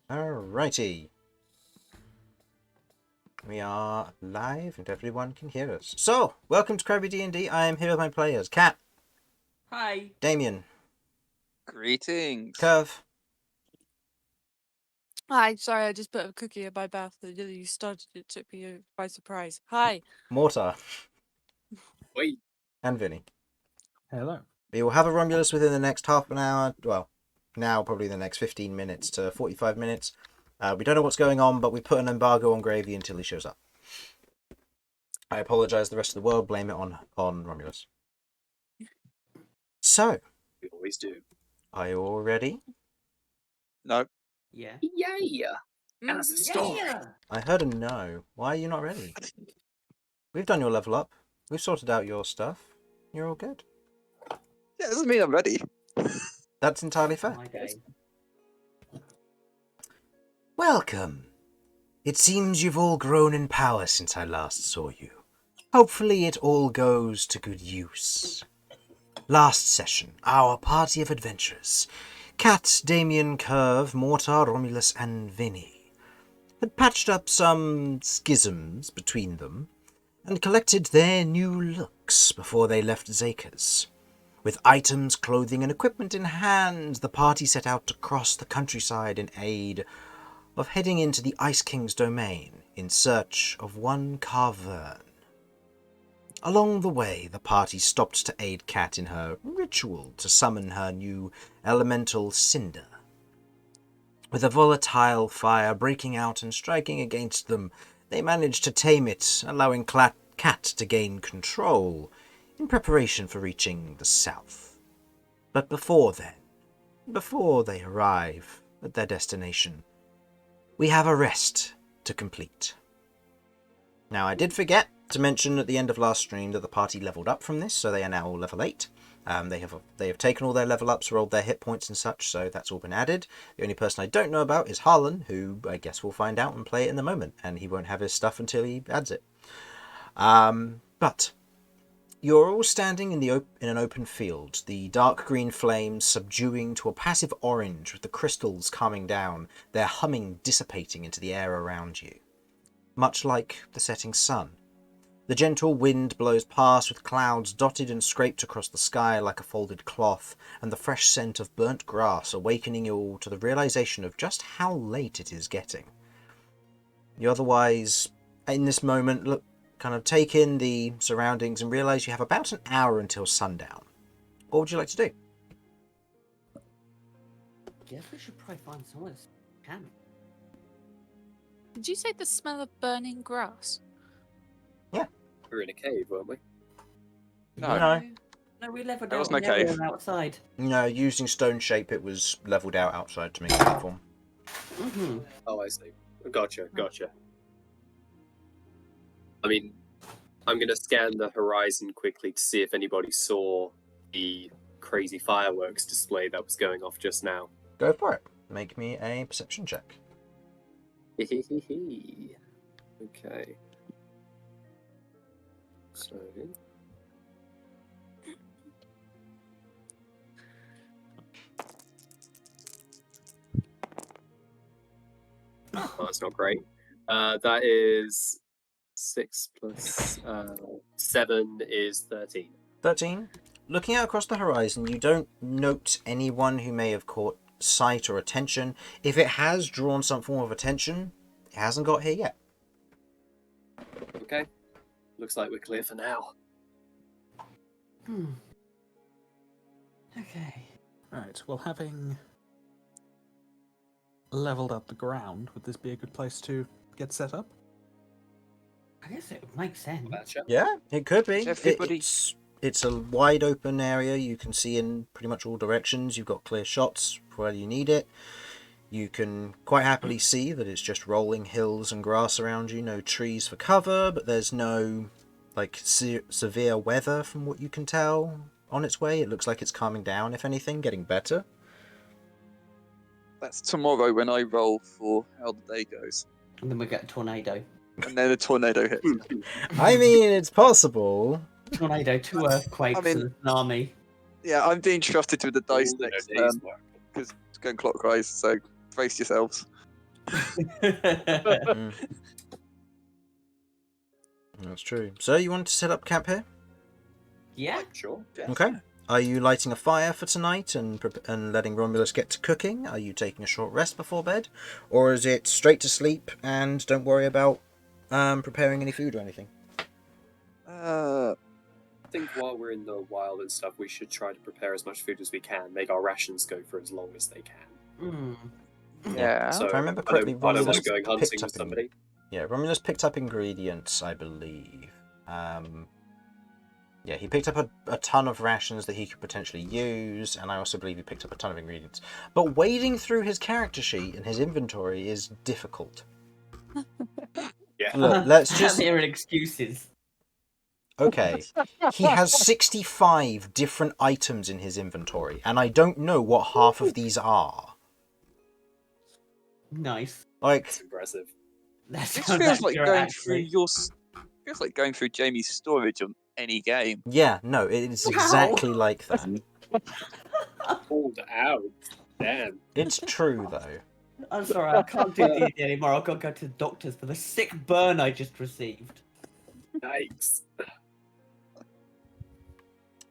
Alrighty. We are live and everyone can hear us. So, welcome to Crabby D&D. I am here with my players. Kat. Hi. Damian. Greetings. Kirv. Hi, sorry, I just put a cookie in my mouth and you started it, took me by surprise. Hi. Mortar. Wait. And Vinny. Hello. We will have a Romulus within the next half an hour. Well, now probably the next 15 minutes to 45 minutes. We don't know what's going on, but we put an embargo on Gravy until he shows up. I apologise to the rest of the world. Blame it on Romulus. So. We always do. Are you all ready? No. Yeah. Yeah. That's a story. I heard a no. Why are you not ready? We've done your level up. We've sorted out your stuff. You're all good. Yeah, it doesn't mean I'm ready. That's entirely fair. Welcome. It seems you've all grown in power since I last saw you. Hopefully it all goes to good use. Last session, our party of adventurers, Kat, Damian, Kirv, Mortar, Romulus, and Vinny, had patched up some schisms between them and collected their new looks before they left Zakers. With items, clothing, and equipment in hand, the party set out to cross the countryside in aid of heading into the Ice King's domain in search of one Carvern. Along the way, the party stopped to aid Kat in her ritual to summon her new elemental Cinder. With a volatile fire breaking out and striking against them, they managed to tame it, allowing Kat to gain control in preparation for reaching the south. But before they arrive at their destination, we have a rest to complete. Now, I did forget to mention at the end of last stream that the party leveled up from this, so they are now all level 8. They have taken all their level ups, rolled their hit points and such, so that's all been added. The only person I don't know about is Harlan, who I guess we'll find out and play it in the moment, and he won't have his stuff until he adds it. But you're all standing in an open field, the dark green flames subduing to a passive orange with the crystals calming down, their humming dissipating into the air around you. Much like the setting sun. The gentle wind blows past with clouds dotted and scraped across the sky like a folded cloth, and the fresh scent of burnt grass awakening you all to the realization of just how late it is getting. You otherwise, in this moment, kind of take in the surroundings and realize you have about an hour until sundown. What would you like to do? Guess we should probably find somewhere to camp. Did you say the smell of burning grass? We were in a cave, weren't we? No. No, we leveled There out was no on the area cave. outside. No, using stone shape it was leveled out outside to make a platform. Mm-hmm. Oh, I see. Gotcha. I mean, I'm going to scan the horizon quickly to see if anybody saw the crazy fireworks display that was going off just now. Go for it. Make me a perception check. Okay. So... Oh, that's not great. That is 6 plus 7 is 13. 13. Looking out across the horizon, you don't note anyone who may have caught sight or attention. If it has drawn some form of attention, it hasn't got here yet. Okay. Looks like we're clear for now. Okay. Right, well, having leveled up the ground, would this be a good place to get set up? I guess it would make sense. Gotcha. Yeah, it could be. Everybody- It's a wide open area. You can see in pretty much all directions. You've got clear shots where you need it. You can quite happily see that it's just rolling hills and grass around you. No trees for cover, but there's no severe weather from what you can tell on its way. It looks like it's calming down, if anything, getting better. That's tomorrow when I roll for how the day goes. And then we get a tornado. And then a tornado hits. I mean, it's possible. Tornado, 2 earthquakes, I mean- and a tsunami. Yeah, I'm being trusted with the dice Ooh, next days turn work. because it's going clockwise, so brace yourselves. Mm. That's true. So you want to set up camp here? Yeah. Sure. Okay. Are you lighting a fire for tonight and letting Romulus get to cooking? Are you taking a short rest before bed? Or is it straight to sleep and don't worry about preparing any food or anything? Uh, I think while we're in the wild and stuff, we should try to prepare as much food as we can. Make our rations go for as long as they can. yeah. So If I remember I correctly, don't Romulus mind going hunting picked with up somebody. Romulus picked up ingredients, I believe. Yeah, he picked up a ton of rations that he could potentially use, and I also believe he picked up a ton of ingredients. But wading through his character sheet and his inventory is difficult. Yeah. Look, let's just... Hearing excuses. Okay, he has 65 different items in his inventory, and I don't know what half of these are. Nice. Like, That's impressive. That This sounds feels like accurate, going actually. through feels like going through Jamie's storage on any game. yeah, no, it's exactly like that. Pulled out. Damn. It's true, though. I'm sorry, I can't do D&D anymore. I've got to go to the doctors for the sick burn I just received. Nice.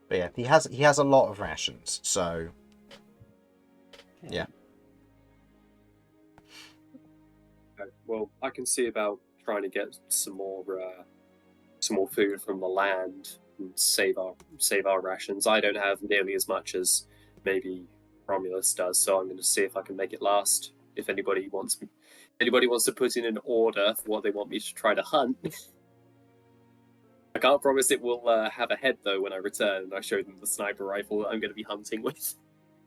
But yeah, he has a lot of rations, so yeah. Okay, well, I can see about trying to get some more food from the land and save our rations. I don't have nearly as much as maybe Romulus does, so I'm going to see if I can make it last. If anybody wants to put in an order for what they want me to try to hunt. I can't promise it will have a head though when I return and I show them the sniper rifle that I'm going to be hunting with.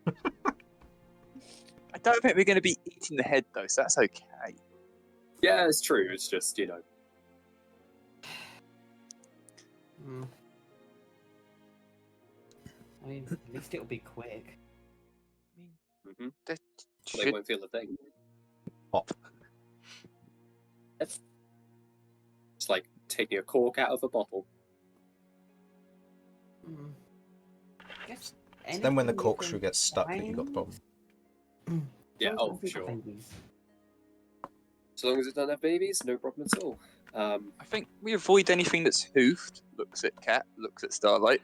I don't think we're going to be eating the head though, so that's okay. Yeah, it's true. It's just, you know. I mean, at least it'll be quick. Mm-hmm. That They should- won't feel a thing. Pop. It's like taking a cork out of a bottle. Guess So then when the anything corkscrew within gets stuck, then you got the problem. Yeah, As long oh, as it's sure. babies. So long as it doesn't have babies, no problem at all. I think we avoid anything that's hoofed. Looks at Cat, looks at Starlight.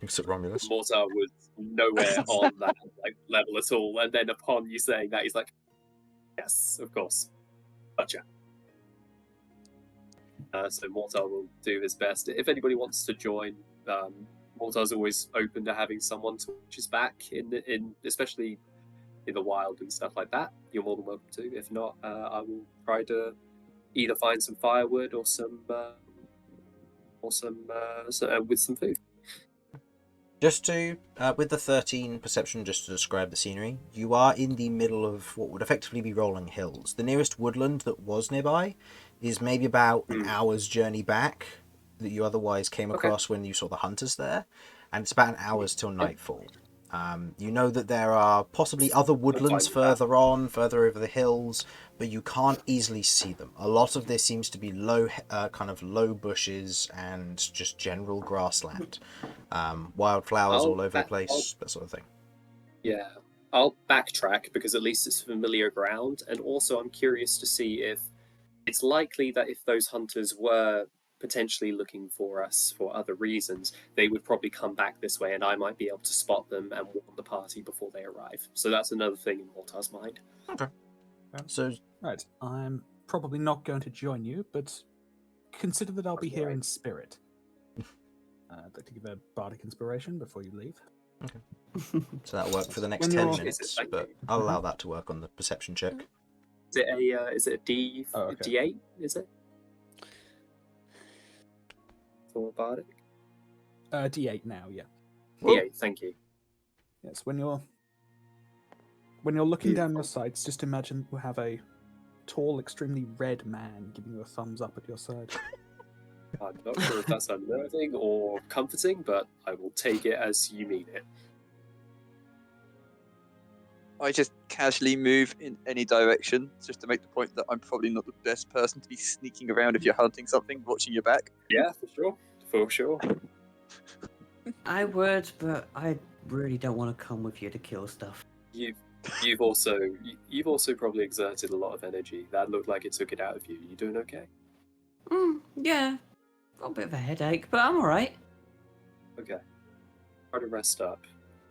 Looks at Romulus. Mortar was nowhere on that level at all, and then upon you saying that, he's like, "Yes, of course, gotcha." So Mortar will do his best. If anybody wants to join, Mortar's always open to having someone to watch his back in especially in the wild and stuff like that. You're more than welcome to. If not, I will try to either find some firewood or with some food. Just to, with the 13 perception, just to describe the scenery, you are in the middle of what would effectively be rolling hills. The nearest woodland that was nearby is maybe about an hour's journey back that you otherwise came across when you saw the hunters there, and it's about an hour's till nightfall. You know that there are possibly other woodlands further over the hills, but you can't easily see them. A lot of this seems to be low bushes and just general grassland. Wildflowers all over the place, that sort of thing. Yeah, I'll backtrack because at least it's familiar ground, and also I'm curious to see if it's likely that if those hunters were potentially looking for us for other reasons, they would probably come back this way, and I might be able to spot them and warn the party before they arrive. So that's another thing in Mortar's mind. Okay. So, Right, I'm probably not going to join you, but consider that I'll be here in spirit. I'd like to give a bardic inspiration before you leave. so that'll work for the next When 10 you're- minutes, but I'll allow that to work on the perception check. Is it a D? Oh, okay. D8? Is it? For Bardic? D8 now, yeah. D8. Thank you. Yes, when you're looking down your sights, just imagine you have a tall, extremely red man giving you a thumbs up at your side. I'm not sure if that's unnerving or comforting, but I will take it as you mean it. I just casually move in any direction, just to make the point that I'm probably not the best person to be sneaking around if you're hunting something, watching your back. Yeah, for sure. For sure. I would, but I really don't want to come with you to kill stuff. You've also probably exerted a lot of energy. That looked like it took it out of you. You doing okay? Yeah. Got a bit of a headache, but I'm alright. Okay. Try to rest up.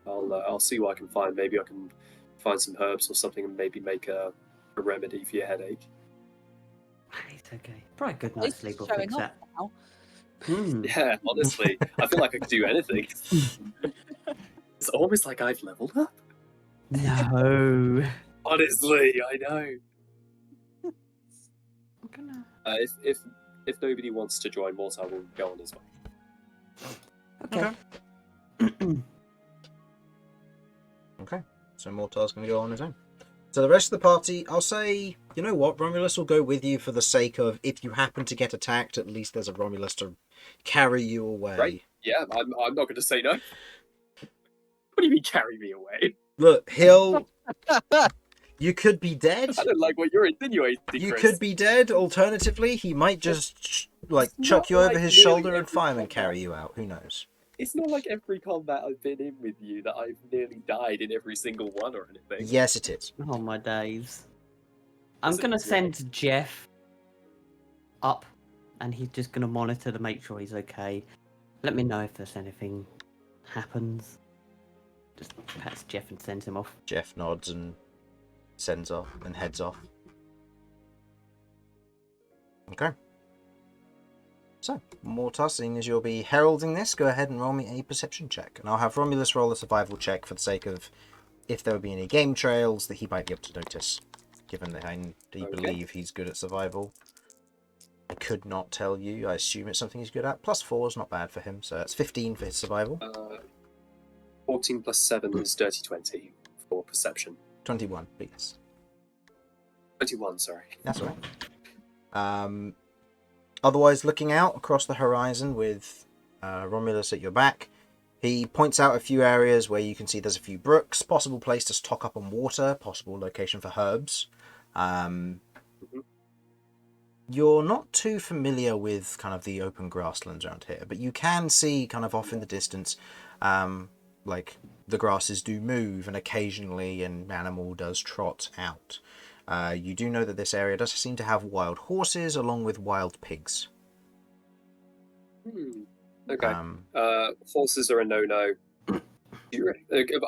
I'll see what I can find. Maybe I can find some herbs or something and maybe make a remedy for your headache. It's okay. Probably a good At night's least sleep it's will showing fix off that. now. Yeah, honestly, I feel like I could do anything. It's almost like I've leveled up. No. Honestly, I know. I'm gonna... If nobody wants to join, Mortar will go on as well. Okay. Okay, so Mortar's going to go on his own. So the rest of the party, I'll say, you know what, Romulus will go with you for the sake of, if you happen to get attacked, at least there's a Romulus to carry you away. Right? Yeah, I'm not going to say no. What do you mean carry me away? Look, he'll... You could be dead. I don't like what you're insinuating, You Chris. could be dead. Alternatively, he might just like It's chuck not you over like his nearly shoulder and every fireman combat. carry you out. Who knows? It's not like every combat I've been in with you that I've nearly died in every single one or anything. Yes, it is. Oh my days. I'm Is it gonna really? send Jeff up, and he's just gonna monitor to make sure he's okay. Let me know if there's anything happens. Just pats Jeff and sends him off. Jeff nods and sends off and heads off. Okay. So, Mortar, seeing as you'll be heralding this, go ahead and roll me a perception check. And I'll have Romulus roll a survival check for the sake of if there would be any game trails that he might be able to notice, given that I do believe he's good at survival. I could not tell you. I assume it's something he's good at. +4 is not bad for him, so that's 15 for his survival. 14 plus 7 is dirty 20 for perception. 21, please. 21, sorry. That's all right. Otherwise, looking out across the horizon with Romulus at your back, he points out a few areas where you can see there's a few brooks, possible place to stock up on water, possible location for herbs. You're not too familiar with kind of the open grasslands around here, but you can see kind of off in the distance, like the grasses do move and occasionally an animal does trot out. You do know that this area does seem to have wild horses along with wild pigs. Okay. Horses are a no-no.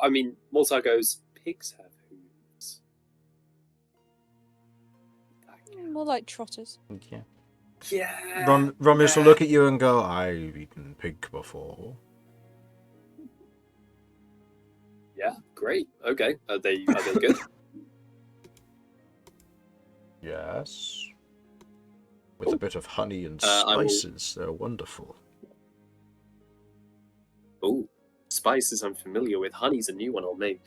I mean, Mortar goes, pigs have hooves. More like trotters. Yeah. Yeah. Romulus will look at you and go, I've eaten pig before. Yeah, great. Okay. Are they good? Yes. With a bit of honey and I will- spices, they're wonderful. Oh, spices I'm familiar with. Honey's a new one on me.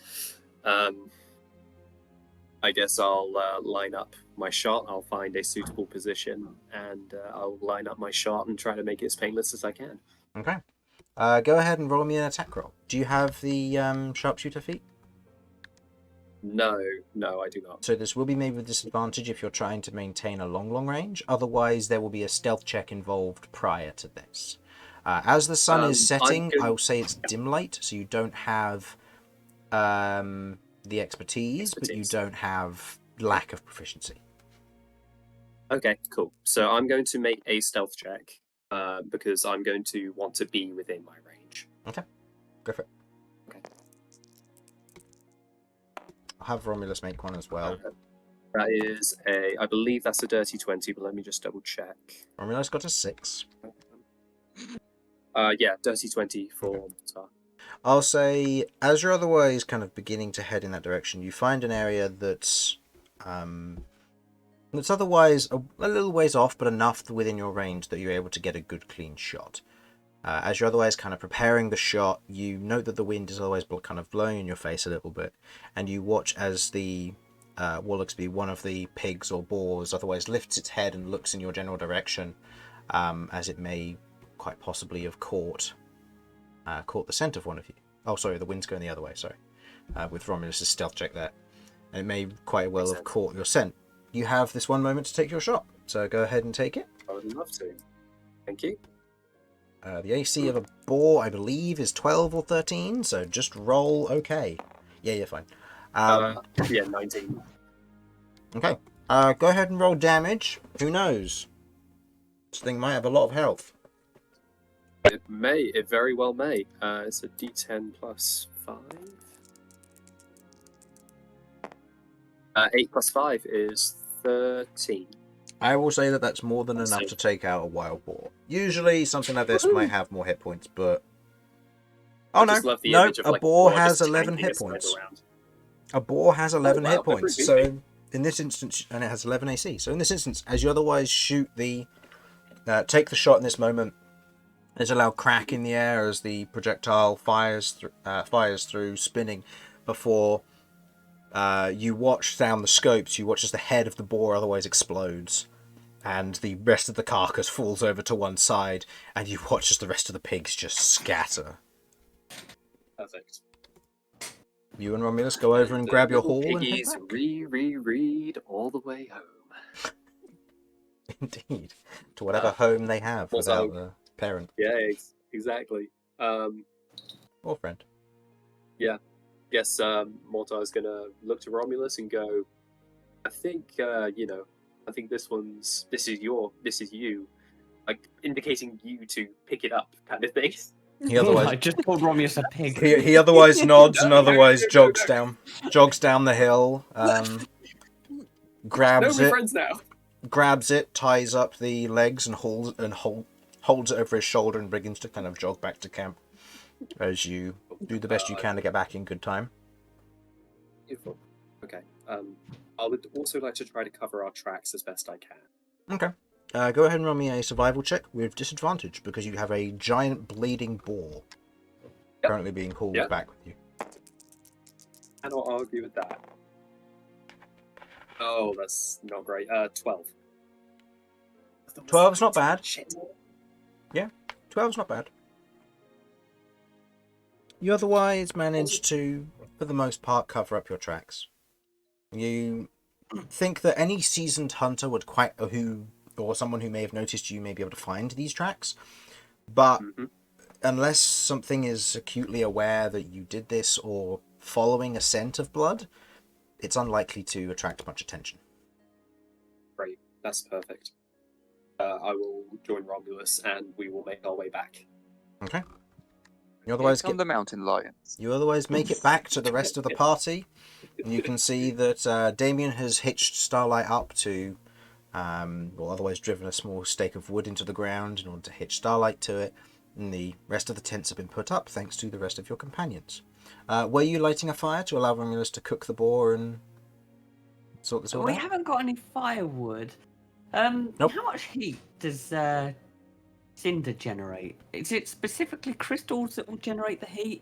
I guess I'll line up my shot. I'll find a suitable position and I'll line up my shot and try to make it as painless as I can. Okay. Go ahead and roll me an attack roll. Do you have the sharpshooter feat? No, I do not. So this will be made with disadvantage if you're trying to maintain a long range. Otherwise, there will be a stealth check involved prior to this. As the sun is setting, I will say it's dim light, so you don't have the expertise, but you don't have lack of proficiency. Okay, cool. So I'm going to make a stealth check because I'm going to want to be within my range. Okay, go for it. Okay. I'll have Romulus make one as well. That is I believe that's a dirty 20, but let me just double check. Romulus got a 6. Yeah, dirty 20 for Mortar. I'll say, as you're otherwise kind of beginning to head in that direction, you find an area that's otherwise a little ways off, but enough within your range that you're able to get a good clean shot. As you're otherwise kind of preparing the shot, you note that the wind is always kind of blowing in your face a little bit, and you watch as the Warlocksby, one of the pigs or boars, otherwise lifts its head and looks in your general direction, as it may quite possibly have caught the scent of one of you. Oh, sorry, the wind's going the other way, sorry. With Romulus' stealth check there. And it may quite well have caught your scent. You have this one moment to take your shot, so go ahead and take it. I would love to. Thank you. The AC of a boar, I believe, is 12 or 13, so just roll okay. Yeah, you're fine. Yeah, 19. Okay. Go ahead and roll damage. Who knows? This thing might have a lot of health. It may. It very well may. It's a D10 plus 5. 8 plus 5 is 13. I will say that that's more than enough to take out a wild boar. Usually, something like this might have more hit points, but... Oh, I no. just love the No, image of, a like, boar just has 11 tanking hit its way points. around. A boar has 11 wow, hit they're points. pretty So, in this instance, and it has 11 AC. So, in this instance, as you otherwise shoot the... take the shot in this moment, there's a loud crack in the air as the projectile fires through, spinning, before you watch down the scopes. You watch as the head of the boar otherwise explodes, and the rest of the carcass falls over to one side, and you watch as the rest of the pigs just scatter. Perfect. You and Romulus go over and grab your haul and head piggies back. read all the way home. Indeed, to whatever home they have also- without a parent Yeah, exactly. or friend. Guess Mortar is gonna look to Romulus and go, I think I think this is you, like indicating you to pick it up, kind of thing. He otherwise I just called Romulus a pig. he otherwise nods and otherwise jogs down the hill, grabs we're it, friends now. ties up the legs and holds it over his shoulder and begins to kind of jog back to camp as you do the best you can to get back in good time. Beautiful. Okay. I would also like to try to cover our tracks as best I can. Okay. Go ahead and roll me a survival check with disadvantage because you have a giant bleeding boar currently being hauled back with you. Cannot argue with that. Oh, that's not great. 12. 12's not bad. Shit. 12's not bad. You otherwise manage to, for the most part, cover up your tracks. You think that any seasoned hunter would or someone who may have noticed you may be able to find these tracks, but unless something is acutely aware that you did this or following a scent of blood, it's unlikely to attract much attention. Great. That's perfect. I will join Romulus and we will make our way back. Okay. You otherwise Here come the mountain lions. You otherwise make it back to the rest of the party. You can see that Damian has hitched Starlight up to, otherwise driven a small stake of wood into the ground in order to hitch Starlight to it. And the rest of the tents have been put up thanks to the rest of your companions. Were you lighting a fire to allow Romulus to cook the boar and sort this all We out? haven't got any firewood. Nope. How much heat does cinder generate? Is it specifically crystals that will generate the heat?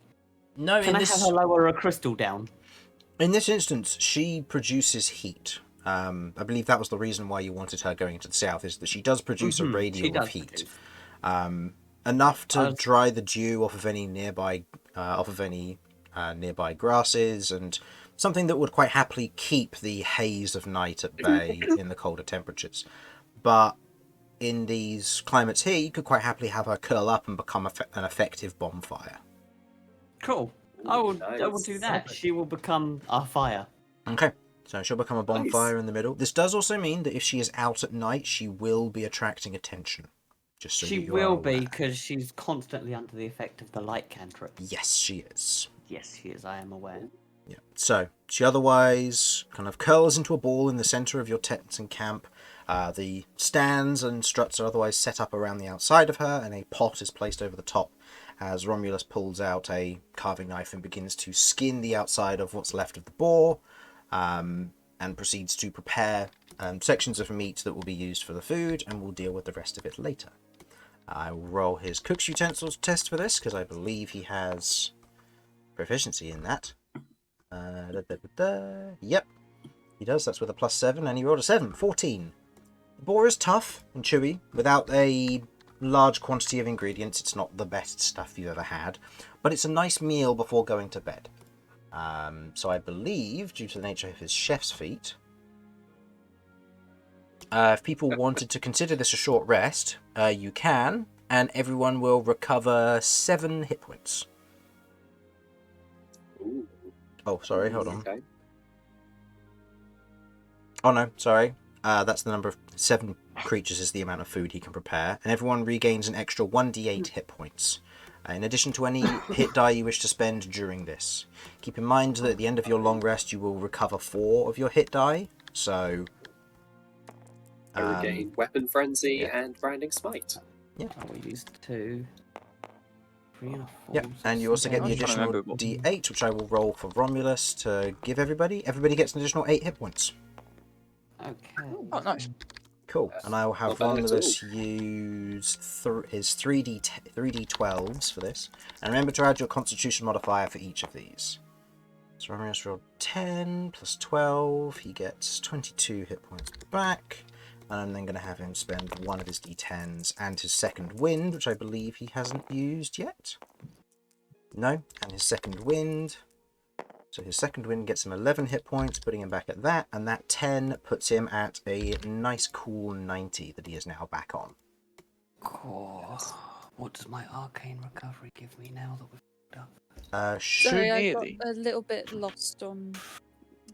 No, Can I have her lower a crystal down? in this instance, she produces heat. I believe that was the reason why you wanted her going into the south, is that she does produce a radial of heat. Enough to dry the dew off of any nearby grasses, and something that would quite happily keep the haze of night at bay in the colder temperatures. But in these climates here, you could quite happily have her curl up and become an effective bonfire. Cool. I will do that. She will become our fire. Okay, so she'll become a bonfire in the middle. This does also mean that if she is out at night, she will be attracting attention. Just so She you will are be, aware. because she's constantly under the effect of the light cantrip. Yes, she is. Yes, she is. I am aware. Yeah. So she otherwise kind of curls into a ball in the center of your tent and camp. The stands and struts are otherwise set up around the outside of her, and a pot is placed over the top as Romulus pulls out a carving knife and begins to skin the outside of what's left of the boar, and proceeds to prepare sections of meat that will be used for the food, and we'll deal with the rest of it later. I will roll his cook's utensils test for this, because I believe he has proficiency in that. Yep, he does. That's with a +7, and he rolled a 7. 14. The boar is tough and chewy. Without a large quantity of ingredients, it's not the best stuff you've ever had, but it's a nice meal before going to bed. So I believe, due to the nature of his chef's feat, if people wanted to consider this a short rest, you can, and everyone will recover 7 hit points. Ooh. Oh, sorry, hold on. Okay. Oh no, sorry. That's the number of 7 creatures is the amount of food he can prepare, and everyone regains an extra 1d8 hit points. In addition to any hit die you wish to spend during this. Keep in mind that at the end of your long rest you will recover 4 of your hit die, so... I regain Weapon Frenzy yeah. and Branding Smite. I will use 2, 3 and a 4. Yep, and you also get the I was trying to additional remember what- d8, which I will roll for Romulus to give everybody. Everybody gets an additional 8 hit points. Okay. Oh, nice. Cool, and I will have Not bad at Romulus use his 3d12s for this. And remember to add your Constitution modifier for each of these. So Romulus rolled 10 plus 12, he gets 22 hit points back. And I'm then going to have him spend one of his d10s and his second wind, which I believe he hasn't used yet. No, and his second wind. So his second wind gets him 11 hit points, putting him back at that, and that 10 puts him at a nice cool 90 that he is now back on. Cool. What does my arcane recovery give me now that we've done? Should Sorry, I got Really? a little bit lost on.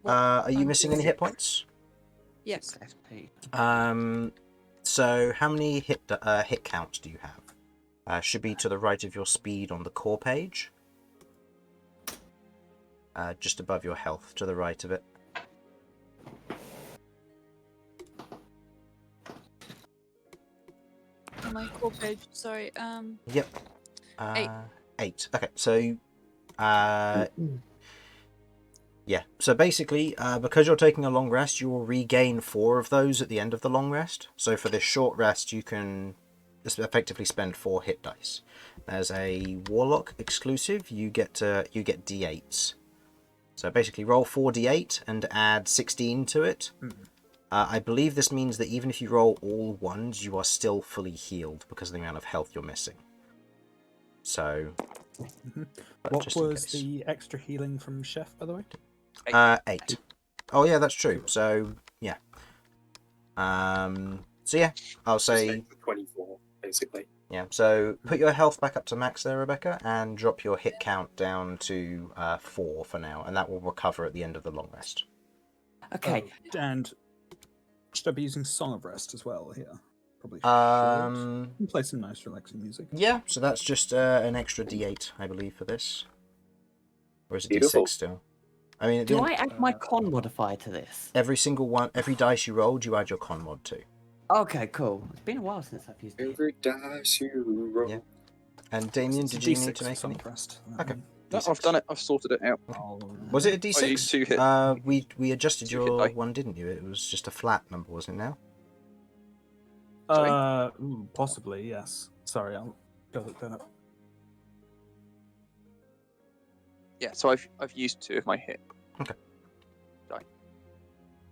are you missing any hit points? Yes. 6 SP. So how many hit counts do you have? Should be to the right of your speed on the core page. Just above your health, to the right of it. On my core page. Sorry. Yep. 8. 8. Okay, so yeah. So basically, because you're taking a long rest, you will regain 4 of those at the end of the long rest. So for this short rest, you can effectively spend 4 hit dice. As a Warlock exclusive, you get d8s. So basically, roll 4d8 and add 16 to it. I believe this means that even if you roll all 1s, you are still fully healed because of the amount of health you're missing. So, What just in was case. the extra healing from Chef, by the way? 8. Oh yeah, that's true. So yeah. So yeah, I'll say 24, basically. yeah. So put your health back up to max there, Rebecca, and drop your hit count down to 4 for now, and that will recover at the end of the long rest. Okay. And should I be using Song of Rest as well here? Probably should. And play some nice relaxing music. Yeah. So that's just an extra d8, I believe, for this, or is it Beautiful. d6 still? I mean, at the Do end, I add my con modifier to this? every dice you rolled, you add your con mod to. Okay, cool. It's been a while since I've used it. Every dice you roll. Yeah. And Damien, It's a did you D6 need to make Song any? of Rest. Okay. No, I've done it. I've sorted it out. Was it a I used d6? 2 hit. We adjusted 2 hit your die. one, didn't you? It was just a flat number, wasn't it now? Possibly, yes. Sorry, I'll go look that up. Yeah, so I've used 2 of my hit.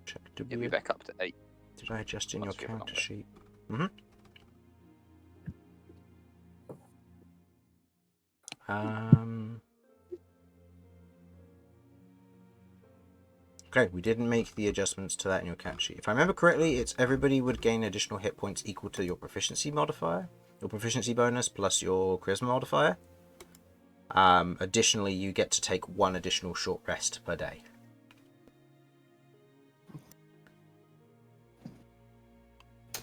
Check. Did, Get me we, back up to 8. did I adjust in your Must be a counter number. sheet? Mm-hmm. Okay, we didn't make the adjustments to that in your count sheet. If I remember correctly, it's everybody would gain additional hit points equal to your proficiency modifier, your proficiency bonus plus your charisma modifier. Additionally, you get to take 1 additional short rest per day. I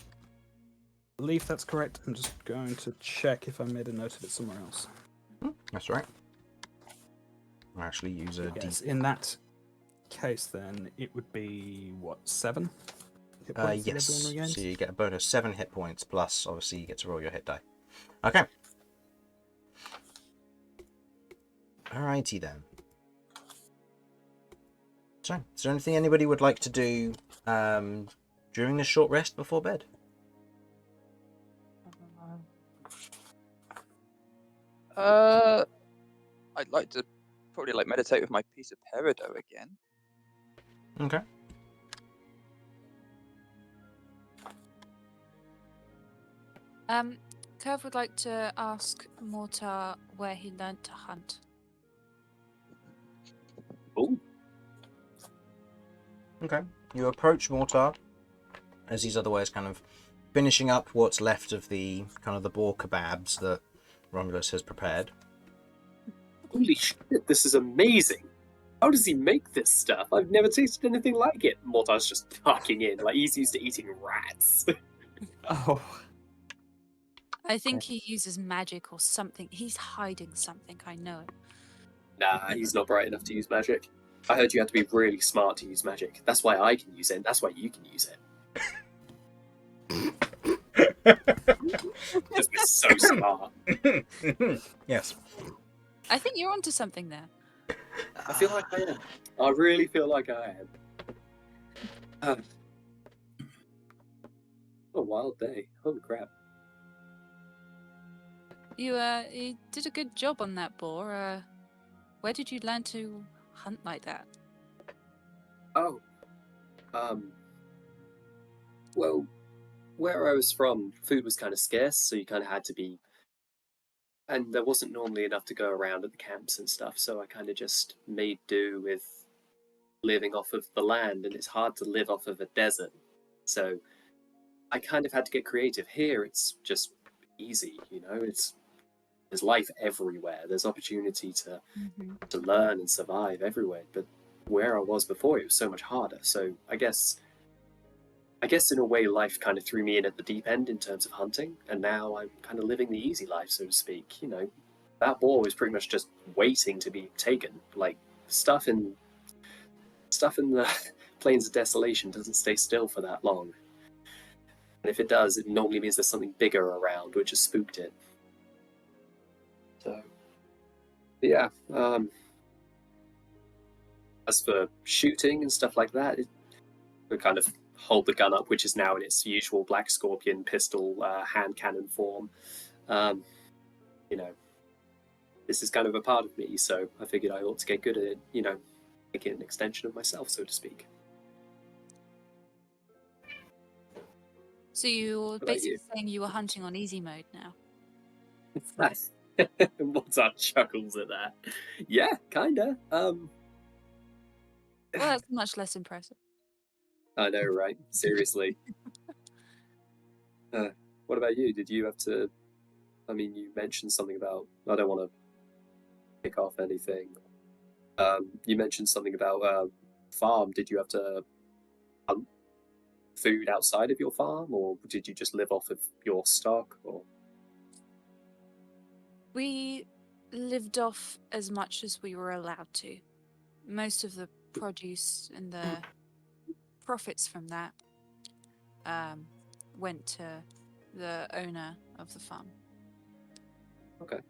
believe that's correct. I'm just going to check if I made a note of it somewhere else. That's right. I'll actually use a Yes, in that case, then it would be what, 7 hit D. points that Yes. everyone regains? So you get a bonus 7 hit points plus, obviously, you get to roll your hit die. Okay. Alrighty then. So, is there anything anybody would like to do during this short rest before bed? I'd like to probably meditate with my piece of peridot again. Okay. Kirv would like to ask Mortar where he learnt to hunt. Oh, Okay. You approach Mortar as he's otherwise kind of finishing up what's left of the kind of the boar kebabs that Romulus has prepared. holy shit, this is amazing. How does he make this stuff? I've never tasted anything like it. Mortar's just tucking in, like he's used to eating rats. Oh. I think he uses magic or something. He's hiding something, I know it. Nah, he's not bright enough to use magic. I heard you had to be really smart to use magic. That's why I can use it, and that's why you can use it. Because we're so smart. Yes. I think you're onto something there. I feel like I am. I really feel like I am. What a wild day. Holy crap. You did a good job on that boar. Where did you learn to hunt like that? Oh. Well, where I was from, food was kind of scarce, so you kind of had to be... And there wasn't normally enough to go around at the camps and stuff, so I kind of just made do with living off of the land, and it's hard to live off of a desert. So I kind of had to get creative. Here, it's just easy, you know? There's life everywhere. There's opportunity to learn and survive everywhere. But where I was before, it was so much harder. So I guess in a way, life kind of threw me in at the deep end in terms of hunting, and now I'm kind of living the easy life, so to speak. You know, that boar was pretty much just waiting to be taken. Like stuff in the Plains of Desolation doesn't stay still for that long, and if it does, it normally means there's something bigger around, which has spooked it. So, yeah. As for shooting and stuff like that, we kind of hold the gun up, which is now in its usual Black Scorpion pistol hand cannon form. You know, this is kind of a part of me, so I figured I ought to get good at it, you know, make it an extension of myself, so to speak. So you're about basically you? saying you were hunting on easy mode now. Mortar chuckles at that. Yeah, kinda. Well, that's much less impressive. I know, right? Seriously. What about you? Did you have to... I mean, you mentioned something about... I don't want to pick off anything. You mentioned something about farm. Did you have to hunt food outside of your farm, or did you just live off of your stock? Or We lived off as much as we were allowed to. Most of the produce and the profits from that went to the owner of the farm. okay,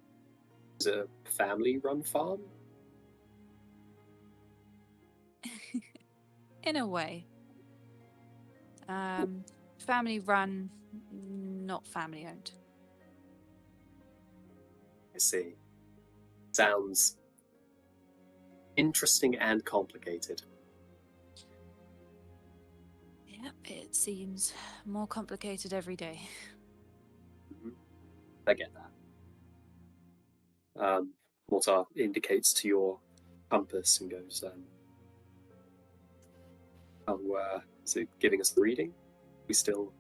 is it a family-run farm? In a way. Family run, not family owned. I see. Sounds interesting and complicated. Yep, it seems more complicated every day. I get that. Mortar indicates to your compass and goes, is it giving us the reading? We still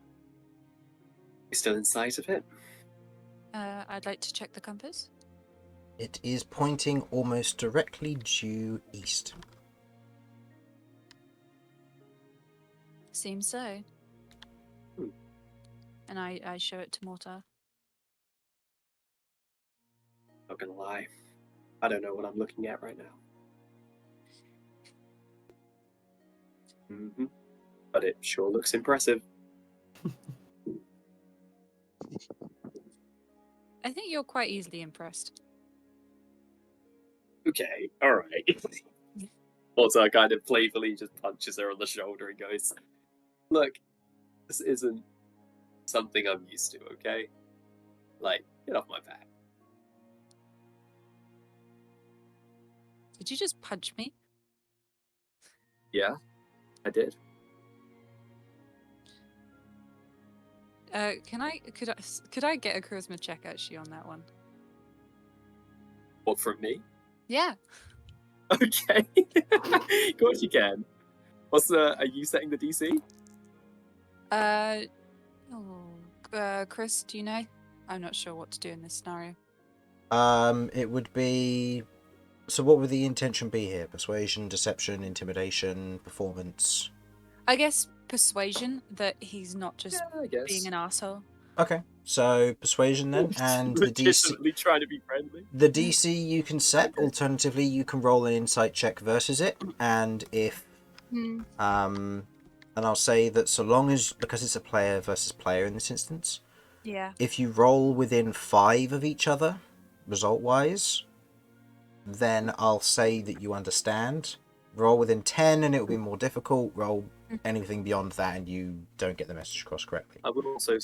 in sight of it? I'd like to check the compass. It is pointing almost directly due east. Seems so. And I show it to Mortar. Not gonna lie, I don't know what I'm looking at right now. But it sure looks impressive. I think you're quite easily impressed. Okay, alright. Mortar kind of playfully just punches her on the shoulder and goes, look, this isn't something I'm used to, okay? Like, get off my back. Did you just punch me? Yeah, I did. Could I get a charisma check actually on that one? What, from me? Yeah. Okay. Of course you can. Are you setting the DC? Chris, do you know? I'm not sure what to do in this scenario. It would be So what would the intention be here? Persuasion, deception, intimidation, performance? I guess persuasion that he's not just Yeah, I guess. being an asshole. Okay, so persuasion then, and the DC. Legitimately trying to be friendly. The DC you can set. Okay. Alternatively, you can roll an insight check versus it, and if and I'll say that so long as, because it's a player versus player in this instance, Yeah. if you roll within 5 of each other, result-wise, then I'll say that you understand. Roll within 10 and it will be more difficult. Roll anything beyond that and you don't get the message across correctly. I will also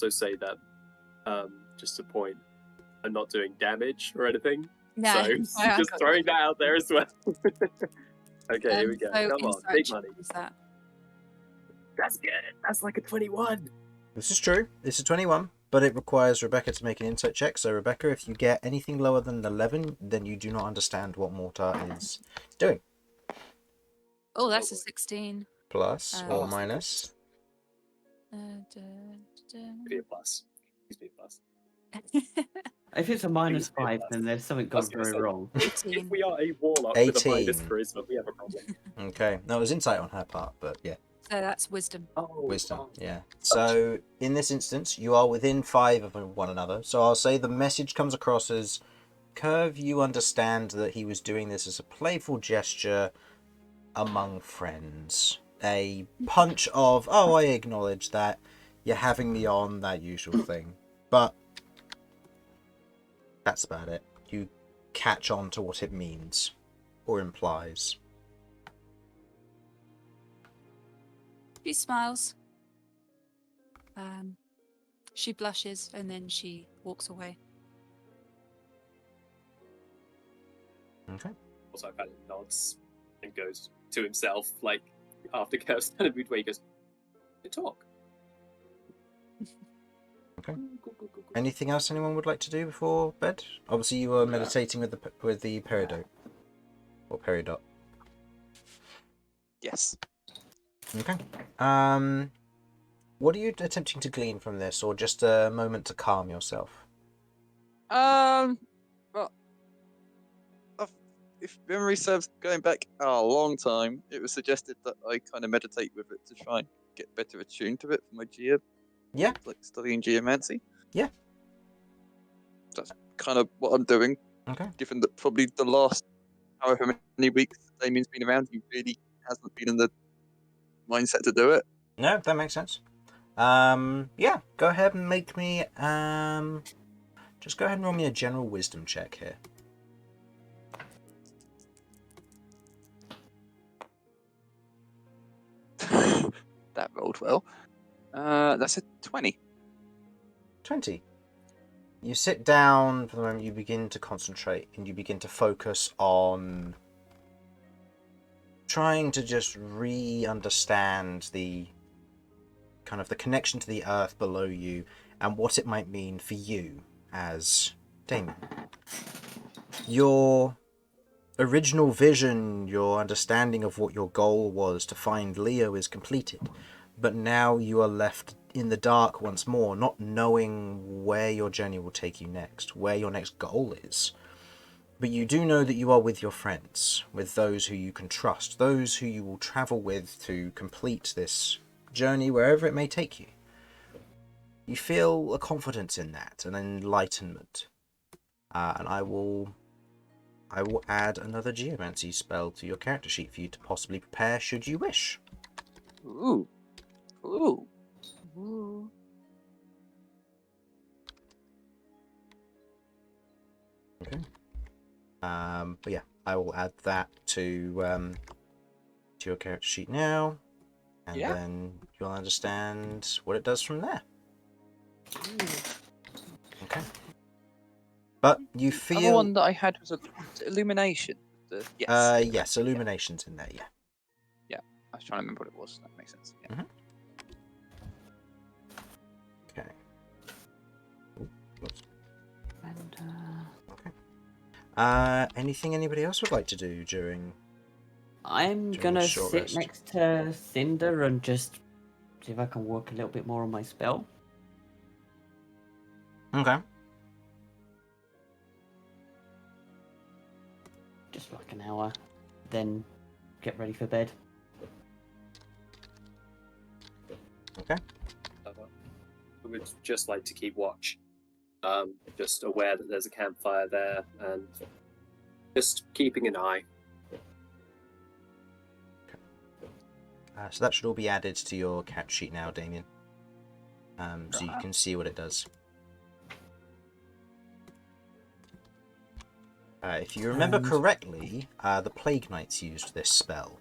say that, just a point, I'm not doing damage or anything. No. So I just got throwing you. that out there as well. Okay, here we go. So Come on, insight big check money. is that? That's good. That's like a 21. This is true. This is 21, but it requires Rebecca to make an insight check. So Rebecca, if you get anything lower than 11, then you do not understand what Mortar is doing. Oh, that's a boy. 16. Plus Oh. or minus. Be a plus. Please be a plus. If it's a minus Please be a 5, plus. then there's something I was gone gonna very say, wrong. If 18. we are a warlock with a minus 18. charisma, we have a problem. Okay. No, it was insight on her part, but yeah. So that's wisdom. Oh, Wisdom, oh. yeah. So in this instance, you are within 5 of one another. So I'll say the message comes across as, Kirv, you understand that he was doing this as a playful gesture among friends. A punch of, oh, I acknowledge that, you're having me on, that usual thing. But that's about it. You catch on to what it means, or implies. She smiles. She blushes and then she walks away. Okay. Also kind of nods and goes to himself, like, after Kirv's kind of midway, he goes, "Good talk." Okay. Anything else anyone would like to do before bed? Obviously, you were meditating with the peridot or peridot. Yes. Okay. What are you attempting to glean from this, or just a moment to calm yourself? Well, if memory serves, going back a long time, it was suggested that I kind of meditate with it to try and get better attuned to it for my Yeah. like studying geomancy. Yeah. That's kind of what I'm doing. Okay. Given that probably the last however many weeks Damian's been around, he really hasn't been in the mindset to do it. No, that makes sense. Yeah. Go ahead and make me just go ahead and roll me a general wisdom check here. That rolled well. That's a 20. 20. You sit down for the moment, you begin to concentrate and you begin to focus on trying to just re-understand the kind of the connection to the earth below you and what it might mean for you as Damian. Your original vision, your understanding of what your goal was to find Leo is completed, but now you are left in the dark once more, not knowing where your journey will take you next, where your next goal is. But you do know that you are with your friends, with those who you can trust, those who you will travel with to complete this journey wherever it may take you. You feel a confidence in that, an enlightenment. And I will add another geomancy spell to your character sheet for you to possibly prepare should you wish. Ooh. Ooh. Ooh. Okay. But yeah, I will add that to your character sheet now, and Yeah. then you'll understand what it does from there. Okay. But you The other feel one that I had was illumination. Yes. yes, illumination's in there, yeah. I was trying to remember what it was. That makes sense. Yeah. Okay. Ooh, whoops. And, Okay. Anything anybody else would like to do during? I'm During gonna a short sit rest. next to Cinder and just see if I can work a little bit more on my spell. Okay. just like an hour, then get ready for bed. Okay. We would just like to keep watch. Just aware that there's a campfire there and just keeping an eye. So that should all be added to your cat sheet now, Damian. So you can see what it does. If you remember correctly, the Plague Knights used this spell.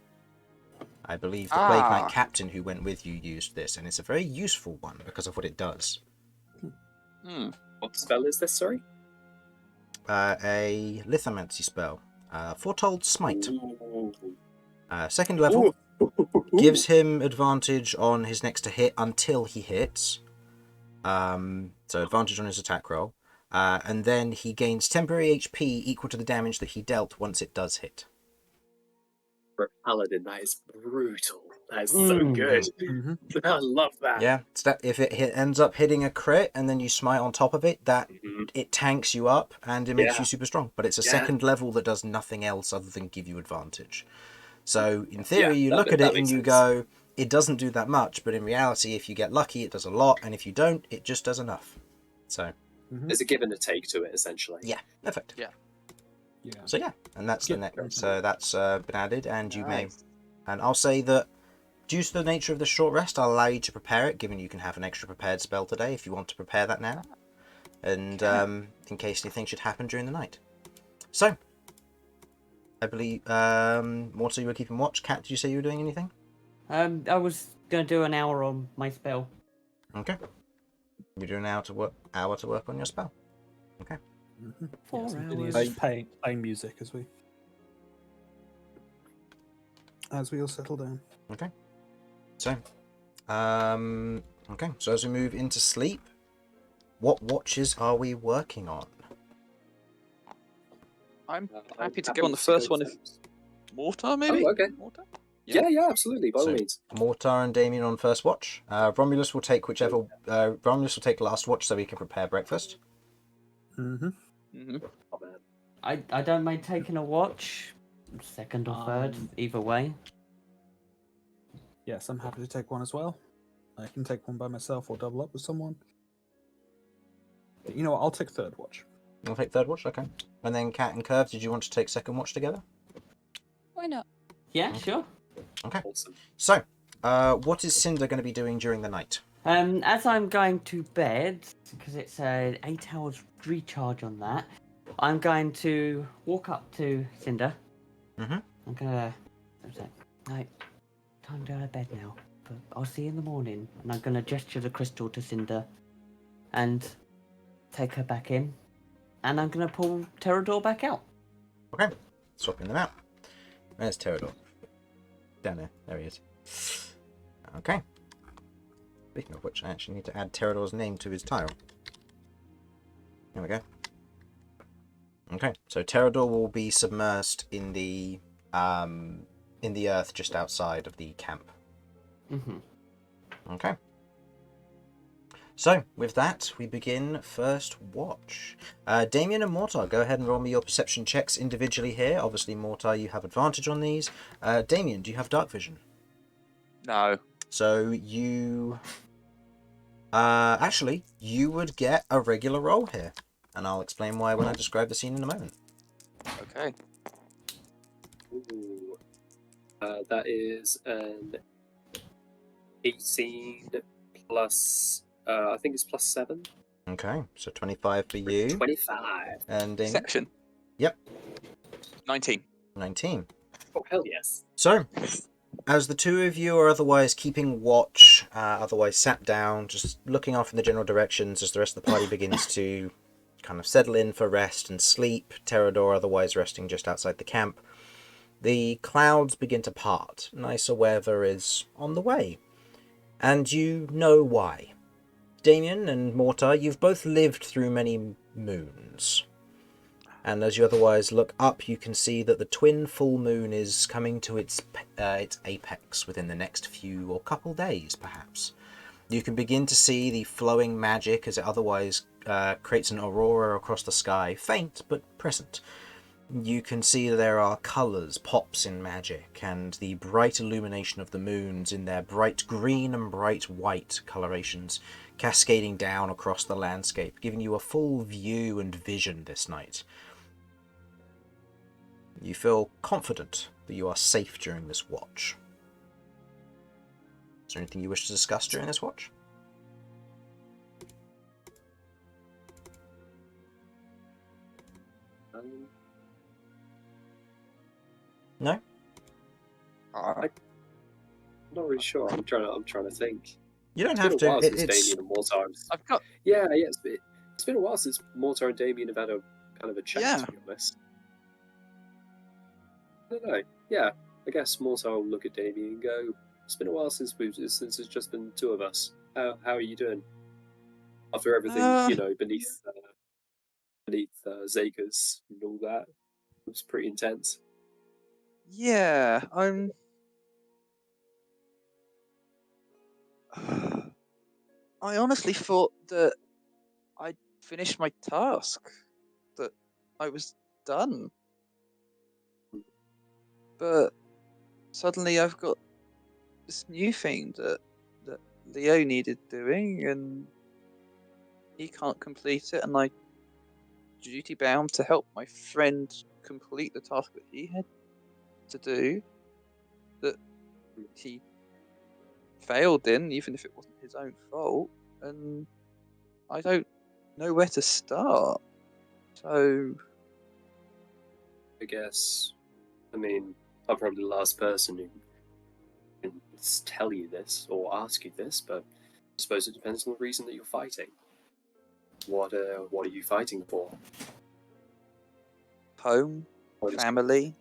I believe the Plague Knight captain who went with you used this, and it's a very useful one because of what it does. What spell is this, sorry? A Lithomancy spell. Foretold Smite. Ooh. Second level. Gives him advantage on his next to hit until he hits. So advantage on his attack roll. And then he gains temporary HP equal to the damage that he dealt once it does hit. For a Paladin, that is brutal. That is so good. I love that. Yeah, if it ends up hitting a crit and then you smite on top of it, that it tanks you up and it makes you super strong. But it's a second level that does nothing else other than give you advantage. So in theory, you look at it and you go, it doesn't do that much. But in reality, if you get lucky, it does a lot. And if you don't, it just does enough. So there's a give and a take to it, essentially. Yeah, perfect. Yeah. So yeah, and that's the next. So that's been added, and you may. And I'll say that due to the nature of the short rest, I'll allow you to prepare it, given you can have an extra prepared spell today if you want to prepare that now, and in case anything should happen during the night. So, I believe Mortar, you were keeping watch. Kat, did you say you were doing anything? I was gonna do an hour on my spell. Okay. You're doing an hour to work on your spell. Okay. 4 Vinny is hours. just playing music as we all settle down. Okay. So, okay. So as we move into sleep, what watches are we working on? I'm happy to go on the first one if Mortar, maybe? Oh, okay. Mortar? Yeah, absolutely, by all means. Mortar and Damian on first watch. Romulus will take whichever. Romulus will take last watch so we can prepare breakfast. Oh, man. I don't mind taking a watch, second or third, either way. Yes, I'm happy to take one as well. I can take one by myself or double up with someone. But you know what? I'll take third watch. You'll take third watch, okay. And then Cat and Kirv, did you want to take second watch together? Why not? Yeah, sure. Okay. Awesome. So, what is Cinder going to be doing during the night? As I'm going to bed, because it's 8 hours recharge on that, I'm going to walk up to Cinder. Mm-hmm. I'm gonna say, "Right, time to go to bed now. But I'll see you in the morning." And I'm gonna gesture the crystal to Cinder, and take her back in. And I'm gonna pull Terrador back out. Okay. Swapping them out. Where's Terrador? Down there. There he is. Okay. Speaking of which, I actually need to add Terrador's name to his tile. There we go. Okay, so Terrador will be submersed in the earth just outside of the camp. Okay. So, with that, we begin first watch. Damian and Mortar, go ahead and roll me your perception checks individually here. Obviously, Mortar, you have advantage on these. Damian, do you have dark vision? No. So you... actually, you would get a regular roll here. And I'll explain why when I describe the scene in a moment. Okay. Ooh. That is an 18 plus... I think it's plus 7. Okay, so 25 for you. 25. And Damian? Section. Yep. 19. 19. Oh, hell yes. So, as the two of you are otherwise keeping watch, otherwise sat down, just looking off in the general directions as the rest of the party begins to kind of settle in for rest and sleep, Terrador otherwise resting just outside the camp, the clouds begin to part. Nicer weather is on the way. And you know why. Damian and Mortar, you've both lived through many moons. And as you otherwise look up, you can see that the twin full moon is coming to its apex within the next few or couple days, perhaps. You can begin to see the flowing magic as it otherwise creates an aurora across the sky, faint but present. you can see there are colours, pops in magic, and the bright illumination of the moons in their bright green and bright white colorations cascading down across the landscape, giving you a full view and vision this night. You feel confident that you are safe during this watch. Is there anything you wish to discuss during this watch? No? I'm not really sure. I'm trying to think. You don't It's have been a while to. since Damian and Mortar. I've got Yeah. It's been a while since Mortar and Damian have had a kind of a chat. Yeah. To be honest. I don't know. Yeah, I guess Mortar will look at Damian and go, "It's been a while since it's just been two of us. How are you doing? After everything, beneath Zakers and all that, it was pretty intense." Yeah, I honestly thought that I'd finished my task, that I was done. But suddenly I've got this new thing that Leo needed doing, and he can't complete it, and I duty bound to help my friend complete the task that he had to do, that he failed in, even if it wasn't his own fault, and I don't know where to start. So I guess, I'm probably the last person who can tell you this or ask you this, but I suppose it depends on the reason that you're fighting. What are you fighting for? home, What is- family,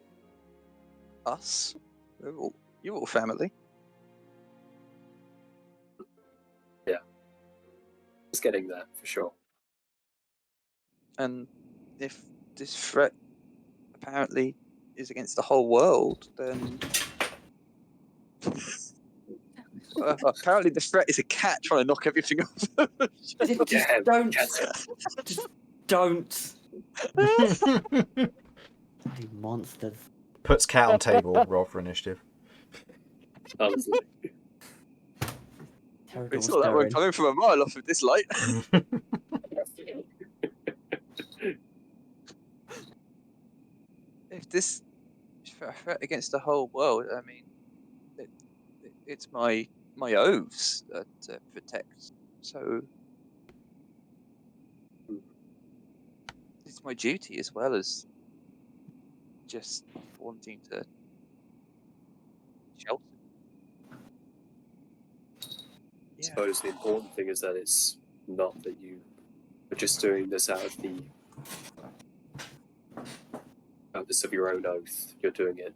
us, you're all family. It's getting there for sure. And if this threat apparently is against the whole world, then apparently the threat is a cat trying to knock everything off. Just don't. Bloody monsters. Puts cat on table, roll for initiative. Honestly. Terrible It's not that we're stirring. coming from a mile off of this light. If this is a threat against the whole world, it's my oaths to protect. So it's my duty as well as just wanting to shelter. I suppose the important thing is that it's not that you are just doing this out of the purpose of your own oath. You're doing it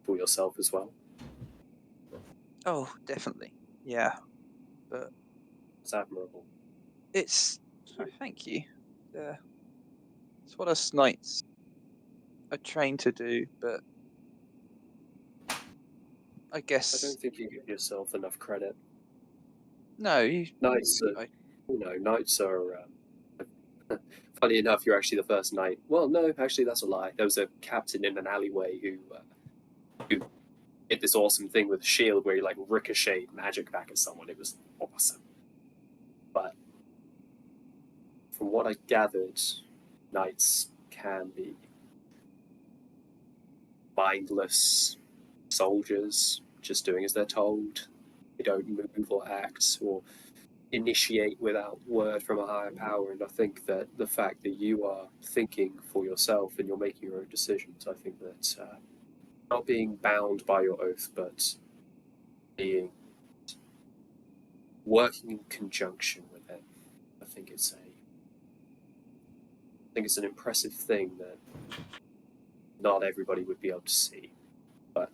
for yourself as well. Oh, definitely. Yeah. But It's admirable. it's thank you. It's what us knights are trained to do, but I guess I don't think you give yourself enough credit. no. Knights are. Funny enough, you're actually the first knight. Well, no, actually, that's a lie. There was a captain in an alleyway who did this awesome thing with a shield where he ricocheted magic back at someone. It was awesome. But from what I gathered, knights can be mindless soldiers, just doing as they're told. They don't move or act or initiate without word from a higher power. And I think that the fact that you are thinking for yourself and you're making your own decisions, I think that not being bound by your oath, but being working in conjunction with it, I think it's an impressive thing that not everybody would be able to see. But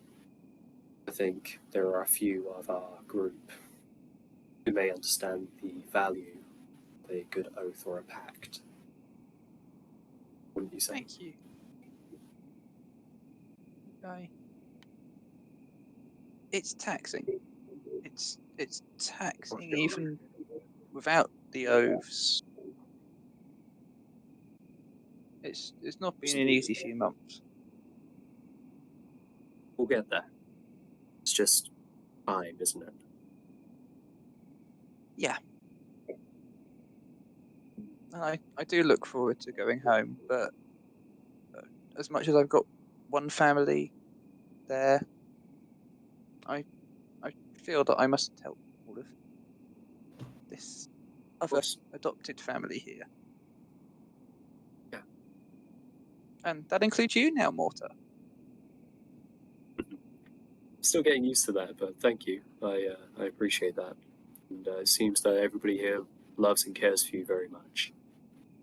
I think there are a few of our group who may understand the value of a good oath or a pact. Wouldn't you say? Thank you. It's taxing. It's taxing even without the oaths. It's not been an easy few months. We'll get there. It's just time, isn't it? Yeah. And I do look forward to going home, but as much as I've got one family there, I feel that I must help all of this other course. adopted family here. Yeah. And that includes you now, Mortar. Still getting used to that, but thank you. I appreciate that. And it seems that everybody here loves and cares for you very much,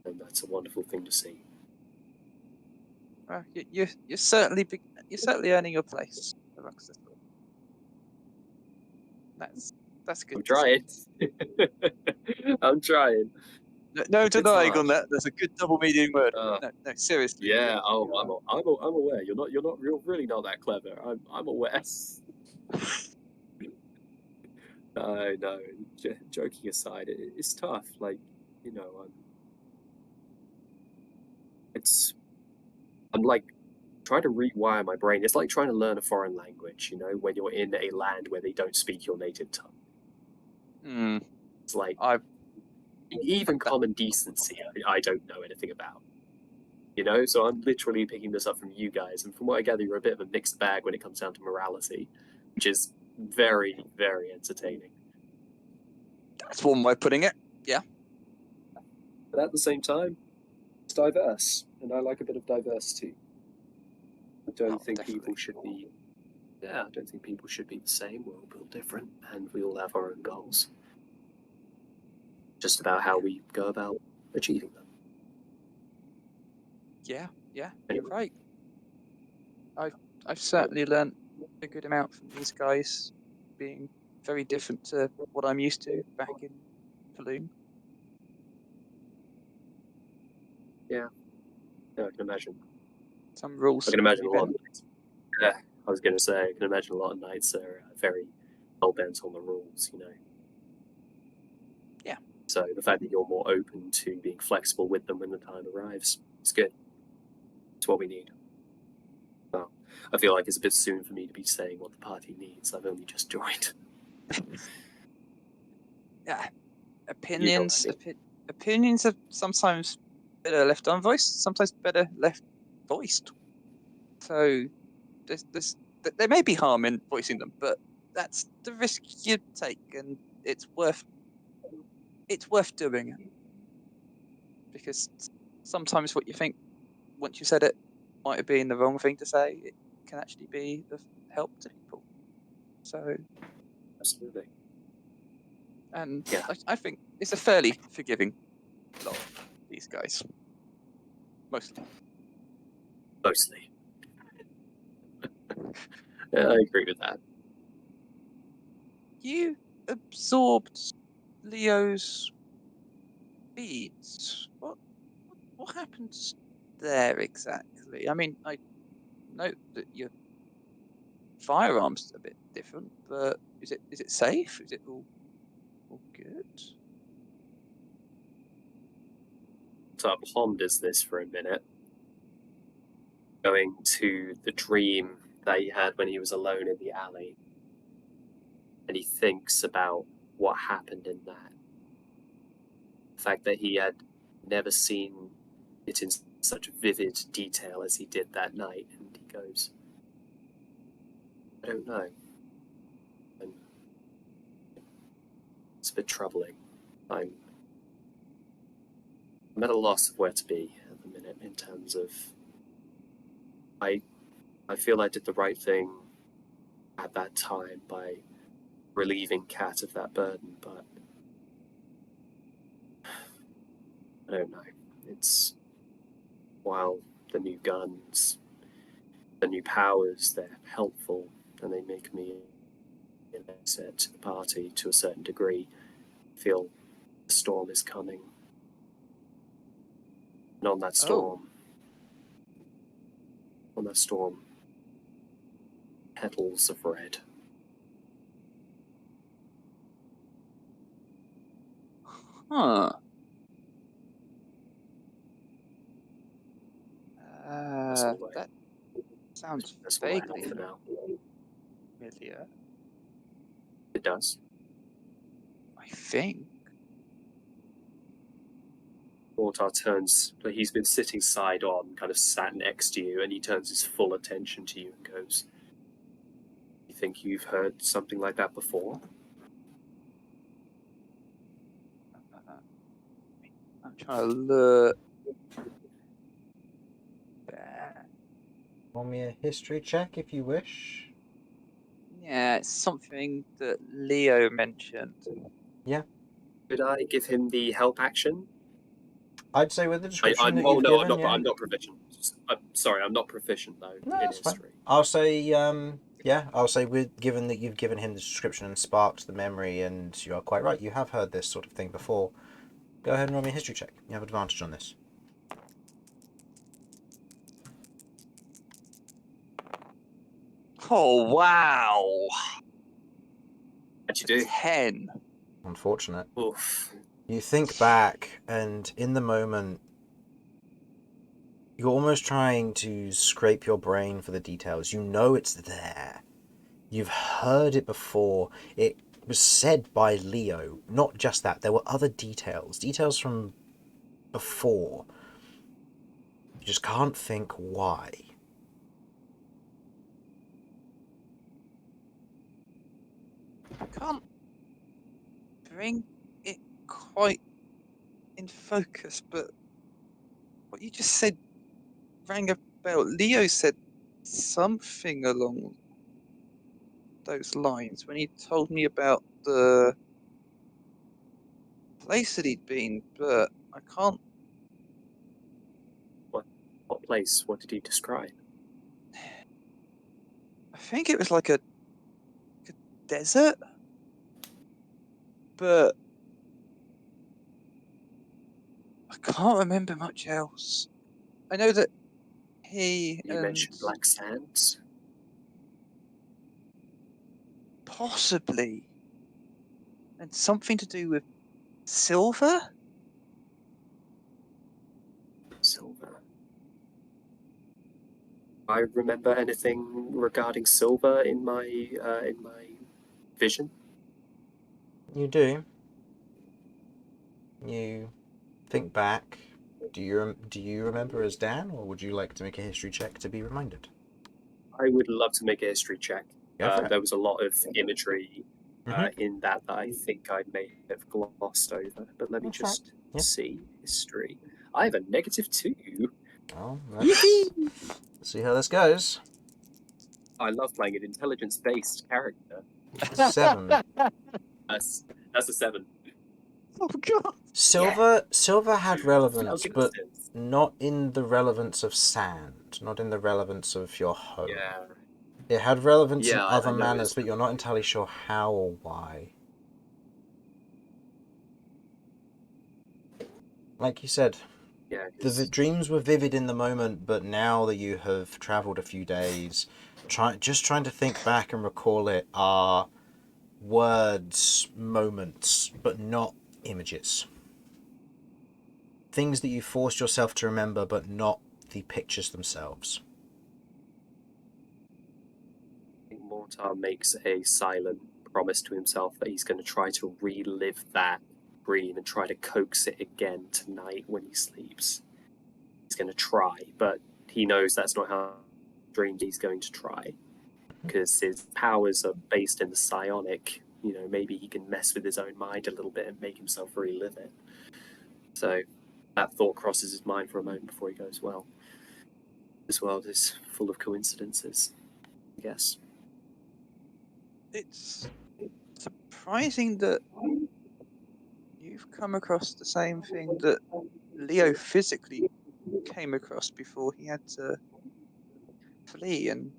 and that's a wonderful thing to see. Well, you're certainly earning your place amongst us. That's good. I'm trying. I'm trying. No denying hard. on that. That's a good double meaning word. Uh, No, seriously. Yeah. Oh, I'm aware. You're really not that clever. I'm aware. No. Joking aside, it's tough. Like, I'm like trying to rewire my brain. It's like trying to learn a foreign language. When you're in a land where they don't speak your native tongue. It's like even common decency. I don't know anything about. So I'm literally picking this up from you guys, and from what I gather, you're a bit of a mixed bag when it comes down to morality, which is very, very entertaining. That's one way of putting it. Yeah. But at the same time, it's diverse, and I like a bit of diversity. I don't think definitely. people should be. Yeah, I don't think people should be the same. We're all built different, and we all have our own goals. Just about how we go about achieving them. Yeah, you're Anyway. right. I've certainly learnt a good amount from these guys, being very different to what I'm used to back in Falloon. Yeah, I can imagine. Some rules. I can imagine a lot bent. of nights. Yeah, I was going to say, I can imagine a lot of nights are very hell-bent on the rules, Yeah. So the fact that you're more open to being flexible with them when the time arrives is good. It's what we need. Well, I feel like it's a bit soon for me to be saying what the party needs. I've only just joined. Yeah. Opinions. You know what I mean. Opinions are sometimes better left unvoiced, sometimes better left voiced. So there may be harm in voicing them, but that's the risk you take, and it's worth doing it. Because sometimes what you think once you said it might have been the wrong thing to say, it can actually be of help to people. So, Absolutely. and Yeah. I think it's a fairly forgiving lot, these guys. Mostly. Yeah, I agree with that. You absorbed Leo's beads. What happened there exactly? I mean, I note that your firearm's a bit different, but is it safe? Is it all good? So I ponders this for a minute, going to the dream that he had when he was alone in the alley, and he thinks about what happened in that. The fact that he had never seen it in such vivid detail as he did that night, and he goes, I don't know. And it's a bit troubling. I'm at a loss of where to be at the minute in terms of I feel I did the right thing at that time by relieving Kat of that burden, but I don't know. It's while the new guns, the new powers, they're helpful and they make me an asset to the party to a certain degree. I feel the storm is coming. And on that storm, petals of red. Huh. Sounds That's all I have vaguely for now. familiar. It does. I think. Mortar turns, like he's been sitting side on, kind of sat next to you, and he turns his full attention to you and goes, "You think you've heard something like that before?" I'm trying to look back. Roll me a history check if you wish. Yeah, it's something that Leo mentioned. Could I give him the help action? I'd say with the description I'm that you've no, given, I'm not proficient. I'm sorry, I'm not proficient though No, in that's fine. history. I'll say, I'll say given that you've given him the description and sparked the memory, and you are quite right, you have heard this sort of thing before. Go ahead and roll me a history check. You have advantage on this. Oh wow! How'd you do? 10. Unfortunate. Oof. You think back, and in the moment, you're almost trying to scrape your brain for the details. You know it's there. You've heard it before. It was said by Leo. Not just that, there were other details. Details from before. You just can't think why. I can't bring it quite in focus, but what you just said rang a bell. Leo said something along those lines when he told me about the place that he'd been, but I can't. What place? What did he describe? I think it was like a desert, but I can't remember much else. I know that he You mentioned black sands. possibly, and something to do with silver. Silver. I remember anything regarding silver in my vision. You do. You think back. Do you remember as Dan, or would you like to make a history check to be reminded? I would love to make a history check. Go for it. There was a lot of imagery Mhm. in that I think I may have glossed over. But let me That's right. just Yeah. see history. I have a -2. Well, let's see how this goes. I love playing an intelligence-based character. 7. That's a 7. Oh god! Silver had relevance, I'll give but it a 6. not in the relevance of sand, not in the relevance of your home. Yeah. It had relevance in Yeah, other I know manners, it's- but you're not entirely sure how or why. Like you said, Yeah. the dreams were vivid in the moment, but now that you have travelled a few days, trying to think back and recall it are words, moments, but not images. Things that you forced yourself to remember, but not the pictures themselves. I think Mortar makes a silent promise to himself that he's going to try to relive that dream and try to coax it again tonight when he sleeps. He's going to try, but he knows that's not how dreams he's going to try, because his powers are based in the psionic. You know, maybe he can mess with his own mind a little bit and make himself relive it. So that thought crosses his mind for a moment before he goes, well, this world is full of coincidences, I guess. It's surprising that you've come across the same thing that Leo physically came across before he had to flee and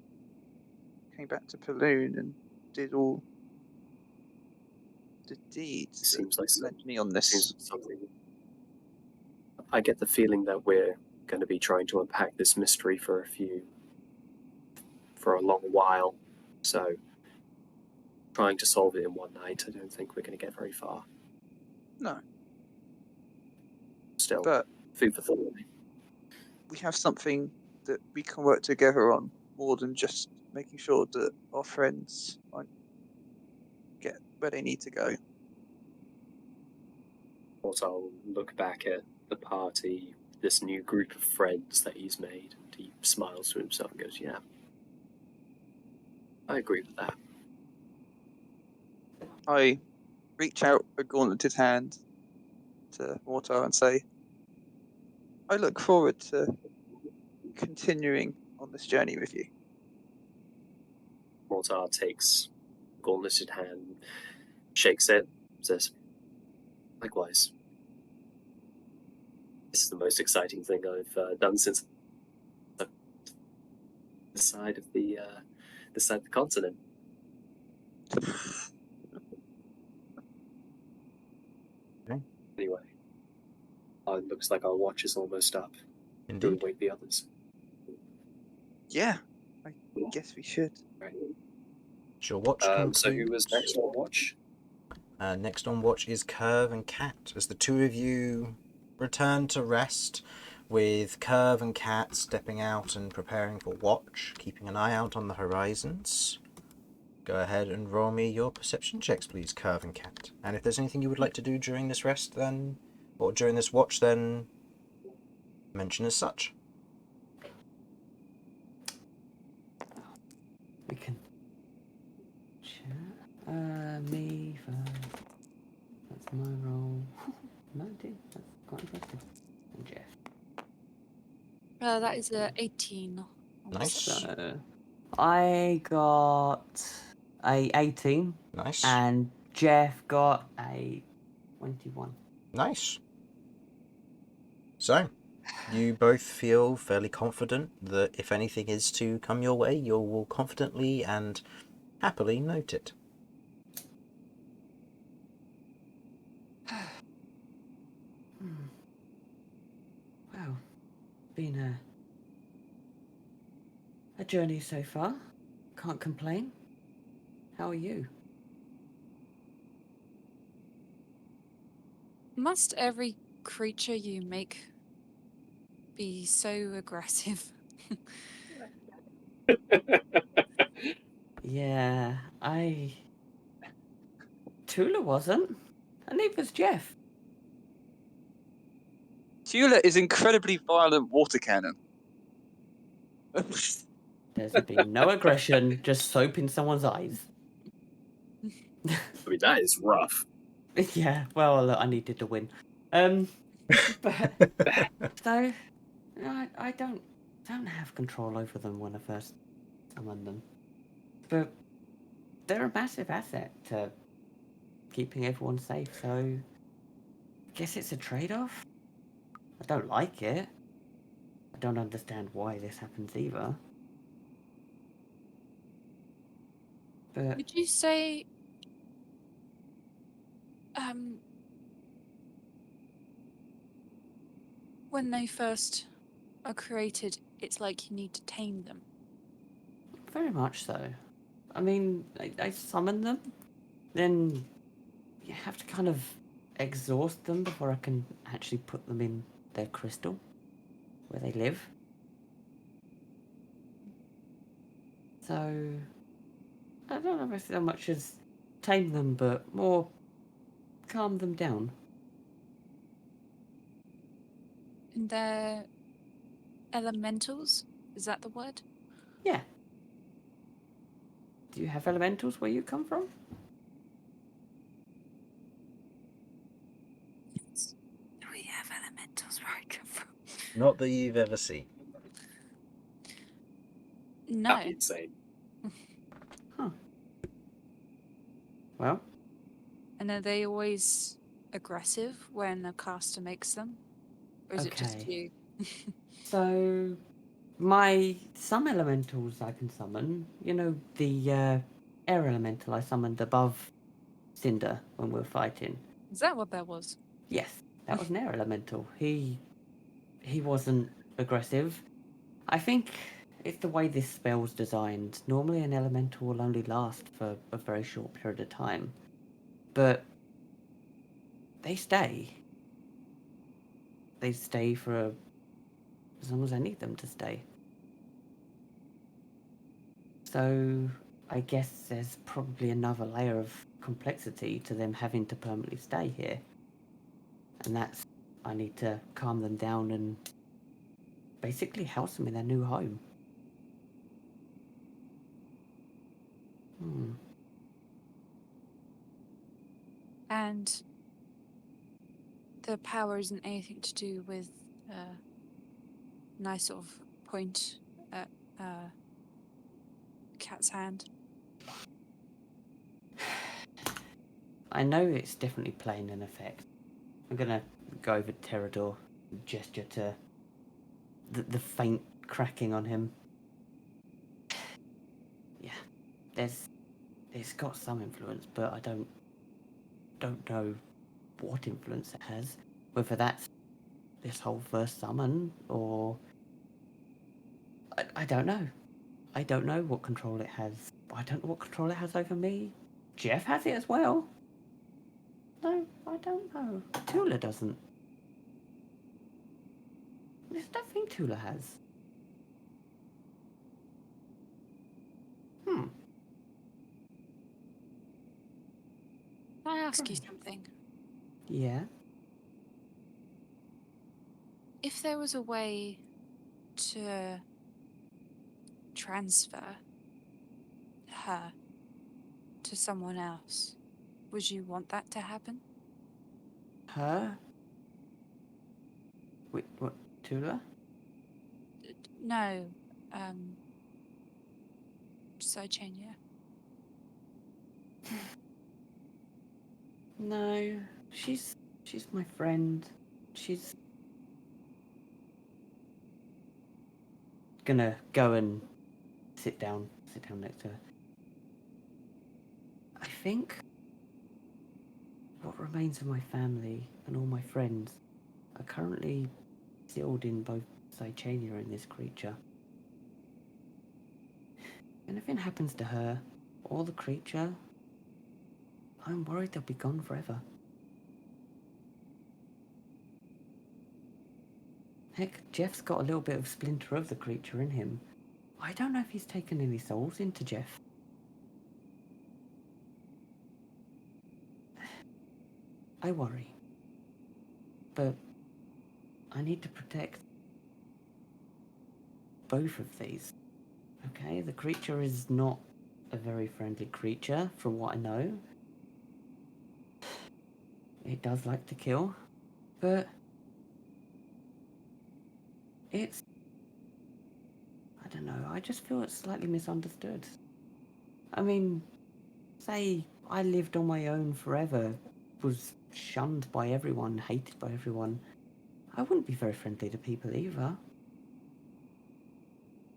came back to Paloon and did all the deeds that Seems like led me on this. something. I get the feeling that we're going to be trying to unpack this mystery for a long while. So trying to solve it in one night, I don't think we're going to get very far. No, Still, but food for thought. we have something that we can work together on more than just making sure that our friends get where they need to go. Mortar will look back at the party, this new group of friends that he's made, and he smiles to himself and goes, "Yeah, I agree with that." I reach out a gauntleted hand to Mortar and say, I look forward to continuing on this journey with you. Mortar takes gauntleted hand, shakes it, says, "Likewise. This is the most exciting thing I've done since the side of the continent." Okay. Anyway, it looks like our watch is almost up. Do we Indeed. wake the others? Yeah, I guess we should. Right. Your watch So who was concludes. next on watch? Next on watch is Kirv and Cat, as the two of you return to rest, with Kirv and Cat stepping out and preparing for watch, keeping an eye out on the horizons. Go ahead and roll me your perception checks, please, Kirv and Cat. And if there's anything you would like to do during this rest, then, or during this watch, then mention as such. We can chat. Me first. That's my roll. 19. That's quite impressive. And Jeff. That is a 18. Nice. So I got a 18, Nice. and Jeff got a 21. Nice. So, you both feel fairly confident that if anything is to come your way, you will confidently and happily note it. Wow, been a journey so far. Can't complain. How are you? Must every creature you make be so aggressive? Yeah, Tula wasn't, and neither was Jeff. Tula is incredibly violent water cannon. There's been no aggression, just soap in someone's eyes. I mean, that is rough. Yeah, well, look, I needed to win. But so I don't have control over them when I first summon them, but they're a massive asset to keeping everyone safe. So I guess it's a trade-off. I don't like it. I don't understand why this happens either. But Would you say when they first are created, it's like you need to tame them? very much so. I mean, I summon them, then you have to kind of exhaust them before I can actually put them in their crystal where they live. So I don't know if so much as tame them, but more calm them down. And they're elementals? Is that the word? Yeah. Do you have elementals where you come from? Yes. We have elementals where I come from. Not that you've ever seen. No. That'd be insane. Huh. Well, And are they always aggressive when a caster makes them? Or is it just Okay. you? so some elementals I can summon. You know, the air elemental I summoned above Cinder when we were fighting. Is that what that was? Yes, that was an air elemental. He wasn't aggressive. I think it's the way this spell's designed. Normally an elemental will only last for a very short period of time. But they stay. They stay for as long as I need them to stay. So I guess there's probably another layer of complexity to them having to permanently stay here. And that's, I need to calm them down and basically house them in their new home. And the power isn't anything to do with nice sort of point at Cat's hand. I know it's definitely playing an effect. I'm gonna go over to Terador and gesture to the faint cracking on him. Yeah, it's got some influence, but I don't know what influence it has. Whether that's this whole first summon or I don't know. I don't know what control it has. I don't know what control it has over me. Jeff has it as well. No, I don't know. Tula doesn't. There's nothing Tula has. Can I ask you Strange. something? Yeah. If there was a way to transfer her to someone else, would you want that to happen? Her? Wait, what? Tula? No. Sidechain, yeah. No. She's my friend. She's gonna go and sit down next to her. I think what remains of my family and all my friends are currently sealed in both Sidechania and this creature. If anything happens to her or the creature, I'm worried they'll be gone forever. Heck, Jeff's got a little bit of splinter of the creature in him. I don't know if he's taken any souls into Jeff. I worry. But I need to protect both of these. Okay, the creature is not a very friendly creature, from what I know. It does like to kill, but it's... I don't know, I just feel it's slightly misunderstood. I mean, say I lived on my own forever, was shunned by everyone, hated by everyone. I wouldn't be very friendly to people either.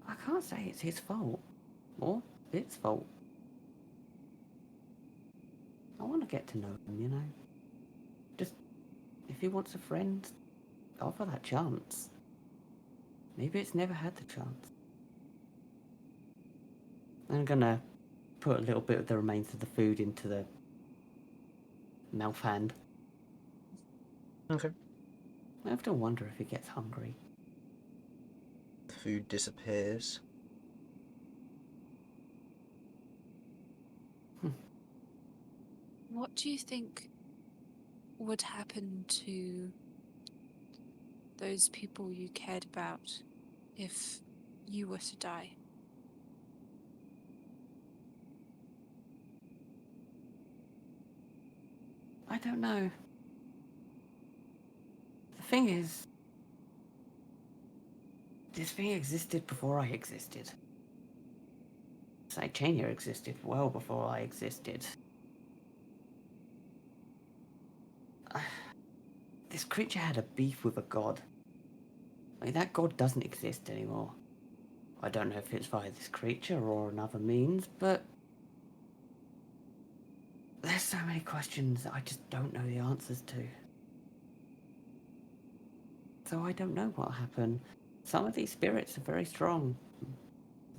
I can't say it's his fault, or its fault. I want to get to know him, you know. Just, if he wants a friend, offer that chance. Maybe it's never had the chance. I'm gonna put a little bit of the remains of the food into the mouth hand. Okay. I often wonder if he gets hungry. The food disappears. What do you think would happen to those people you cared about if you were to die? I don't know. The thing is, this thing existed before I existed. Sidechania existed well before I existed. This creature had a beef with a god. I mean, that god doesn't exist anymore. I don't know if it's via this creature or another means, but there's so many questions that I just don't know the answers to. So I don't know what happened. Some of these spirits are very strong,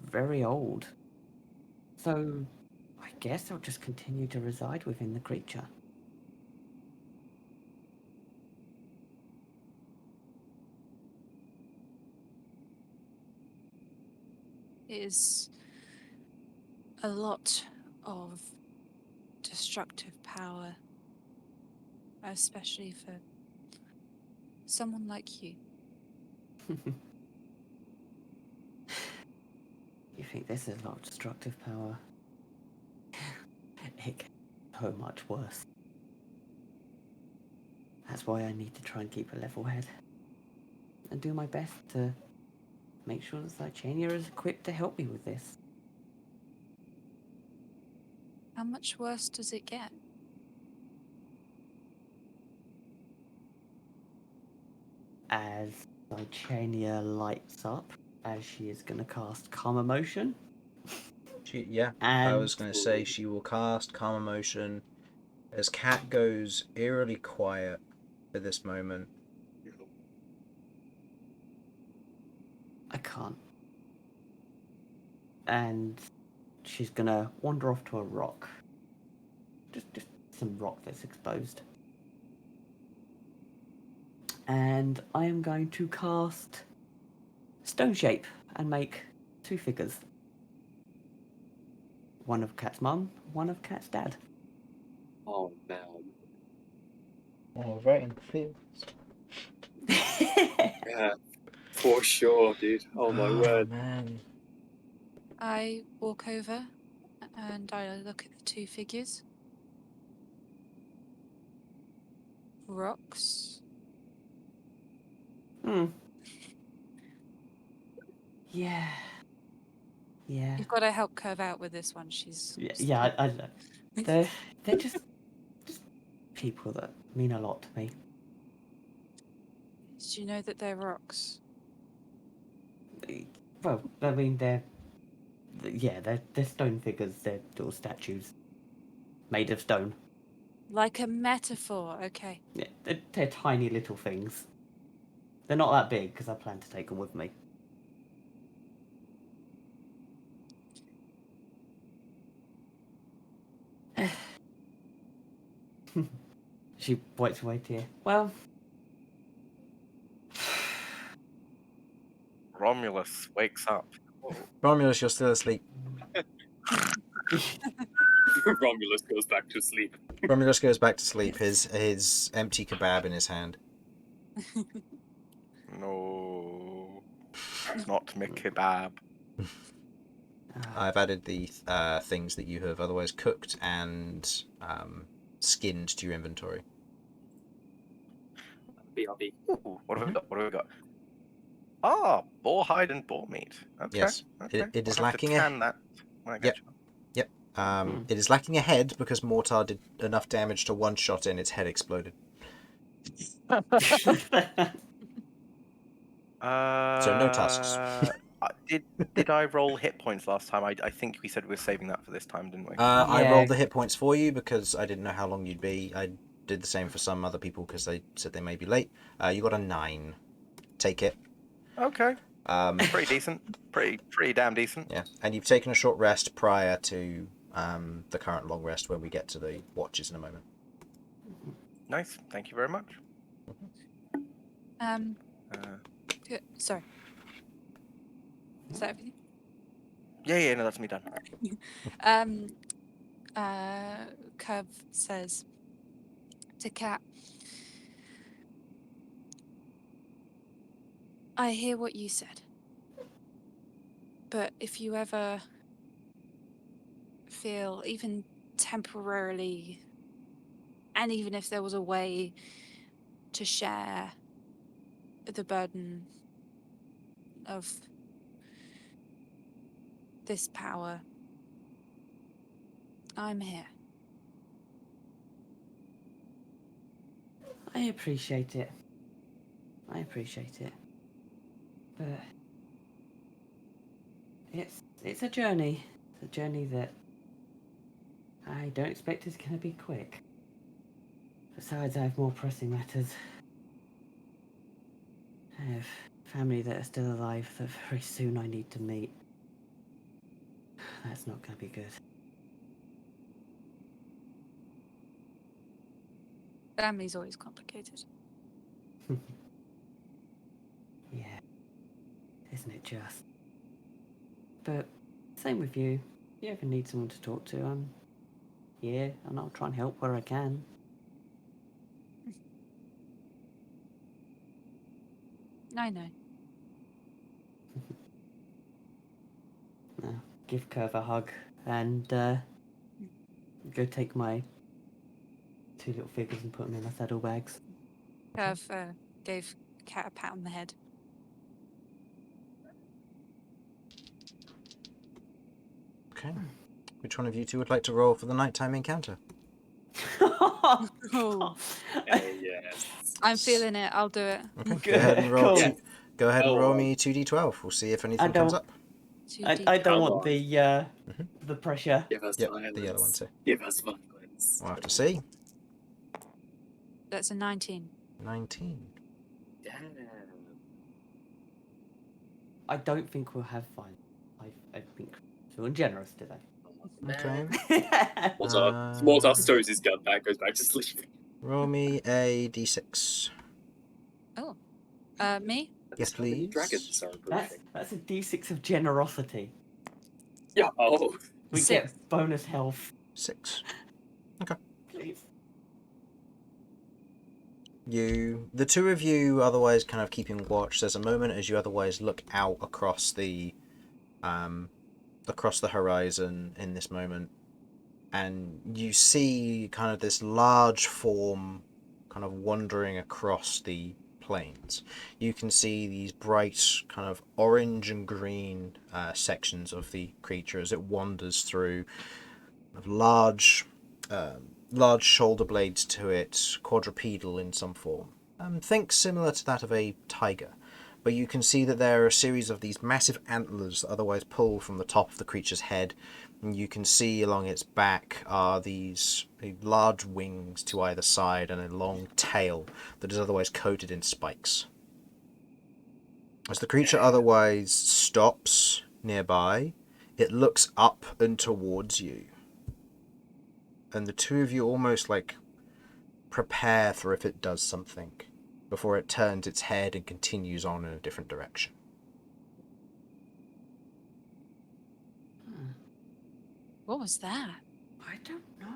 very old. So I guess I'll just continue to reside within the creature. It is a lot of destructive power, especially for someone like you. You think this is a lot of destructive power? It can be so much worse. That's why I need to try and keep a level head. And do my best to make sure that Titania is equipped to help me with this. How much worse does it get? As Titania lights up, as she is going to cast Calm Emotion. I And was going to say she will cast Calm Emotion as Cat goes eerily quiet for this moment. I can't. And she's going to wander off to a rock. Just some rock that's exposed. And I am going to cast Stone Shape and make 2 figures. One of Cat's mum, one of Cat's dad. Oh, man. Oh, right in the fields. Yeah, for sure, dude. Oh, my word. Man. I walk over and I look at the 2 figures. Rocks. Yeah. Yeah. You've got to help Kirv out with this one. She's Yeah, I know. They're just people that mean a lot to me. Do you know that they're rocks? Well, I mean, they're stone figures. They're little statues made of stone. Like a metaphor, okay. Yeah, they're tiny little things. They're not that big because I plan to take them with me. She wipes away a tear. Well, Romulus wakes up. Romulus, you're still asleep. Romulus goes back to sleep. Romulus goes back to sleep, his empty kebab in his hand. No, not me kebab. I've added the things that you have otherwise cooked and skinned to your inventory. BRB. Ooh, what have we got? What have we got? Ah, boar hide and boar meat. Okay. Yes, Okay. it is I'll have lacking to a- tan that when I get Yep. It is lacking a head because Mortar did enough damage to one shot and its head exploded. So no tusks. Did I roll hit points last time? I think we said we were saving that for this time, didn't we? I Yeah. rolled the hit points for you because I didn't know how long you'd be. I did the same for some other people because they said they may be late. You got a 9. Take it. Okay. Pretty decent. Pretty damn decent. Yeah, and you've taken a short rest prior to the current long rest when we get to the watches in a moment. Nice. Thank you very much. Sorry. Is that everything? Yeah, no, that's me done. Kirv says to Cat, I hear what you said. But if you ever feel, even temporarily, and even if there was a way to share the burden of this power, I'm here. I appreciate it. But it's a journey. It's a journey that I don't expect is going to be quick. Besides, I have more pressing matters. I have family that are still alive that very soon I need to meet. That's not going to be good. Family's always complicated. Yeah. Isn't it just? But same with you. you ever need someone to talk to, I'm here, and I'll try and help where I can. I know. Give Kirv a hug and go take my 2 little figures and put them in my saddlebags. Kirv gave Cat a pat on the head. Okay. Which one of you two would like to roll for the nighttime encounter? Oh, Oh, yes. I'm feeling it. I'll do it. Okay. Go ahead and roll. Cool. Go ahead and Oh, roll me 2d12. We'll see if anything comes don't- up. I 2D. don't Come want on. the pressure. Give us Yep, violence. the other one too. Give us violence. We'll have to see. That's a 19. 19. Damn. I don't think we'll have fun. I think we're generous today. Okay. Mortar stows his gun back, goes back to sleep. Roll me a d6. Oh. Me? Yes, How many please. dragons are breathing? That's a D6 of generosity. Yeah. Oh. We 6. get bonus health, 6. please. The two of you, otherwise kind of keeping watch. There's a moment as you otherwise look out across the horizon in this moment, and you see kind of this large form kind of wandering across the plains. You can see these bright kind of orange and green sections of the creature as it wanders through. Large shoulder blades to it, quadrupedal in some form. Think similar to that of a tiger, but you can see that there are a series of these massive antlers that otherwise pull from the top of the creature's head, and you can see along its back are these large wings to either side and a long tail that is otherwise coated in spikes. As the creature otherwise stops nearby, it looks up and towards you. And the two of you almost like prepare for if it does something before it turns its head and continues on in a different direction. What was that? I don't know.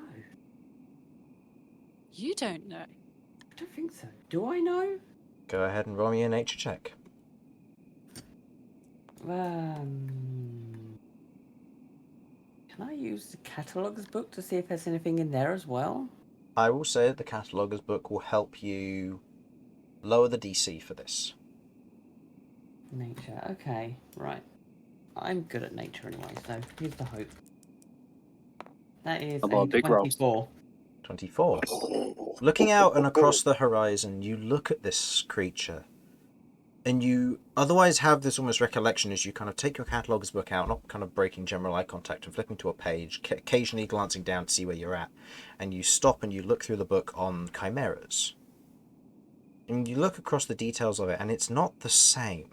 You don't know. I don't think so. Do I know? Go ahead and roll me a nature check. Can I use the catalogue's book to see if there's anything in there as well? I will say that the cataloguer's book will help you lower the DC for this. Nature. Okay, right. I'm good at nature anyway, so here's the hope. That is Come a on, big rolls. 24. 24. Looking out and across the horizon, you look at this creature, and you otherwise have this almost recollection as you kind of take your cataloguer's book out, not kind of breaking general eye contact and flipping to a page, occasionally glancing down to see where you're at, and you stop and you look through the book on chimeras. And you look across the details of it, and it's not the same.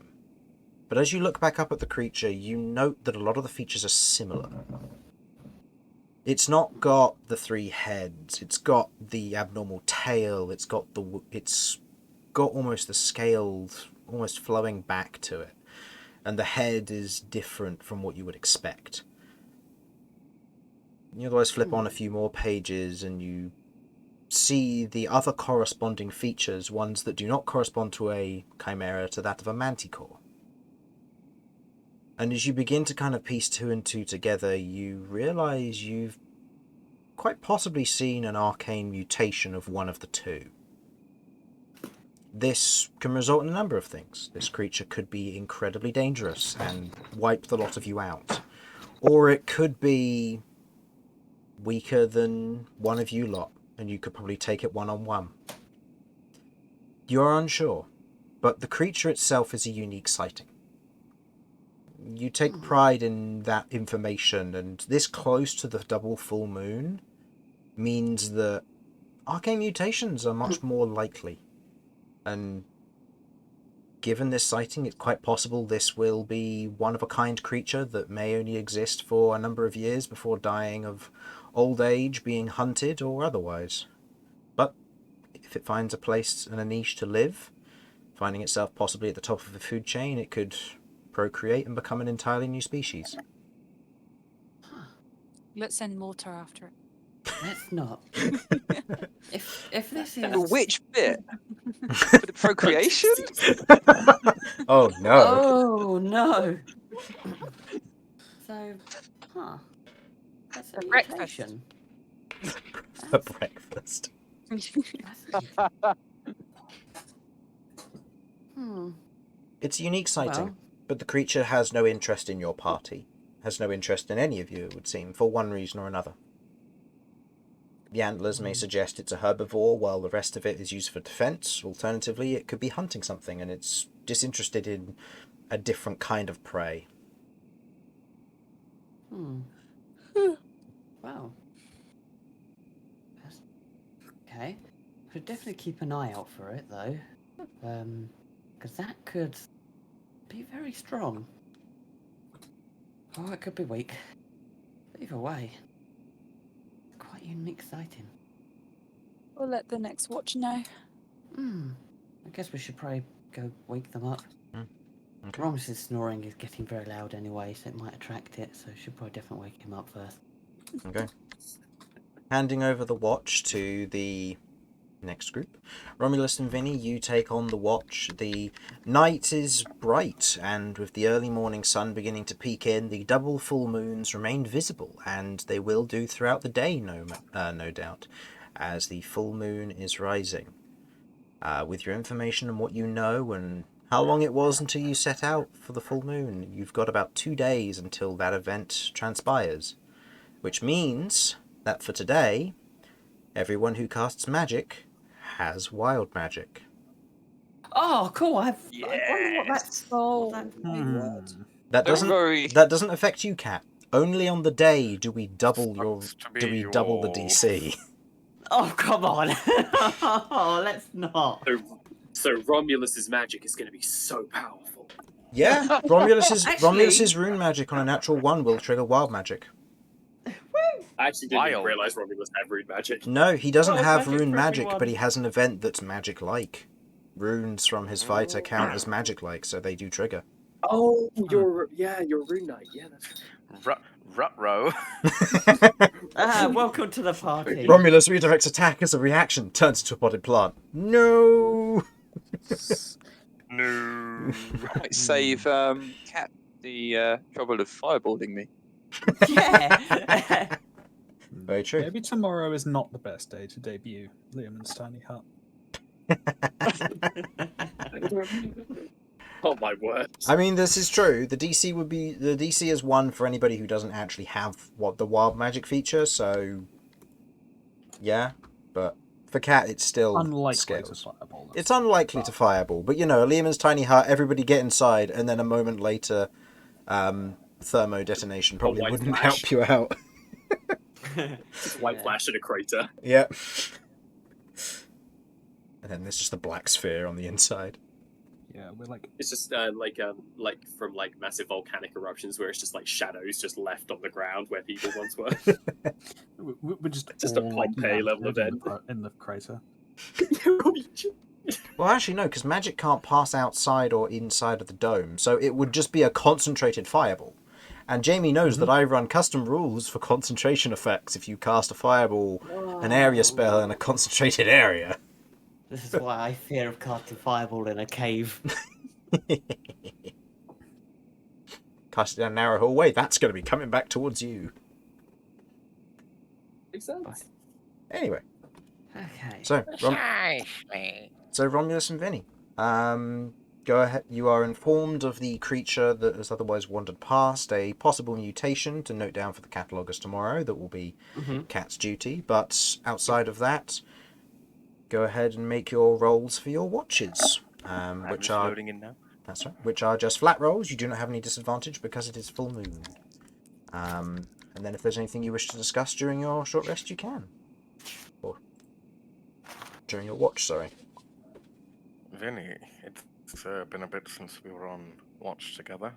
But as you look back up at the creature, you note that a lot of the features are similar. It's not got the 3 heads, it's got the abnormal tail, it's got almost the scales almost flowing back to it. And the head is different from what you would expect. You otherwise flip on a few more pages and you see the other corresponding features, ones that do not correspond to a chimera, to that of a manticore. And as you begin to kind of piece 2 and 2 together, you realise you've quite possibly seen an arcane mutation of one of the two. This can result in a number of things. This creature could be incredibly dangerous and wipe the lot of you out. Or it could be weaker than one of you lot, and you could probably take it one-on-one. You're unsure, but the creature itself is a unique sighting. You take pride in that information, and this close to the double full moon means that arcane mutations are much more likely. And given this sighting, it's quite possible this will be one-of-a-kind creature that may only exist for a number of years before dying of old age, being hunted, or otherwise. But if it finds a place and a niche to live, finding itself possibly at the top of the food chain, it could procreate and become an entirely new species. Let's send Mortar after it. Let's not. If this The is which bit? For the procreation? Oh no. oh no. So, that's a For breakfast. mutation. For breakfast. Fascinating. It's a unique sighting, Well, but the creature has no interest in your party. Has no interest in any of you, it would seem, for one reason or another. The antlers may suggest it's a herbivore, while the rest of it is used for defense. Alternatively, it could be hunting something, and it's disinterested in a different kind of prey. Wow. Okay. Should definitely keep an eye out for it, though. Because that could be very strong. Or it could be weak. Either way, quite unique sighting. We'll let the next watch know. I guess we should probably go wake them up. Okay. Romus's snoring is getting very loud anyway, so it might attract it, so should probably definitely wake him up first. Okay. Handing over the watch to the next group. Romulus and Vinny, you take on the watch. The night is bright, and with the early morning sun beginning to peek in, the double full moons remain visible, and they will do throughout the day, no doubt, as the full moon is rising. With your information and what you know and how long it was until you set out for the full moon, you've got about 2 days until that event transpires, which means that for today, everyone who casts magic has wild magic. Oh, cool! I wonder what that's. Oh, What my word. That Don't worry. doesn't affect you, Cat. Only on the day do we double the DC. Oh, come on! Oh, let's not. So Romulus's magic is going to be so powerful. Yeah, Romulus's rune magic on a natural 1 will trigger wild magic. I actually didn't even Wild. realize Romulus had rune magic. No, he doesn't Wild have magic rune for magic, everyone. but he has an event that's magic-like. Runes from his fighter count as magic-like, so they do trigger. Oh, you're rune knight. Yeah, that's right. Rut-row. Welcome to the party. Romulus redirects attack as a reaction, turns into a potted plant. No! No. Might save Cat the trouble of fireballing me. Yeah. Very true. Maybe tomorrow is not the best day to debut Liam's tiny hut. Oh my word. I mean, this is true. The DC is 1 for anybody who doesn't actually have the wild magic feature, so yeah. But for Cat, it's still Unlikely scales. to fireball. It's unlikely to fireball, but you know, Liam's tiny hut, everybody get inside, and then a moment later, thermo detonation probably white wouldn't flash. help you out. Just white flash in a crater. Yep. And then there's just a black sphere on the inside. Yeah, we're like It's just like from like massive volcanic eruptions where it's just like shadows just left on the ground where people once were. we're just Just a all, like, Pompeii level knackered event. in the crater. Well, actually, no, because magic can't pass outside or inside of the dome, so it would just be a concentrated fireball. And Jamie knows that I run custom rules for concentration effects if you cast a fireball, an area spell in a concentrated area. This is why I fear of casting fireball in a cave. Cast it down a narrow hallway, that's going to be coming back towards you. Makes sense. Anyway, Okay. so Romulus and Vinny, go ahead. You are informed of the creature that has otherwise wandered past, a possible mutation to note down for the catalogus tomorrow that will be Cat's duty, but outside of that, go ahead and make your rolls for your watches, which are loading in now. that's right, which are just flat rolls. You do not have any disadvantage because it is full moon. And then if there's anything you wish to discuss during your short rest, you can. Or during your watch, sorry. Vinny, it's been a bit since we were on watch together.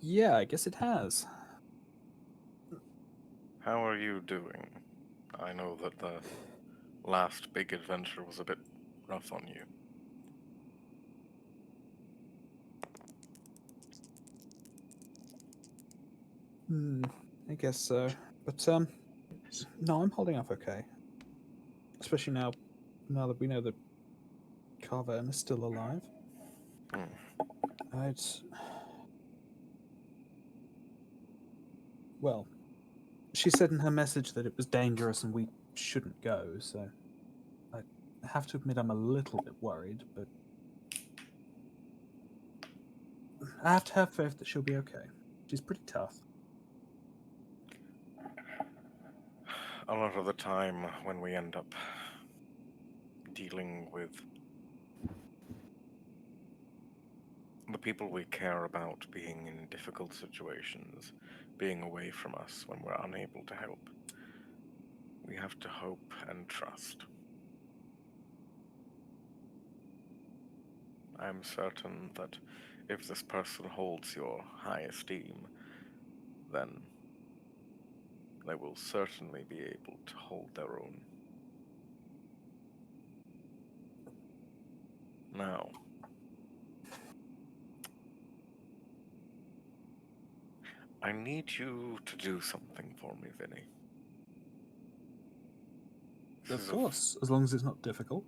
Yeah, I guess it has. How are you doing? I know that the last big adventure was a bit rough on you. I guess so. But no, I'm holding up okay. Especially now that we know that Carverne is still alive. Well, she said in her message that it was dangerous and we shouldn't go, so I have to admit I'm a little bit worried, but I have to have faith that she'll be okay. She's pretty tough. A lot of the time when we end up dealing with the people we care about being in difficult situations, being away from us when we're unable to help, we have to hope and trust. I'm certain that if this person holds your high esteem, then they will certainly be able to hold their own. Now, I need you to do something for me, Vinny. Of course, as long as it's not difficult.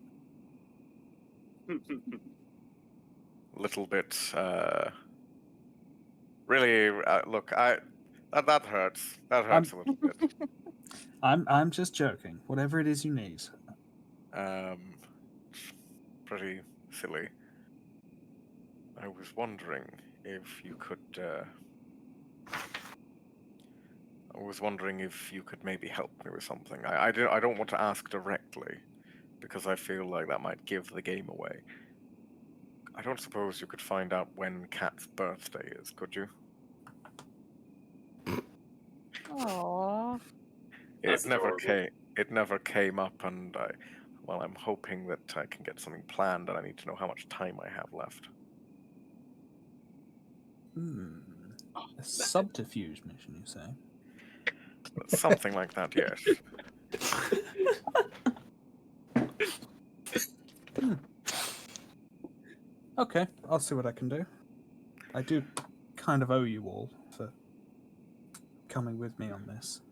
Little bit, really, look, that hurts. That hurts a little bit. I'm just joking. Whatever it is you need. Pretty silly. I was wondering if you could, maybe help me with something. I don't want to ask directly, because I feel like that might give the game away. I don't suppose you could find out when Kat's birthday is, could you? Aww. That's adorable. It never came up, and I'm hoping that I can get something planned, and I need to know how much time I have left. A subterfuge mission, you say? Something like that, yes. Okay, I'll see what I can do. I do kind of owe you all for coming with me on this.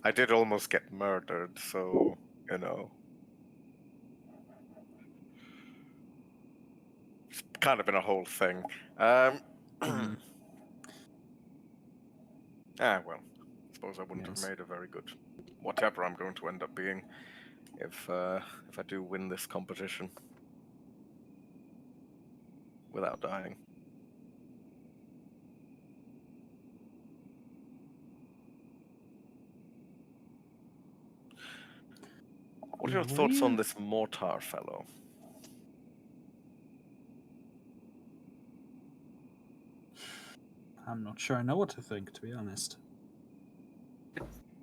I did almost get murdered, so, it's kind of been a whole thing. Well, I suppose I wouldn't have made a very good whatever I'm going to end up being if I do win this competition without dying. What are your thoughts on this Mortar fellow? I'm not sure I know what to think, to be honest.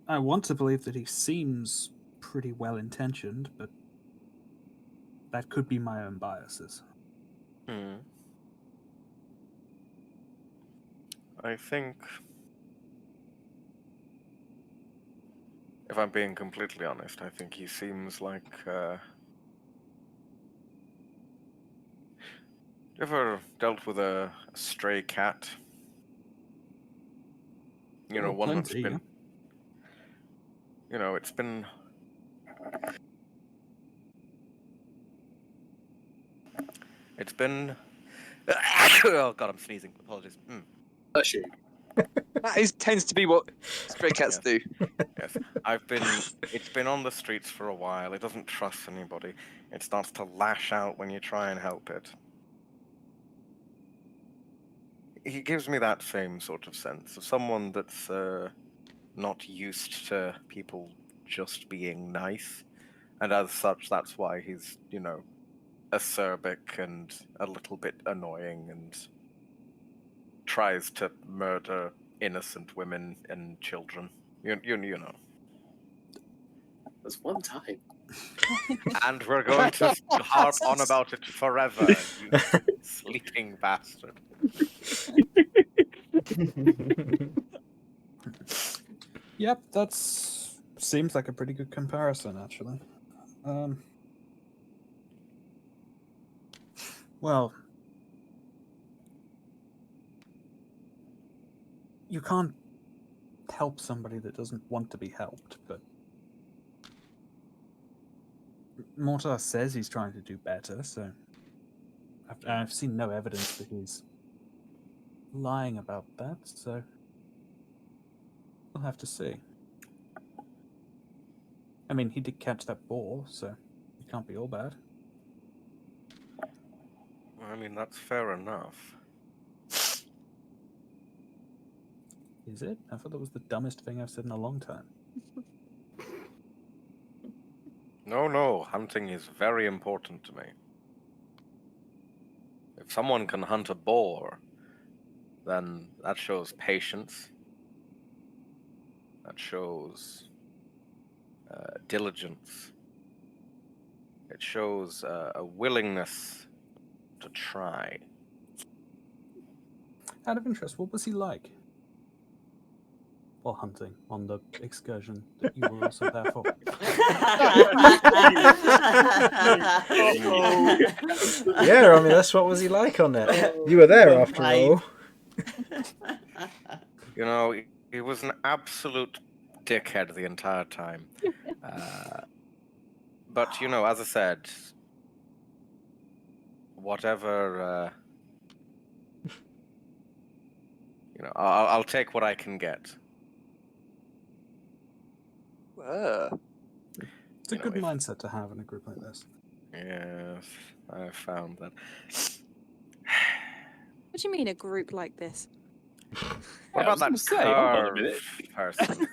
I want to believe that he seems pretty well-intentioned, but that could be my own biases. I think, if I'm being completely honest, I think he seems like, you ever dealt with a stray cat? One that's been, it's been... It's been... Oh god, I'm sneezing. Apologies. Bless you. That tends to be what stray cats do. Yes. It's been on the streets for a while. It doesn't trust anybody. It starts to lash out when you try and help it. He gives me that same sort of sense of someone that's not used to people just being nice. And as such, that's why he's, acerbic and a little bit annoying and tries to murder innocent women and children. You know. There's one time. And we're going to harp on about it forever, you sleeping bastard. Yep, seems like a pretty good comparison, actually. Well, you can't help somebody that doesn't want to be helped, but Mortar says he's trying to do better, so I've seen no evidence that he's lying about that, so we'll have to see. I mean, he did catch that boar, so it can't be all bad. I mean, that's fair enough. Is it? I thought that was the dumbest thing I've said in a long time. No, hunting is very important to me. If someone can hunt a boar, then that shows patience. That shows diligence. It shows a willingness to try. Out of interest, what was he like while hunting on the excursion that you were also there for? Yeah, Romulus, what was he like on it? You were there after all. You know, he was an absolute dickhead the entire time. But, you know, as I said, whatever... you know, I'll take what I can get. It's a good mindset to have in a group like this. Yes, I found that. What do you mean a group like this? What Yeah, I about was that gonna say, hold on a minute. person?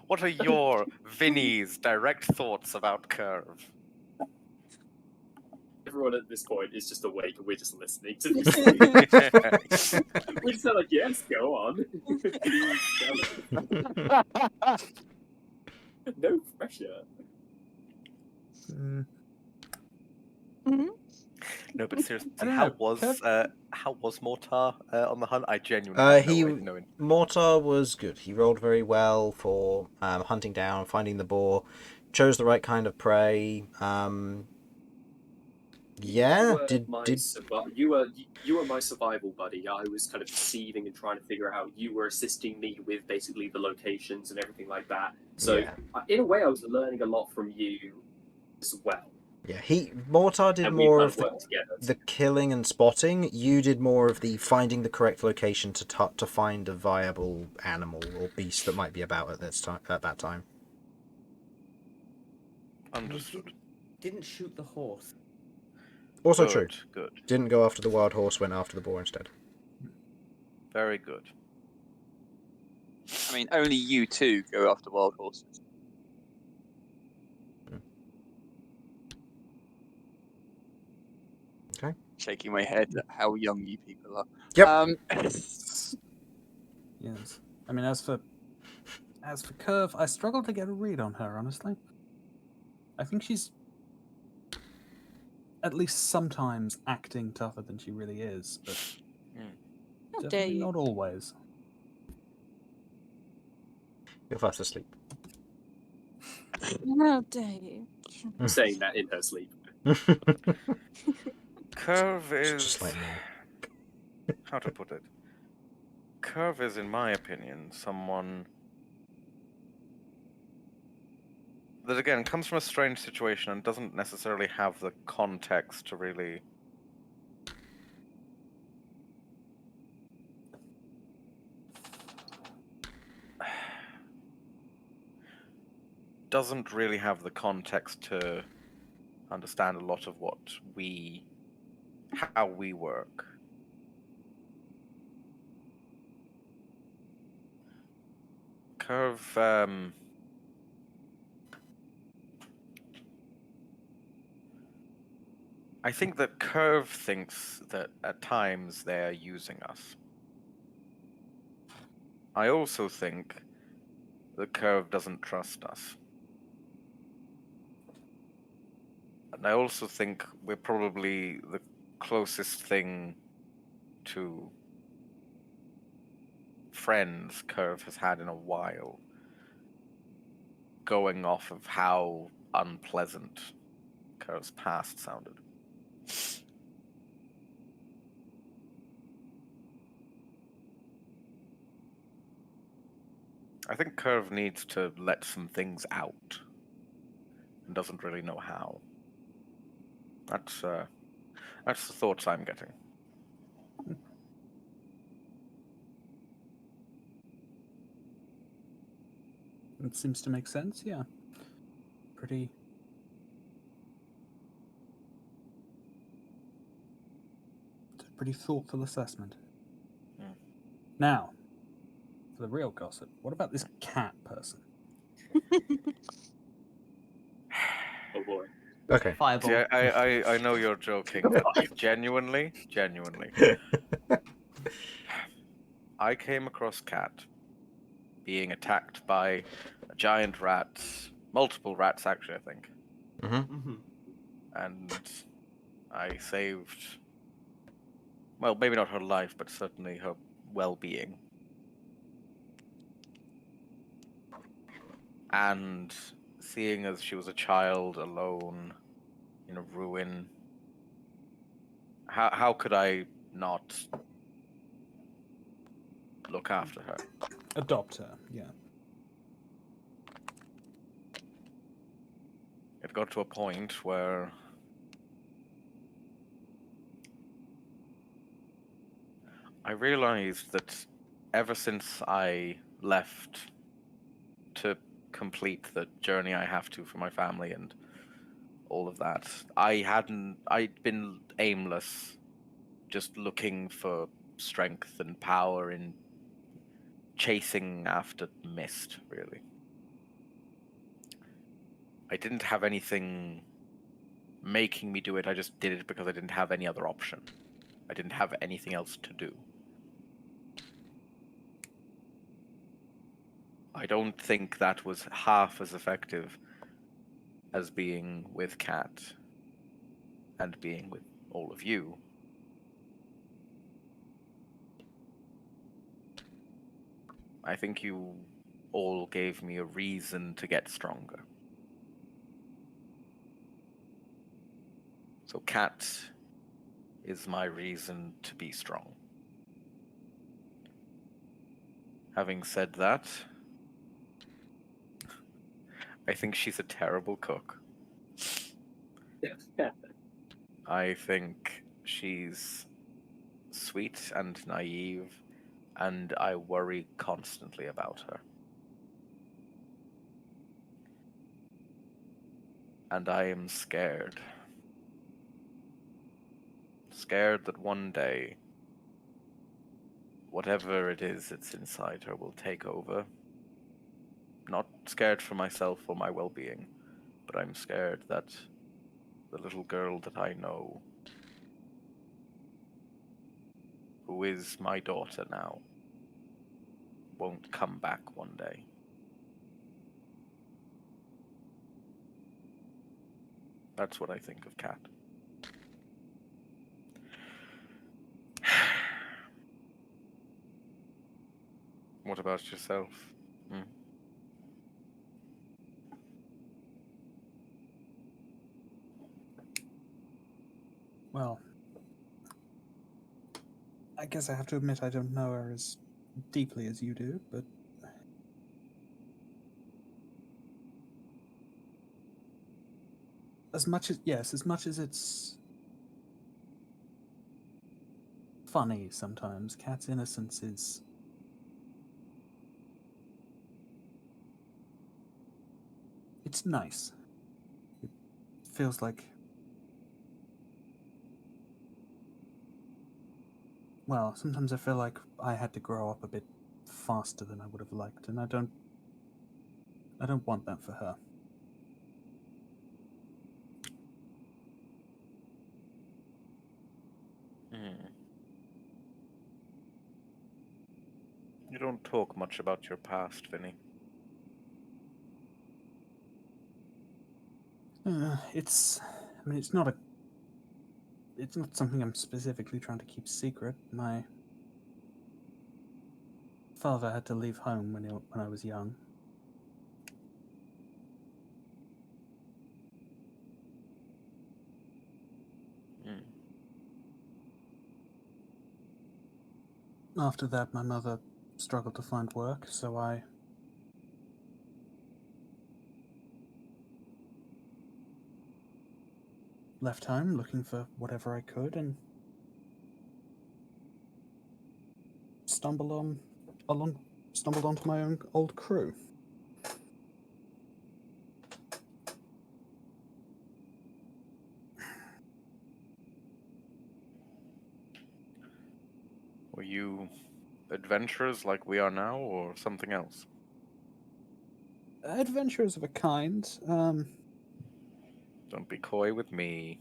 What are your Vinny's direct thoughts about Kirv? Everyone at this point is just awake and we're just listening to this. We just sound like, yes, go on. No pressure. Mm, No, but seriously, I don't how know, was Mortar on the hunt? I genuinely have no idea. Mortar was good. He rolled very well for hunting down, finding the boar, chose the right kind of prey. Yeah, You were my survival buddy. I was kind of deceiving and trying to figure out. You were assisting me with basically the locations and everything like that. So Yeah. in a way, I was learning a lot from you as well. Yeah, Mortar did And we more kind of worked together. the killing and spotting. You did more of the finding the correct location to find a viable animal or beast that might be about at that time. Understood. Didn't shoot the horse. Also Good, true. Good. Didn't go after the wild horse, went after the boar instead. Very good. I mean, only you two go after wild horses. Okay. Shaking my head at how young you people are. Yep. yes. I mean, as for Kirv, I struggle to get a read on her, honestly. I think she's at least sometimes acting tougher than she really is, but How dare definitely you? not always. You're fast asleep. How dare you? I'm saying that in her sleep. Kirv is... Just like me. How to put it? Kirv is, in my opinion, someone that, again, comes from a strange situation and doesn't necessarily have the context to really... doesn't really have the context to understand a lot of how we work. Kirv, I think that Kirv thinks that at times they're using us. I also think that Kirv doesn't trust us. And I also think we're probably the closest thing to friends Kirv has had in a while, going off of how unpleasant Kirv's past sounded. I think Kirv needs to let some things out and doesn't really know how. That's the thoughts I'm getting. It seems to make sense, yeah. Pretty... It's a pretty thoughtful assessment. Hmm. Now, for the real gossip, what about this cat person? Oh boy. Okay. Fireball. See, I know you're joking, but genuinely, I came across Cat being attacked by a giant rat, multiple rats actually, I think, Mm-hmm. and I saved, well, maybe not her life, but certainly her well-being. And seeing as she was a child alone in a ruin, how could I not look after her? Adopt her, yeah. It got to a point where I realized that ever since I left to complete the journey I have to for my family and all of that, I'd been aimless, just looking for strength and power in chasing after mist, really. I didn't have anything making me do it, I just did it because I didn't have any other option. I didn't have anything else to do. I don't think that was half as effective as being with Kat and being with all of you. I think you all gave me a reason to get stronger. So Kat is my reason to be strong. Having said that, I think she's a terrible cook. Yeah. I think she's sweet and naive, and I worry constantly about her. And I am scared. Scared that one day, whatever it is that's inside her will take over. Not scared for myself or my well-being, but I'm scared that the little girl that I know, who is my daughter now, won't come back one day. That's what I think of Kat. What about yourself? Hmm? Well, I guess I have to admit I don't know her as deeply as you do, but as much as it's funny sometimes, Cat's innocence is... It's nice. It feels like... Well, sometimes I feel like I had to grow up a bit faster than I would have liked, and I don't want that for her. You don't talk much about your past, Vinny. It's not something I'm specifically trying to keep secret. My father had to leave home when I was young. Mm. After that, my mother struggled to find work, so I left home looking for whatever I could and stumbled onto my own old crew. Were you adventurers like we are now, or something else? Adventurers of a kind. Don't be coy with me.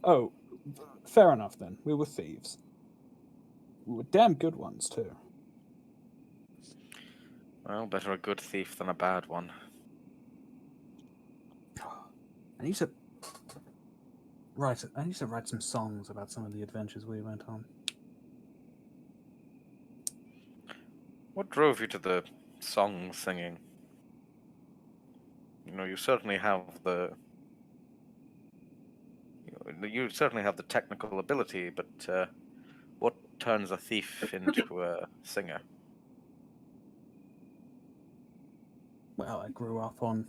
Oh, fair enough then. We were thieves. We were damn good ones, too. Well, better a good thief than a bad one. I need to write some songs about some of the adventures we went on. What drove you to the song singing? You know, you certainly have the technical ability, but what turns a thief into a singer? Well, I grew up on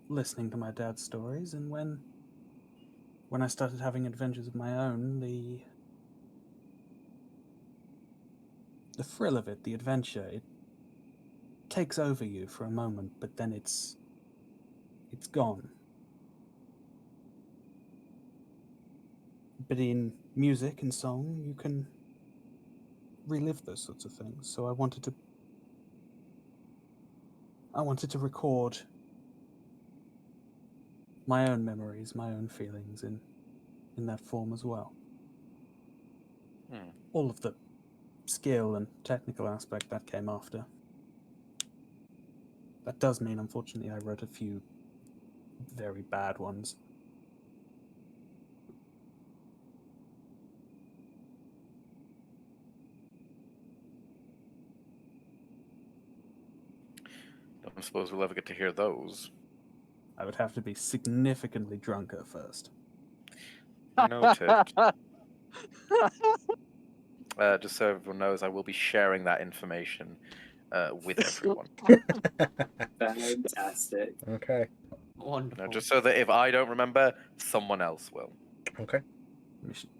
listening to my dad's stories, and when I started having adventures of my own, the thrill of it, the adventure, it takes over you for a moment, but then it's gone. But in music and song, you can relive those sorts of things. So I wanted to record my own memories, my own feelings in that form as well. All of the skill and technical aspect that came after. That does mean, unfortunately, I wrote a few very bad ones. Don't suppose we'll ever get to hear those. I would have to be significantly drunker first. Noted. Just so everyone knows, I will be sharing that information with everyone. Fantastic. Okay. Wonderful. No, just so that if I don't remember, someone else will. Okay.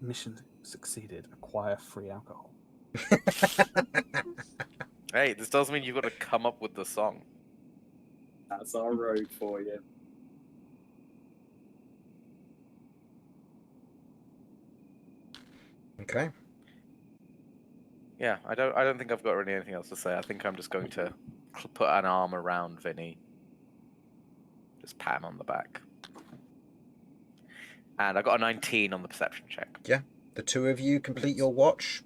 Mission succeeded. Acquire free alcohol. Hey, this does mean you've got to come up with the song. That's our road for you. Okay. Yeah, I don't think I've got really anything else to say. I think I'm just going to put an arm around Vinny. Just pat him on the back. And I got a 19 on the perception check. Yeah. The two of you complete your watch.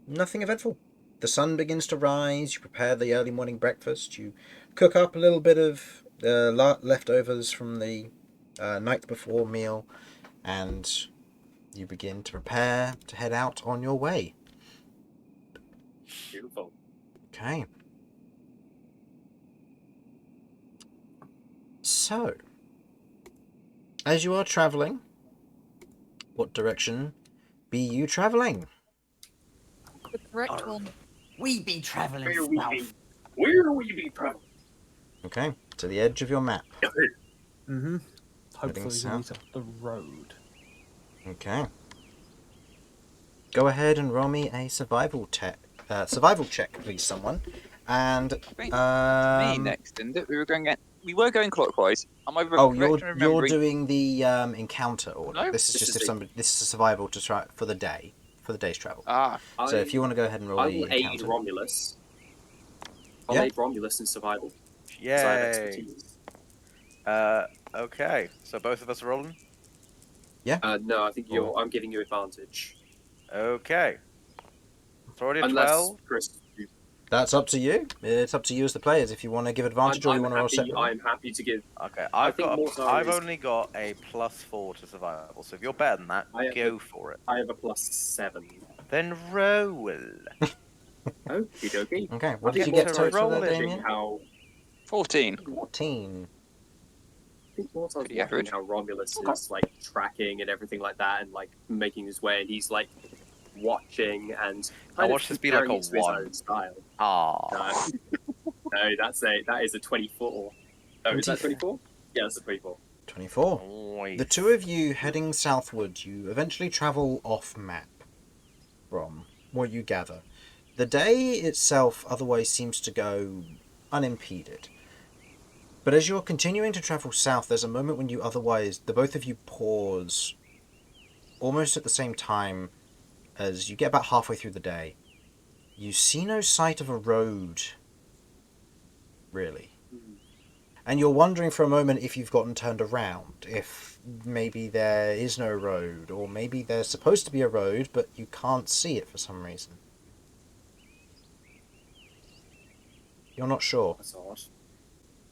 Nothing eventful. The sun begins to rise. You prepare the early morning breakfast. You cook up a little bit of leftovers from the night before meal. And you begin to prepare to head out on your way. Beautiful. Okay. So, as you are travelling, what direction be you travelling? The correct one. We be travelling Where we south. be traveling? Okay, to the edge of your map. Mm-hmm. Hopefully we south. meet up the road. Okay. Go ahead and roll me a survival check, please, someone. And Me next, didn't it? We were going clockwise. Am I oh, correct you're in remembering? doing the encounter order. No, this is just if somebody. This is a survival to try for the day's travel. Ah, So if you want to go ahead and roll I the will aid encounter. Romulus. I'll Yeah. aid Romulus in survival. 'Cause I have Yay! expertise. Okay, so both of us are rolling? No, I think I'm giving you advantage. Okay. It's already a Unless 12. Chris, That's up to you. It's up to you as the players if you want to give advantage or you want to roll separately. I'm happy to give. Okay, I I've think Mortar I've is- only got a +4 to survival, so if you're better than that, I have go for it. I have a +7. Then roll. Okie dokie. Okay, what I did you think get Mortar total roll there, it. Damian? How 14. 14. I think Mortar's Pretty watching average. how Romulus is like tracking and everything like that, and like making his way, and he's like watching and kind watch of this be like comparing a it to his 1. own style. Ah. No, that is a 24. Oh, is that 24? Yeah, that's a 24. 24. Oh, Nice. The two of you heading southward, you eventually travel off map from what you gather. The day itself otherwise seems to go unimpeded. But as you're continuing to travel south, there's a moment when the both of you pause almost at the same time as you get about halfway through the day. You see no sight of a road, really. And you're wondering for a moment if you've gotten turned around, if maybe there is no road, or maybe there's supposed to be a road, but you can't see it for some reason. You're not sure. That's odd.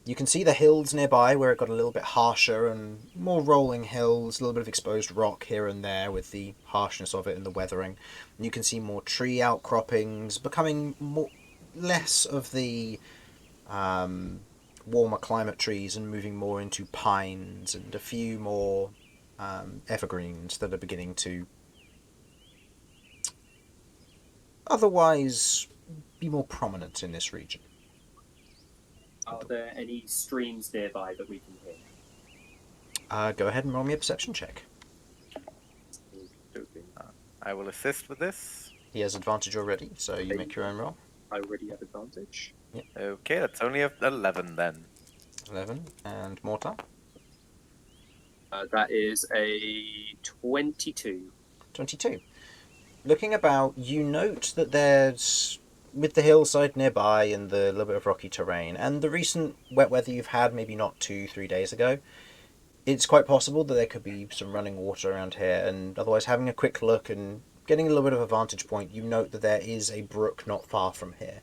You can see the hills nearby where it got a little bit harsher and more rolling hills, a little bit of exposed rock here and there with the harshness of it and the weathering. And you can see more tree outcroppings, becoming less of the warmer climate trees and moving more into pines and a few more evergreens that are beginning to otherwise be more prominent in this region. Are there any streams nearby that we can hear? Go ahead and roll me a perception check. I will assist with this. He has advantage already, so you make your own roll. I already have advantage. Okay, that's only 11 then. 11. And Mortar? That is a 22. 22. Looking about, you note that there's, with the hillside nearby and the little bit of rocky terrain, and the recent wet weather you've had maybe not 2-3 days ago, it's quite possible that there could be some running water around here, and otherwise having a quick look and getting a little bit of a vantage point, you note that there is a brook not far from here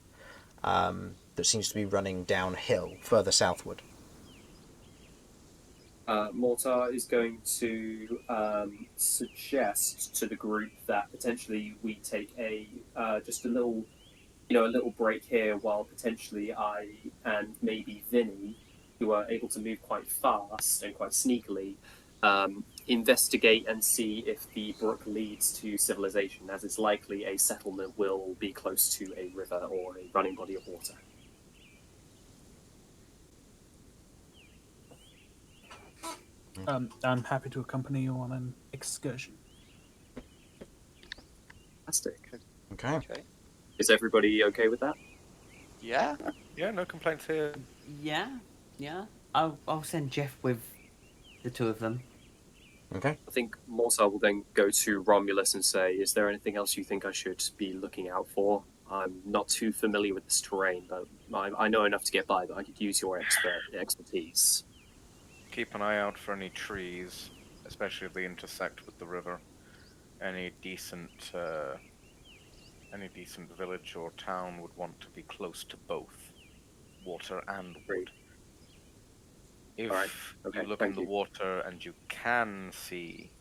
that seems to be running downhill further southward. Mortar is going to suggest to the group that potentially we take a just a little break here while potentially I and maybe Vinny, who are able to move quite fast and quite sneakily, investigate and see if the brook leads to civilization, as it's likely a settlement will be close to a river or a running body of water. I'm happy to accompany you on an excursion. Fantastic. Okay. Okay. Is everybody okay with that? Yeah. Yeah, no complaints here. Yeah. I'll send Jeff with the two of them. Okay. I think Mortar will then go to Romulus and say, is there anything else you think I should be looking out for? I'm not too familiar with this terrain, but I know enough to get by, but I could use your expertise. Keep an eye out for any trees, especially if they intersect with the river. Any decent village or town would want to be close to both water and wood. If Okay, you look in the water and you can see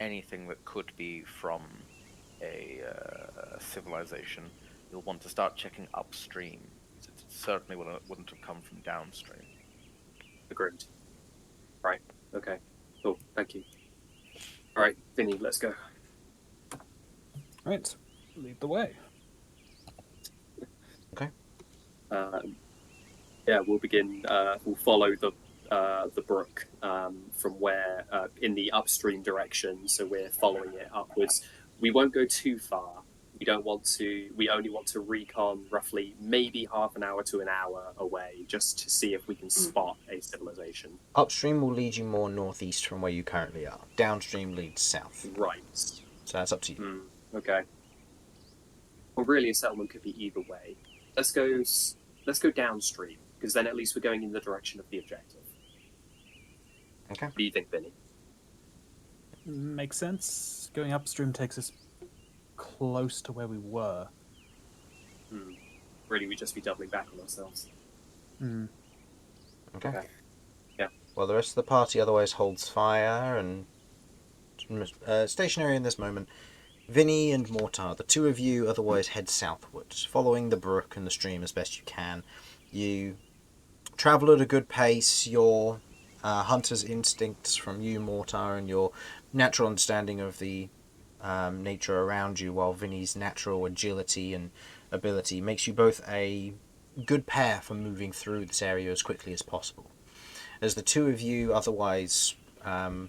anything that could be from a civilization, you'll want to start checking upstream. It certainly wouldn't have come from downstream. Agreed. Right. Okay. Cool. Thank you. All right, Vinny, let's go. Right, lead the way. Okay. Yeah, we'll begin. We'll follow the brook from where in the upstream direction. So we're following it upwards. We won't go too far. We don't want to. We only want to recon roughly maybe half an hour to an hour away, just to see if we can spot a civilization. Upstream will lead you more northeast from where you currently are. Downstream leads south. Right. So that's up to you. Okay. Well, really, a settlement could be either way. Let's go downstream, because then at least we're going in the direction of the objective. Okay. What do you think, Vinny? Makes sense. Going upstream takes us close to where we were. Really, we'd just be doubling back on ourselves. Okay. Yeah. Well, the rest of the party otherwise holds fire and stationary in this moment. Vinny and Mortar, the two of you otherwise head southwards, following the brook and the stream as best you can. You travel at a good pace. Your hunter's instincts from you, Mortar, and your natural understanding of the nature around you, while Vinny's natural agility and ability makes you both a good pair for moving through this area as quickly as possible. As the two of you otherwise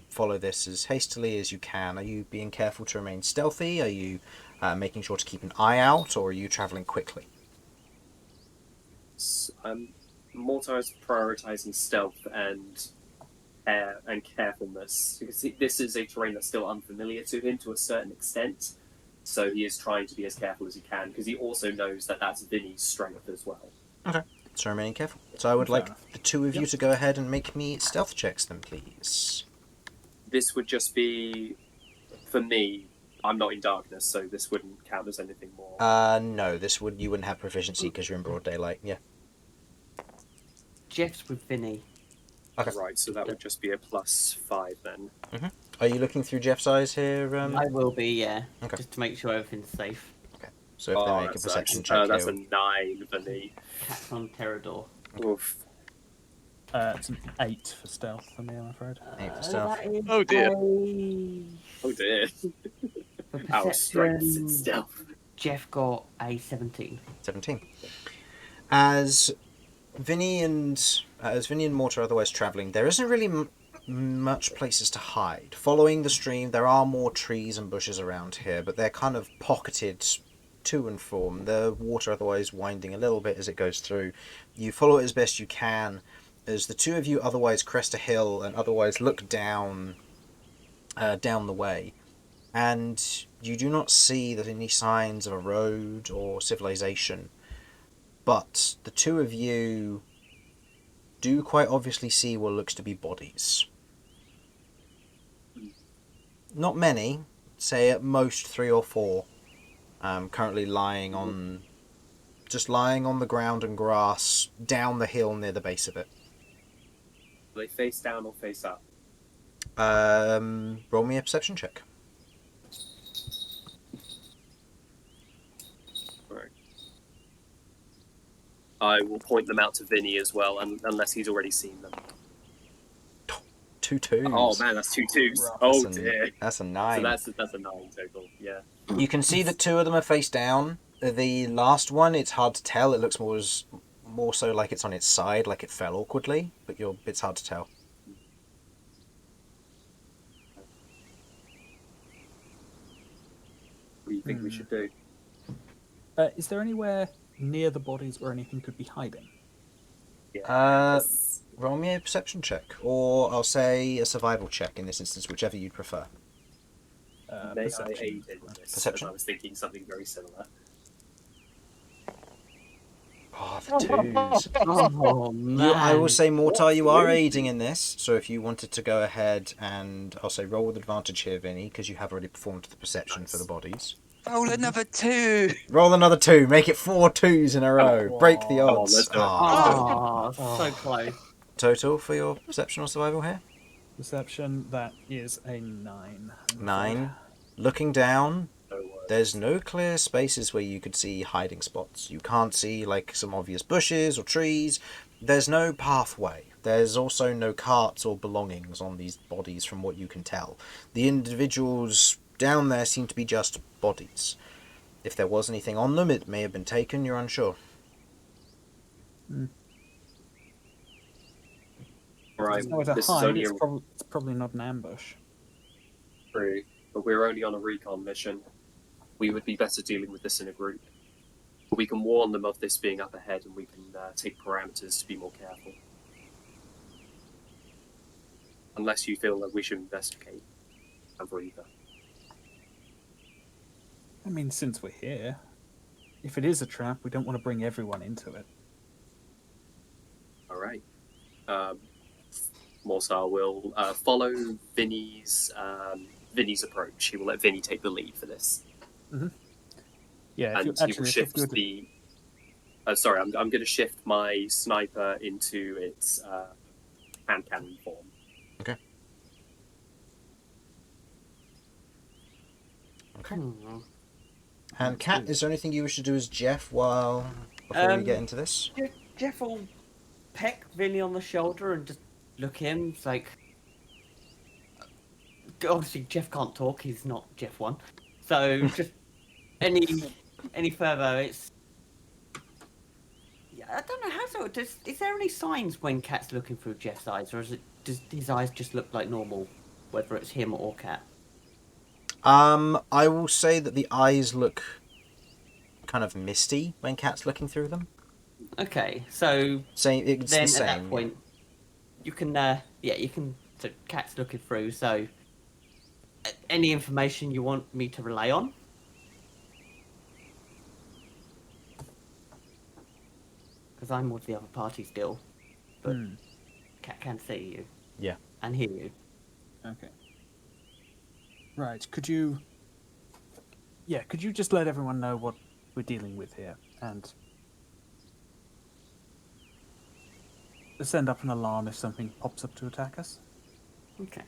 follow this as hastily as you can. Are you being careful to remain stealthy? Are you making sure to keep an eye out, or are you traveling quickly? Mortar is prioritizing stealth and carefulness, because this is a terrain that's still unfamiliar to him to a certain extent. So he is trying to be as careful as he can, because he also knows that that's Vinny's strength as well. Okay, so remaining careful. So I would like the two of you to go ahead and make me stealth checks then, please. This would just be, for me, I'm not in darkness, so this wouldn't count as anything more. No, you wouldn't have proficiency because you're in broad daylight, yeah. Jeff's with Vinny. Okay. Right, so that would just be a +5 then. Mm-hmm. Are you looking through Jeff's eyes here? I will be, yeah. Okay. Just to make sure everything's safe. Okay. So if they make a that perception sucks. check, That's a 9 for me. Cat's on Terrador. Oof. It's an 8 for stealth for me, I'm afraid. 8 for stealth. That is Oh dear. Oh dear. For Our strength perception, in stealth. Jeff got a 17. 17. As Vinny and Mortar are otherwise travelling, there isn't really much places to hide. Following the stream, there are more trees and bushes around here, but they're kind of pocketed to and from. The water otherwise winding a little bit as it goes through. You follow it as best you can, as the two of you otherwise crest a hill and otherwise look down the way. And you do not see that any signs of a road or civilization. But the two of you do quite obviously see what looks to be bodies. Not many, say at most 3 or 4, currently lying on the ground and grass down the hill near the base of it. Are they face down or face up? Roll me a perception check. I will point them out to Vinny as well, unless he's already seen them. 2 twos. Oh man, that's 2 twos. Rough. Oh That's a- dear. That's a 9. So that's a 9 total. Yeah. You can see that 2 of them are face down. The last one, it's hard to tell. It looks more so like it's on its side, like it fell awkwardly, but it's hard to tell. What do you think we should do? Is there anywhere near the bodies where anything could be hiding? Yeah. Roll me a perception check, or I'll say a survival check in this instance, whichever you'd prefer. May I Perception. aid in this? Perception. I was thinking something very similar. Oh, the 2s. Oh, man. I will say, Mortar, you are aiding in this, so if you wanted to go ahead and, I'll say, roll with advantage here, Vinny, because you have already performed the perception for the bodies. Roll another 2. Roll another 2, make it 4 2s in a row, break the on, odds. let's do it. Ah. Oh, so close. Total for your perception or survival here? Perception, that is a 9. 9. Looking down, No worries. there's no clear spaces where you could see hiding spots. You can't see like some obvious bushes or trees. There's no pathway. There's also no carts or belongings on these bodies from what you can tell. The individuals down there seem to be just bodies. If there was anything on them, it may have been taken, you're unsure. Right. There's nowhere to This is hide, only it's probably not an ambush. True, but we're only on a recon mission. We would be better dealing with this in a group. But we can warn them of this being up ahead, and we can take parameters to be more careful. Unless you feel that we should investigate. Over either. I mean, since we're here, if it is a trap, we don't want to bring everyone into it. All right. Mortar will follow Vinny's approach. He will let Vinny take the lead for this, Yeah, if and you he will actually, if shift you were to- the. Sorry, I'm going to shift my sniper into its hand cannon form. Okay. Hmm. And Kat, is there anything you wish to do as Jeff before we get into this? Jeff will peck Vinny on the shoulder and just look him. It's like, obviously Jeff can't talk. He's not Jeff 1. So just any further, it's. Yeah, I don't know how so. Is there any signs when Kat's looking through Jeff's eyes, or is it does his eyes just look like normal, whether it's him or Cat? I will say that the eyes look kind of misty when Cat's looking through them. Okay, so Same, it's then the same. at that point, you can, you can. So Cat's looking through. So, any information you want me to rely on? Because I'm with the other party still, but Cat can see you. Yeah. And hear you. Okay. Right. Could you just let everyone know what we're dealing with here and send up an alarm if something pops up to attack us? Okay.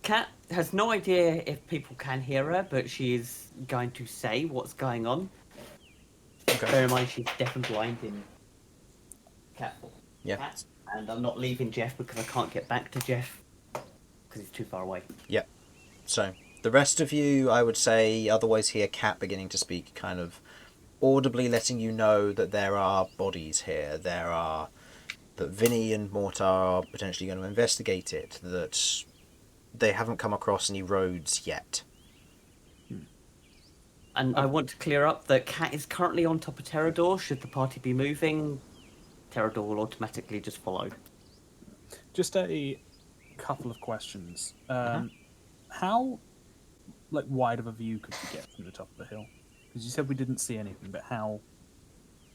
Cat has no idea if people can hear her, but she is going to say what's going on. Okay. Bear in mind, she's deaf and blind in Cat. Yeah. Cat, and I'm not leaving Jeff because I can't get back to Jeff because he's too far away. Yeah. So, the rest of you, I would say, otherwise hear Cat beginning to speak, kind of audibly letting you know that there are bodies here. That Vinny and Mortar are potentially going to investigate it. That they haven't come across any roads yet. And I want to clear up that Cat is currently on top of Terrador. Should the party be moving, Terrador will automatically just follow. Just a couple of questions. How wide of a view could you get from the top of the hill? Because you said we didn't see anything, but how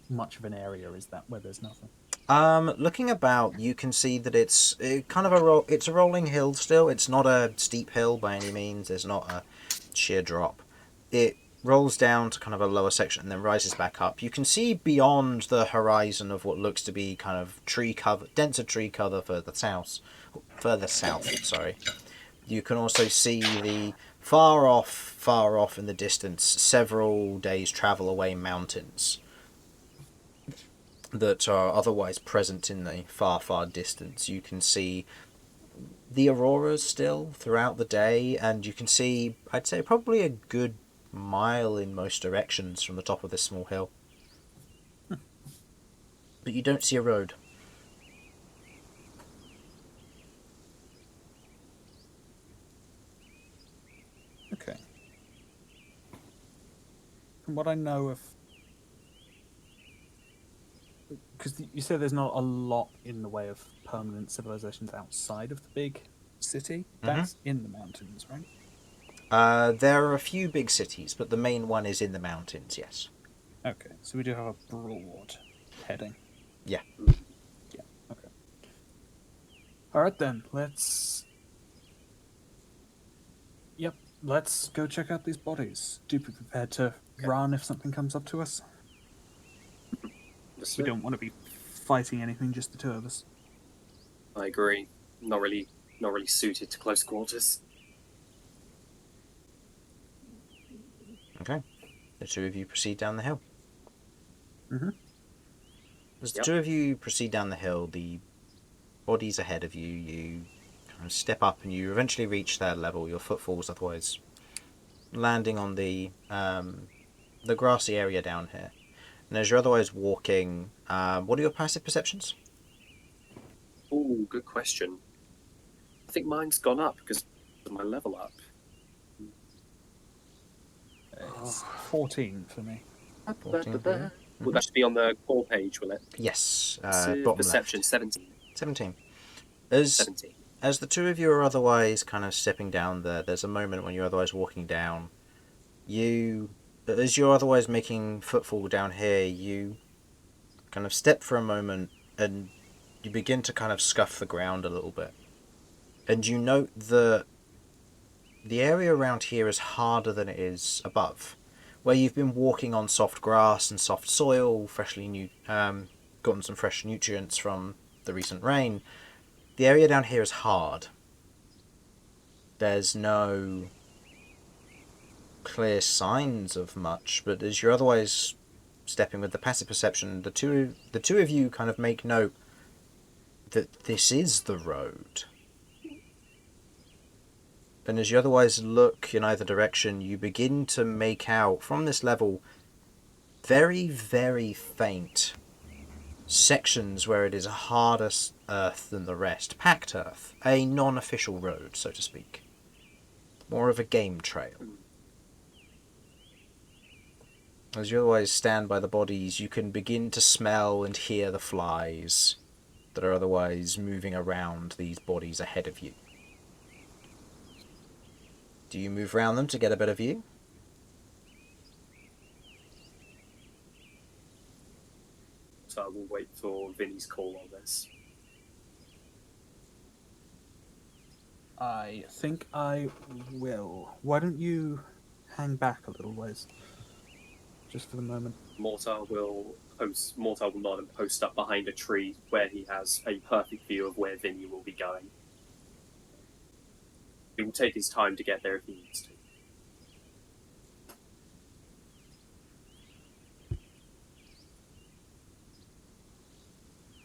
much of an area is that where there's nothing? Looking about, you can see that it's kind of it's a rolling hill still. It's not a steep hill by any means. There's not a sheer drop. It rolls down to kind of a lower section and then rises back up. You can see beyond the horizon of what looks to be kind of denser tree cover further south. Sorry. You can also see the far off in the distance, several days' travel away mountains that are otherwise present in the far distance. You can see the auroras still throughout the day, and you can see, I'd say, probably a good mile in most directions from the top of this small hill. But you don't see a road. Okay. From what I know of... Because you said there's not a lot in the way of permanent civilizations outside of the big city. That's in the mountains, right? There are a few big cities, but the main one is in the mountains, yes. Okay, so we do have a broad heading. Yeah. Yeah, okay. Alright then, let's go check out these bodies. Do be prepared to run if something comes up to us. We don't want to be fighting anything, just the two of us. I agree. Not really suited to close quarters. Okay. The two of you proceed down the hill. As the Yep. two of you proceed down the hill, the bodies ahead of you, you kind of step up and you eventually reach their level, your footfalls otherwise landing on the grassy area down here. And as you're otherwise walking, what are your passive perceptions? Oh, good question. I think mine's gone up because of my level up. It's 14 for me. 14 for you. Will that just be on the core page, will it? Yes, Passive bottom perception, left. 17. 17. 17. As the two of you are otherwise kind of stepping down there's a moment when you're otherwise walking down. As you're otherwise making footfall down here, you kind of step for a moment and you begin to kind of scuff the ground a little bit. And you note that the area around here is harder than it is above. Where you've been walking on soft grass and soft soil, gotten some fresh nutrients from the recent rain, the area down here is hard. There's no clear signs of much, but as you're otherwise stepping with the passive perception, the two of you kind of make note that this is the road. And as you otherwise look in either direction, you begin to make out from this level very, very faint sections where it is a harder earth than the rest, packed earth, a non-official road, so to speak. More of a game trail. As you otherwise stand by the bodies, you can begin to smell and hear the flies that are otherwise moving around these bodies ahead of you. Do you move around them to get a better view? So I will wait for Vinny's call on this. I think I will. Why don't you hang back a little ways? Just for the moment. Mortar will nod and post up behind a tree where he has a perfect view of where Vinny will be going. He will take his time to get there if he needs to.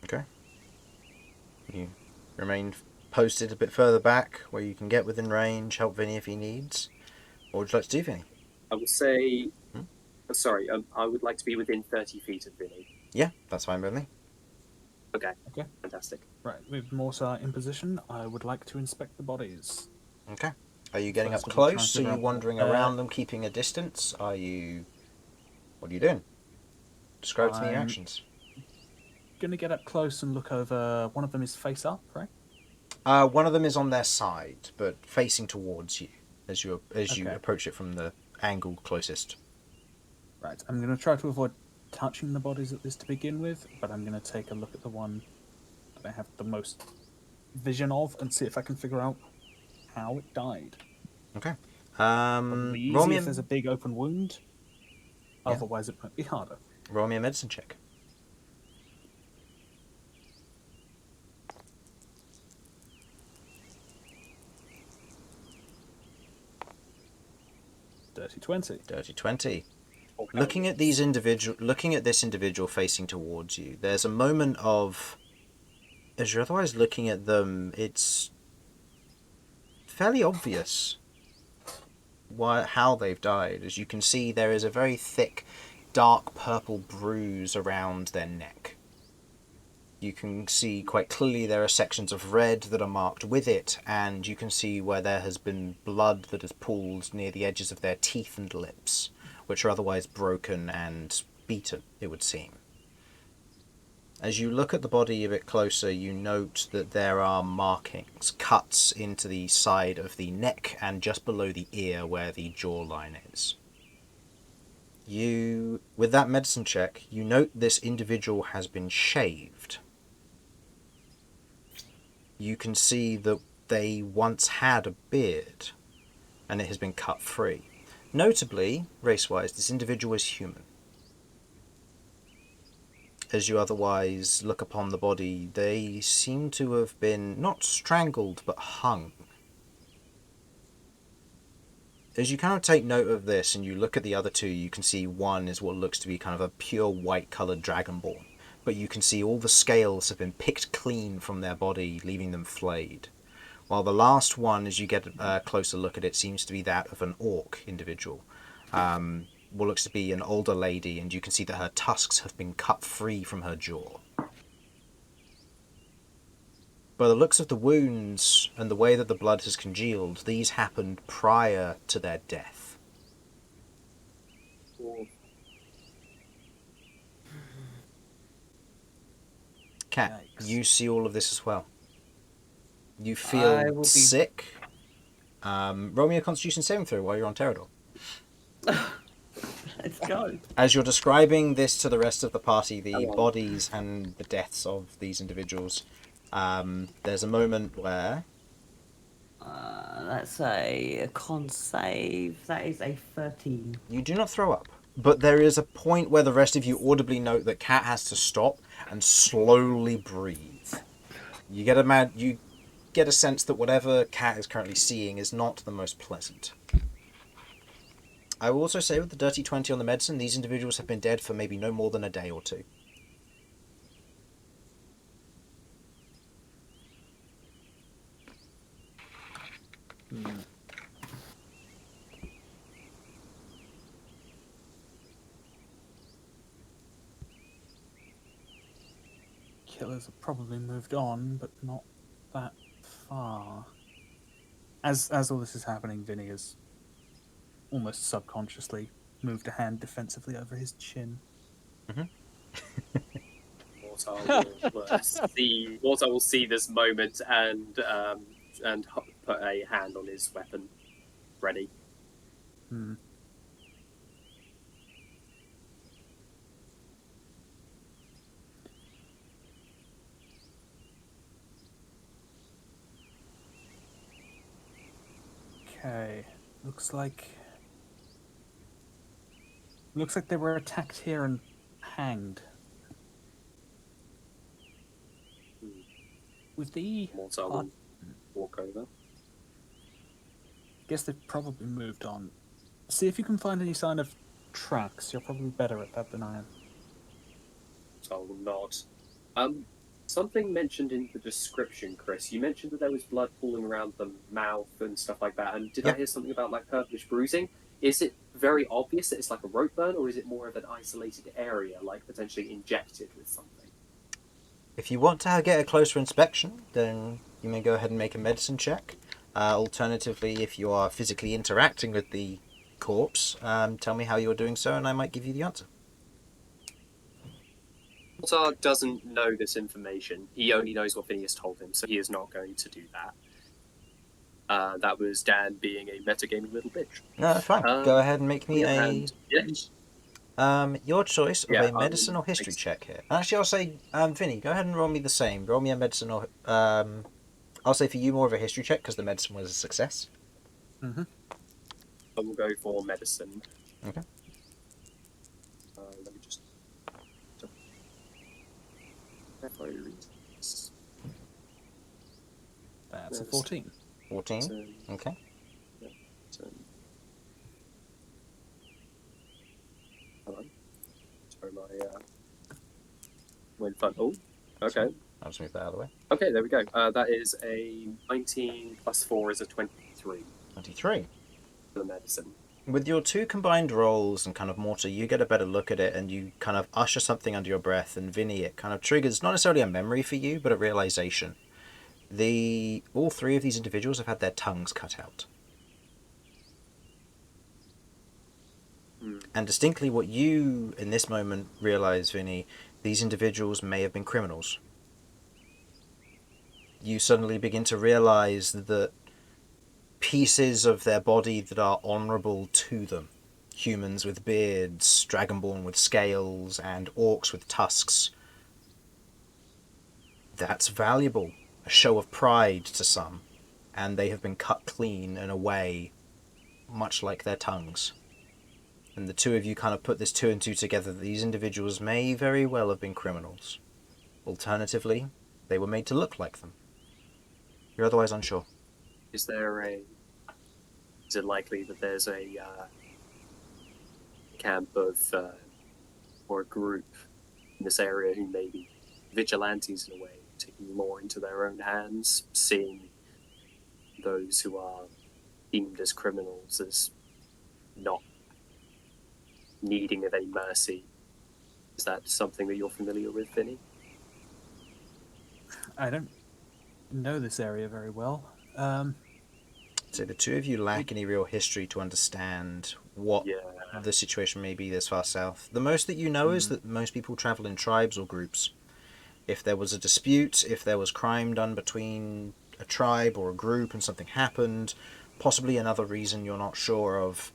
Okay. You remain posted a bit further back where you can get within range, help Vinny if he needs. What would you like to do, Vinny? I would say... Sorry, I would like to be within 30 feet of Vinny. Yeah, that's fine with me. Okay. Okay. Fantastic. Right, with Mortar in position, I would like to inspect the bodies. Okay. Are you getting First up of all, trying close? to Are figure you out- wandering around them, keeping a distance? What are you doing? Describe to me your I'm- actions. Gonna get up close and look over. One of them is face up, right? One of them is on their side, but facing towards you as you Okay. approach it from the angle closest. Right, I'm gonna try to avoid touching the bodies at this to begin with, but I'm gonna take a look at the one that I have the most vision of and see if I can figure out how it died. Okay. Probably Roll easy me if there's a big open wound. Yeah. Otherwise, it might be harder. roll me a medicine check. Dirty 20. Dirty 20. Okay. Looking at this individual facing towards you, there's a moment of, as you're otherwise looking at them, it's fairly obvious how they've died. As you can see, there is a very thick, dark purple bruise around their neck. You can see quite clearly there are sections of red that are marked with it, and you can see where there has been blood that has pooled near the edges of their teeth and lips, which are otherwise broken and beaten, it would seem. As you look at the body a bit closer, you note that there are markings, cuts into the side of the neck and just below the ear where the jawline is. With that medicine check, you note this individual has been shaved. You can see that they once had a beard, and it has been cut free. Notably, race-wise, this individual is human. As you otherwise look upon the body, they seem to have been not strangled, but hung. As you kind of take note of this and you look at the other two, you can see one is what looks to be kind of a pure white-coloured dragonborn. But you can see all the scales have been picked clean from their body, leaving them flayed. While the last one, as you get a closer look at it, seems to be that of an orc individual. What looks to be an older lady, and you can see that her tusks have been cut free from her jaw. By the looks of the wounds and the way that the blood has congealed, these happened prior to their death. Cat, Yikes. you see all of this as well. You I feel will be- sick. Roll me a Constitution saving throw while you're on Terador. Let's go. As you're describing this to the rest of the party, the Hello. bodies and the deaths of these individuals, there's a moment where That's a con save. That is a 13. you do not throw up. But there is a point where the rest of you audibly note that Cat has to stop and slowly breathe. You get a sense that whatever Cat is currently seeing is not the most pleasant. I will also say with the dirty 20 on the medicine, these individuals have been dead for maybe no more than a day or two. killers have probably moved on, but not that far. As all this is happening, Vinny has almost subconsciously moved a hand defensively over his chin. Mortar will see this moment and put a hand on his weapon, ready. Hmm. Okay, looks like they were attacked here and hanged. With the Mortar will walk over. guess they've probably moved on. See if you can find any sign of tracks. You're probably better at that than I am. So I will nod. Something mentioned in the description, Chris. You mentioned that there was blood pooling around the mouth and stuff like that. And did I hear something about like purplish bruising? Is it very obvious that it's like a rope burn, or is it more of an isolated area, like potentially injected with something? If you want to get a closer inspection, then you may go ahead and make a medicine check. Alternatively, if you are physically interacting with the corpse, tell me how you're doing so, and I might give you the answer. Mortar doesn't know this information. He only knows what Vinny has told him, so he is not going to do that. That was Dan being a metagaming little bitch. No, that's fine. Go ahead and make me Yes. your choice of a I medicine will or history make- check here. Actually, I'll say, Vinny, go ahead and roll me the same. Roll me a medicine or... I'll say for you more of a history check, because the medicine was a success. Mm-hmm. I will go for medicine. Okay. Let me just... That's a 14. 14. Okay. Hello. Sorry, my fun. Oh, okay. I'll just move that out of the way. Okay, there we go. That is a 19 plus 4 is a 23 23. for the medicine. With your two combined rolls and kind of Mortar, you get a better look at it and you kind of usher something under your breath, and Vinny, it kind of triggers not necessarily a memory for you, but a realization. All three of these individuals have had their tongues cut out. And distinctly what you, in this moment, realize, Vinny, these individuals may have been criminals. You suddenly begin to realize that pieces of their body that are honourable to them, humans with beards, dragonborn with scales, and orcs with tusks, that's valuable, a show of pride to some, and they have been cut clean and away, much like their tongues. And the two of you kind of put this two and two together, that these individuals may very well have been criminals. Alternatively, they were made to look like them. You're otherwise unsure. Is it likely that there's a camp of or a group in this area who may be vigilantes in a way, taking the law into their own hands, seeing those who are deemed as criminals as not needing of any mercy? Is that something that you're familiar with, Vinny? I don't know this area very well. So the two of you lack any real history to understand what the situation may be this far south. The most that you know is that most people travel in tribes or groups. If there was a dispute, if there was crime done between a tribe or a group and something happened, possibly another reason you're not sure of,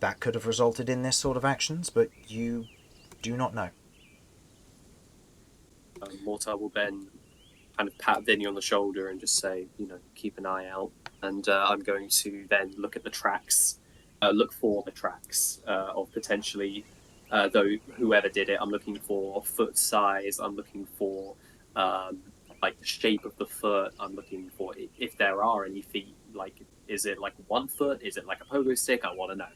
that could have resulted in this sort of actions, but you do not know. Mortar will then kind of pat Vinny on the shoulder and just say, keep an eye out. And I'm going to then look for the tracks of potentially whoever did it. I'm looking for foot size. I'm looking for like the shape of the foot. I'm looking for if there are any feet. Like, is it like 1 foot? Is it like a pogo stick? I want to know.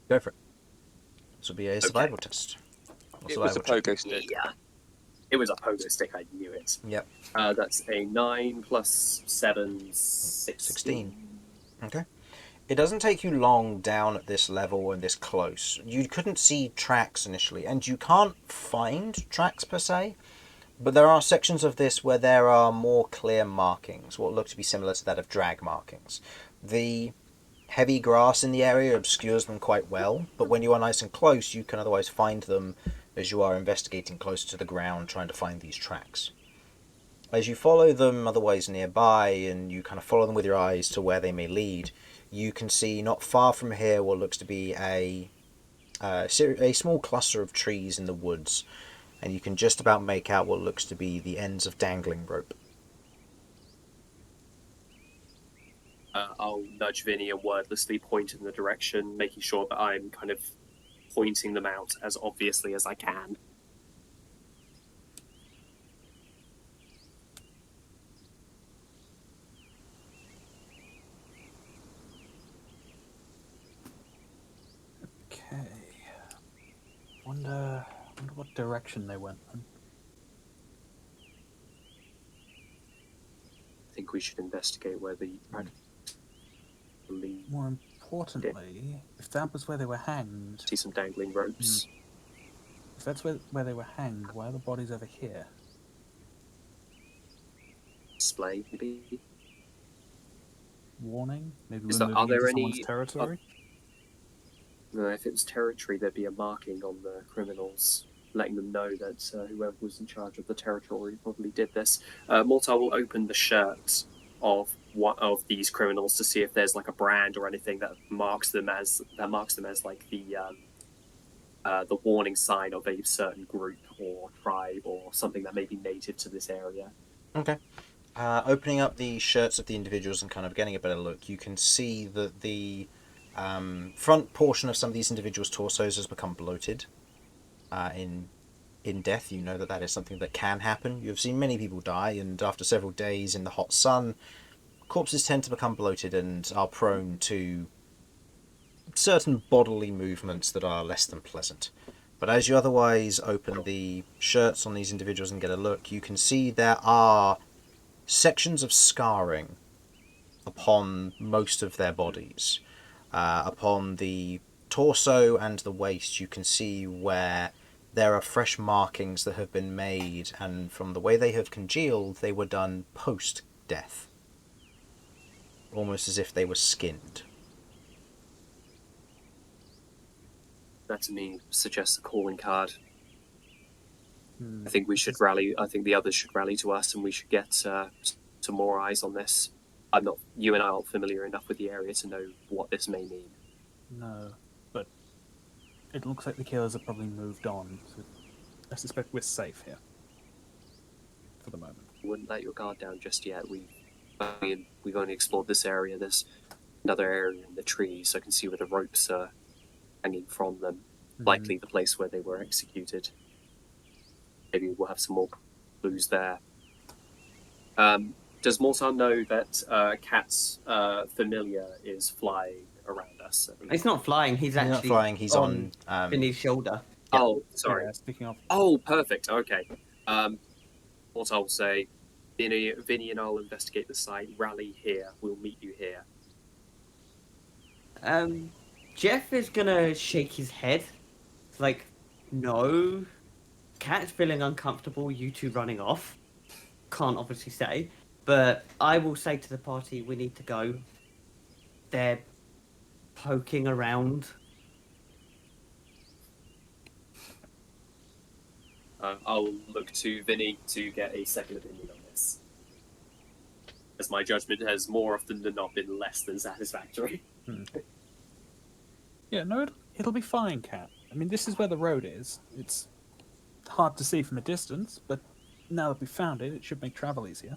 Go for it. This will be a survival test. It was a check. pogo stick. Yeah. It was a pogo stick, I knew it. Yep. That's a 9 plus 7, 16. Okay. It doesn't take you long down at this level and this close. You couldn't see tracks initially, and you can't find tracks per se, But there are sections of this where there are more clear markings, what look to be similar to that of drag markings. The heavy grass in the area obscures them quite well, but when you are nice and close, you can otherwise find them as you are investigating closer to the ground, trying to find these tracks. As you follow them otherwise nearby, and you kind of follow them with your eyes to where they may lead, you can see not far from here what looks to be a small cluster of trees in the woods, and you can just about make out what looks to be the ends of dangling rope. I'll nudge Vinny and wordlessly point in the direction, making sure that I'm kind of pointing them out as obviously as I can. Okay. Wonder what direction they went then. I think we should investigate where the lead. More importantly, if that was where they were hanged, See some dangling ropes. if that's where they were hanged, why are the bodies over here? Display, maybe. Warning? Maybe Is we're there- moving are there into any someone's territory? No, if it was territory, there'd be a marking on the criminals, letting them know that whoever was in charge of the territory probably did this. Mortar will open the shirt of one of these criminals to see if there's like a brand or anything that marks them as like the warning sign of a certain group or tribe or something that may be native to this area. Okay. Opening up the shirts of the individuals and kind of getting a better look, you can see that the front portion of some of these individuals' torsos has become bloated. In death, you know that is something that can happen. You've seen many people die, and after several days in the hot sun, corpses tend to become bloated and are prone to certain bodily movements that are less than pleasant. But as you otherwise open the shirts on these individuals and get a look, you can see there are sections of scarring upon most of their bodies. Upon the torso and the waist, you can see where there are fresh markings that have been made, and from the way they have congealed, they were done post-death. Almost as if they were skinned. That to me suggests a calling card. Hmm. I think we should rally. I think the others should rally to us, and we should get some more eyes on this. You and I aren't familiar enough with the area to know what this may mean. No, but it looks like the killers have probably moved on, so I suspect we're safe here. For the moment. Wouldn't let your guard down just yet. We've only explored this area. There's another area in the trees. I can see where the ropes are hanging from them. Likely the place where they were executed. Maybe we'll have some more clues there. Does Mortar know that Cat's familiar is flying around us? It's not flying. He's actually not flying, he's on Vinny's shoulder. Oh, sorry. Yeah, speaking of, Oh, perfect. Okay. What I'll say, Vinny and I'll investigate the site. Rally here. We'll meet you here. Jeff is gonna shake his head. It's like, no. Cat's feeling uncomfortable. You two running off. Can't obviously say, but I will say to the party, we need to go. They're poking around. I'll look to Vinny to get a second opinion on this, as my judgment has more often than not been less than satisfactory. yeah, no, it'll be fine, Cat. I mean, this is where the road is. It's hard to see from a distance, but now that we've found it, it should make travel easier.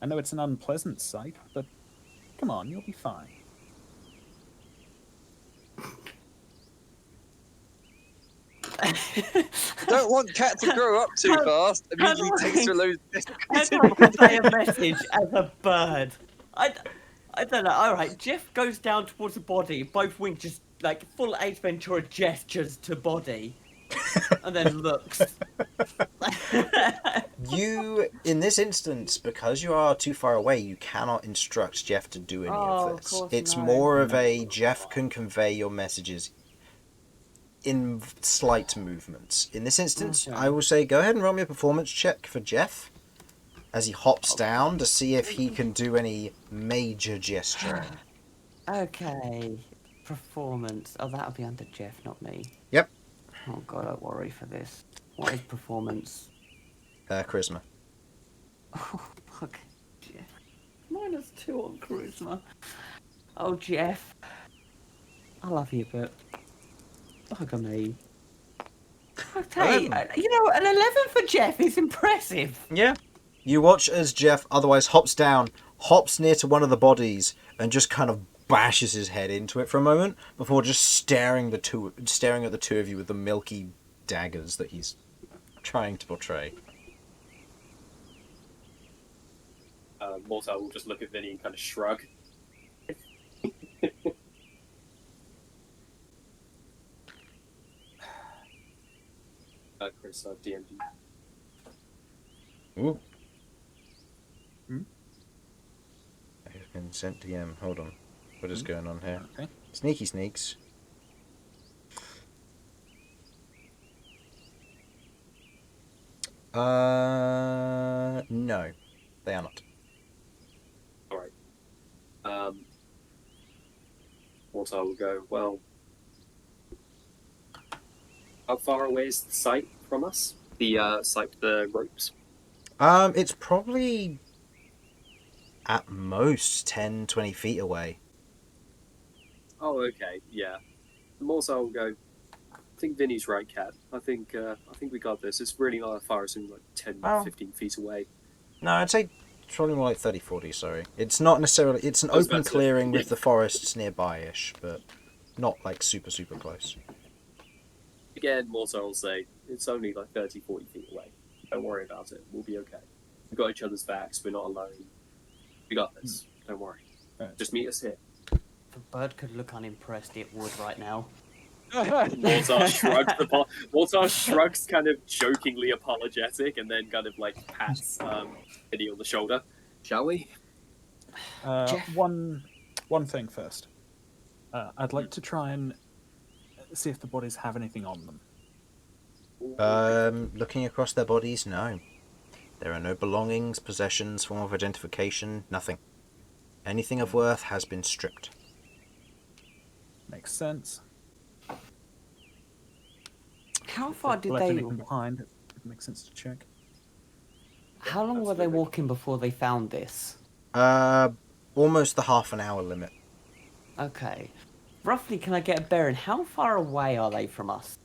I know it's an unpleasant sight, but come on, you'll be fine. I don't want Cat to grow up too fast. Immediately takes her a load. How do I convey a message as a bird? I don't know. All right, Jeff goes down towards the body. Both wings just like full Ace Ventura gestures to body, and then looks. You, in this instance, because you are too far away, you cannot instruct Jeff to do any Oh, of of this. course It's not. more of a Jeff can convey your messages. in slight movements. In this instance, Okay. I will say go ahead and roll me a performance check for Jeff as he hops down to see if he can do any major gesturing. Okay. Performance. Oh, that'll be under Jeff, not me. Yep. Oh god, I worry for this. What is performance? Charisma. Oh, fuck. Jeff. -2 on charisma. Oh, Jeff. I love you, but... Bugger me. Okay, 11. you know, an 11 for Jeff is impressive. Yeah. You watch as Jeff otherwise hops down, hops near to one of the bodies, and just kind of bashes his head into it for a moment before just staring at the two of you with the milky daggers that he's trying to portray. Mortar will just look at Vinny and kind of shrug. Chris, DM'd you. Ooh. Hmm? I've been sent DM. Hold on. What is going on here? Okay. Sneaky sneaks. No. They are not. Alright. Mortar will go, well, how far away is the site from us? The site with the ropes? It's probably at most 10, 20 feet away. Oh, okay, yeah. Mortar will go, I think Vinny's right, Cat. I think we got this. It's really not that far. It's only like 10, Oh. 15 feet away. No, I'd say it's probably more like 30, 40, sorry. It's not necessarily... It's an I was open about to say, clearing yeah. with the forests nearby-ish, but not like super, super close. Again, Mortar will say, it's only like 30, 40 feet away. Don't worry about it. We'll be okay. We've got each other's backs. We're not alone. We got this. Don't worry. Right. Just meet us here. If a bird could look unimpressed, it would right now. Mortar shrugs kind of jokingly apologetic and then kind of like pats Vinny on the shoulder. Shall we? Jeff. One thing first. I'd like to try and see if the bodies have anything on them. Looking across their bodies, no. There are no belongings, possessions, form of identification, nothing. Anything of worth has been stripped. Makes sense. How far did Left they... anything behind? It makes sense to check. How long were they walking before they found this? Almost the half an hour limit. Okay. Roughly, can I get a bearing? How far away are they from us?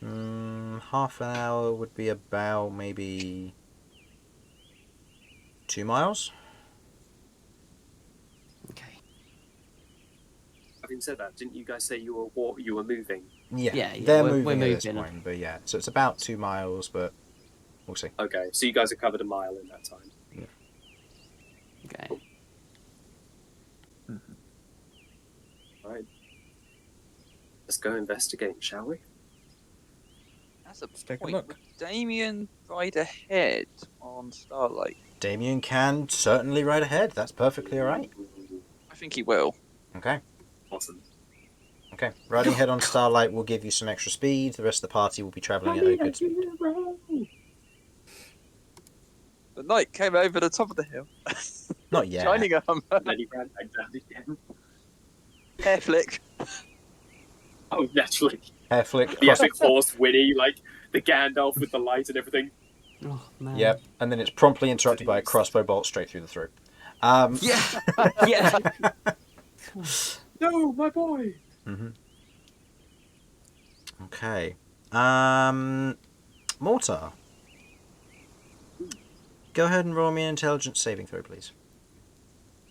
Half an hour would be about maybe 2 miles. Okay. Having said that, didn't you guys say you were moving? Yeah, Yeah, they're we're moving at this moving. point, but yeah, so it's about 2 miles, but we'll see. Okay, so you guys have covered a mile in that time. Okay. Alright. Let's go investigate, shall we? That's a Let's take a point. look. Would Damian ride ahead on Starlight? Damian can certainly ride ahead. That's perfectly alright. I think he will. Okay. Awesome. Okay. Riding ahead on Starlight will give you some extra speed. The rest of the party will be travelling at a good speed. The knight came over the top of the hill. Not yet. Shining armor. Then he ran back down again. Hair flick. Oh, naturally. Hair flick. The epic horse Winnie, like the Gandalf with the light and everything. Oh, man. Yep. And then it's promptly interrupted by a crossbow bolt straight through the throat. Yeah. Yeah. No, my boy! Mm-hmm. Okay. Mortar. Go ahead and roll me an intelligence saving throw, please.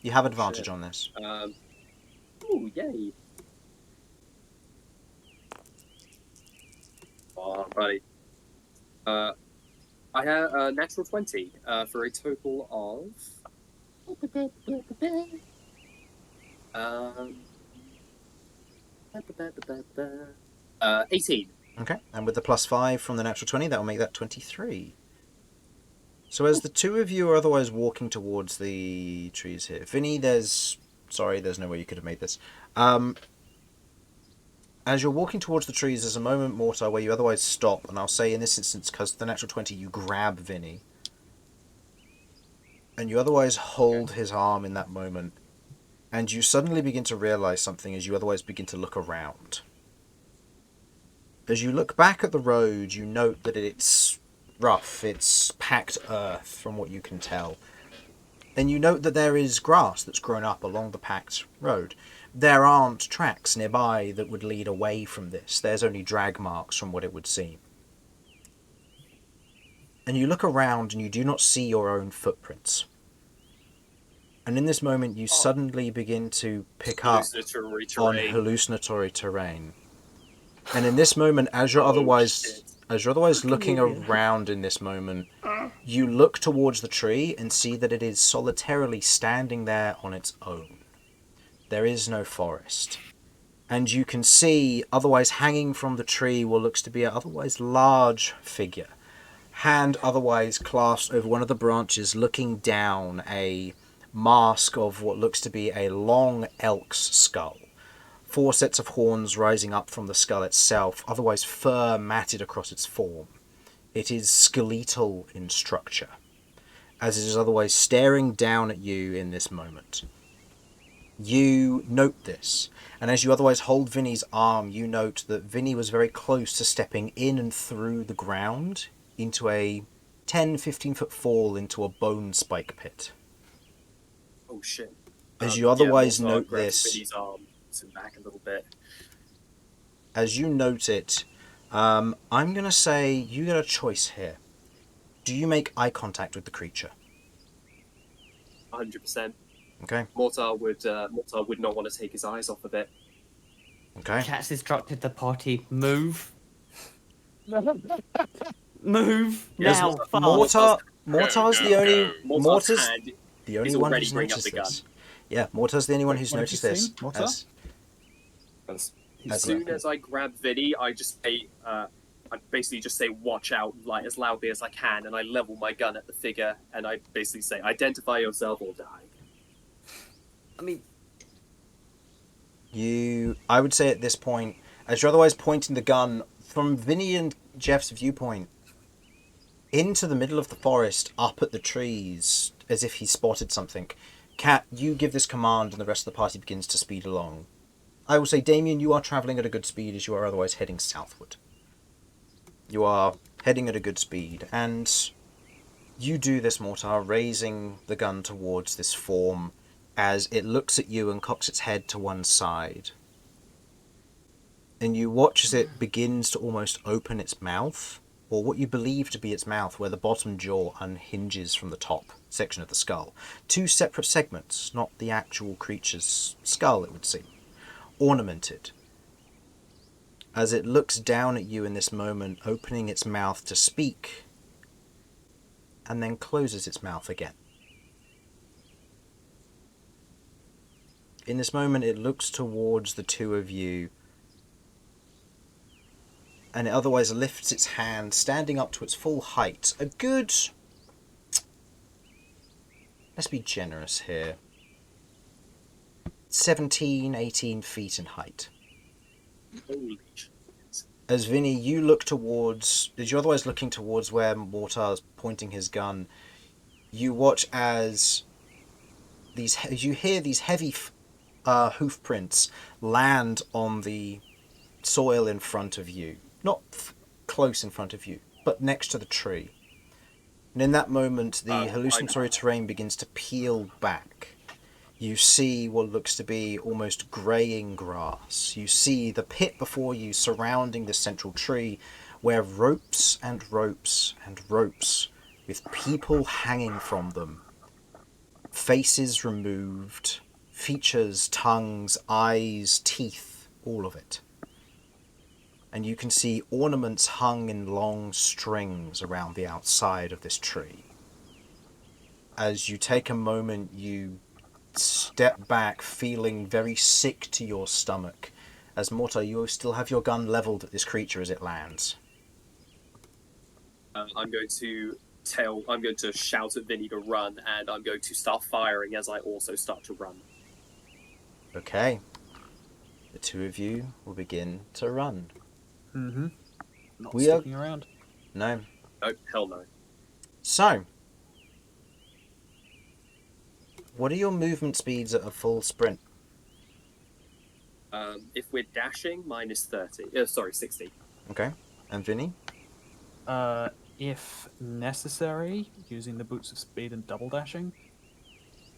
You have advantage Shit. on this. Oh, yay. Oh, buddy. I have a natural 20 for a total of... 18. Okay. And with the +5 from the natural 20, that will make that 23. So as the two of you are otherwise walking towards the trees here, Vinny, there's no way you could have made this. as you're walking towards the trees, there's a moment, Mortar, where you otherwise stop, and I'll say in this instance, because the natural 20, you grab Vinny. And you otherwise hold his arm in that moment, and you suddenly begin to realise something as you otherwise begin to look around. As you look back at the road, you note that it's rough, it's packed earth from what you can tell. And you note that there is grass that's grown up along the packed road. There aren't tracks nearby that would lead away from this. There's only drag marks from what it would seem. And you look around and you do not see your own footprints. And in this moment you suddenly begin to pick up on hallucinatory terrain. And in this moment, as you're otherwise looking around in this moment, you look towards the tree and see that it is solitarily standing there on its own. There is no forest. And you can see, otherwise hanging from the tree, what looks to be an otherwise large figure. Hand otherwise clasped over one of the branches, looking down, a mask of what looks to be a long elk's skull. 4 sets of horns rising up from the skull itself, otherwise fur matted across its form. It is skeletal in structure, as it is otherwise staring down at you in this moment. You note this, and as you otherwise hold Vinny's arm, you note that Vinny was very close to stepping in and through the ground into a 10-15 foot fall into a bone spike pit. Oh shit. As you otherwise Mortar note grabs this, Vinny's arm, puts him back a little bit. as you note it, I'm going to say you get a choice here. Do you make eye contact with the creature? 100%. Okay. Mortar would not want to take his eyes off of it. Okay. Cat's instructed the party move. Move Yes, now, Mortar- fast. Mortar's the only Mortar's hand the only is one already who's bringing up noticed the gun. this. Yeah, Mortar's the only one who's What have you noticed this. seen, Mortar? As As soon as I grab Vinny, I just say, I basically just say, "Watch out!" like as loudly as I can, and I level my gun at the figure, and I basically say, "Identify yourself or die." I mean, I would say at this point, as you're otherwise pointing the gun from Vinny and Jeff's viewpoint into the middle of the forest, up at the trees, as if he spotted something. Cat, you give this command and the rest of the party begins to speed along. I will say, Damian, you are travelling at a good speed as you are otherwise heading southward. You are heading at a good speed, and you do this, Mortar, raising the gun towards this form as it looks at you and cocks its head to one side. And you watch as it begins to almost open its mouth, or what you believe to be its mouth, where the bottom jaw unhinges from the top section of the skull. 2 separate segments, not the actual creature's skull, it would seem. Ornamented. As it looks down at you in this moment, opening its mouth to speak, and then closes its mouth again. In this moment, it looks towards the two of you, and it otherwise lifts its hand, standing up to its full height. A good... let's be generous here. 17, 18 feet in height. Holy shit. As Vinny, you look towards... as you're otherwise looking towards where Mortar's pointing his gun, you watch as you hear these heavy hoof prints land on the soil in front of you. Not close in front of you, but next to the tree. And in that moment, the hallucinatory terrain begins to peel back. You see what looks to be almost greying grass. You see the pit before you surrounding the central tree, where ropes and ropes and ropes, with people hanging from them. Faces removed, features, tongues, eyes, teeth, all of it. And you can see ornaments hung in long strings around the outside of this tree. As you take a moment, you step back, feeling very sick to your stomach. As Mortar, you still have your gun levelled at this creature as it lands. I'm going to shout at Vinny to run, and I'm going to start firing as I also start to run. Okay. the two of you will begin to run. Mm-hmm. Not We are- sticking around. No. Oh, hell no. So, what are your movement speeds at a full sprint? If we're dashing, minus 30. 60. Okay. And Vinny? If necessary, using the boots of speed and double dashing,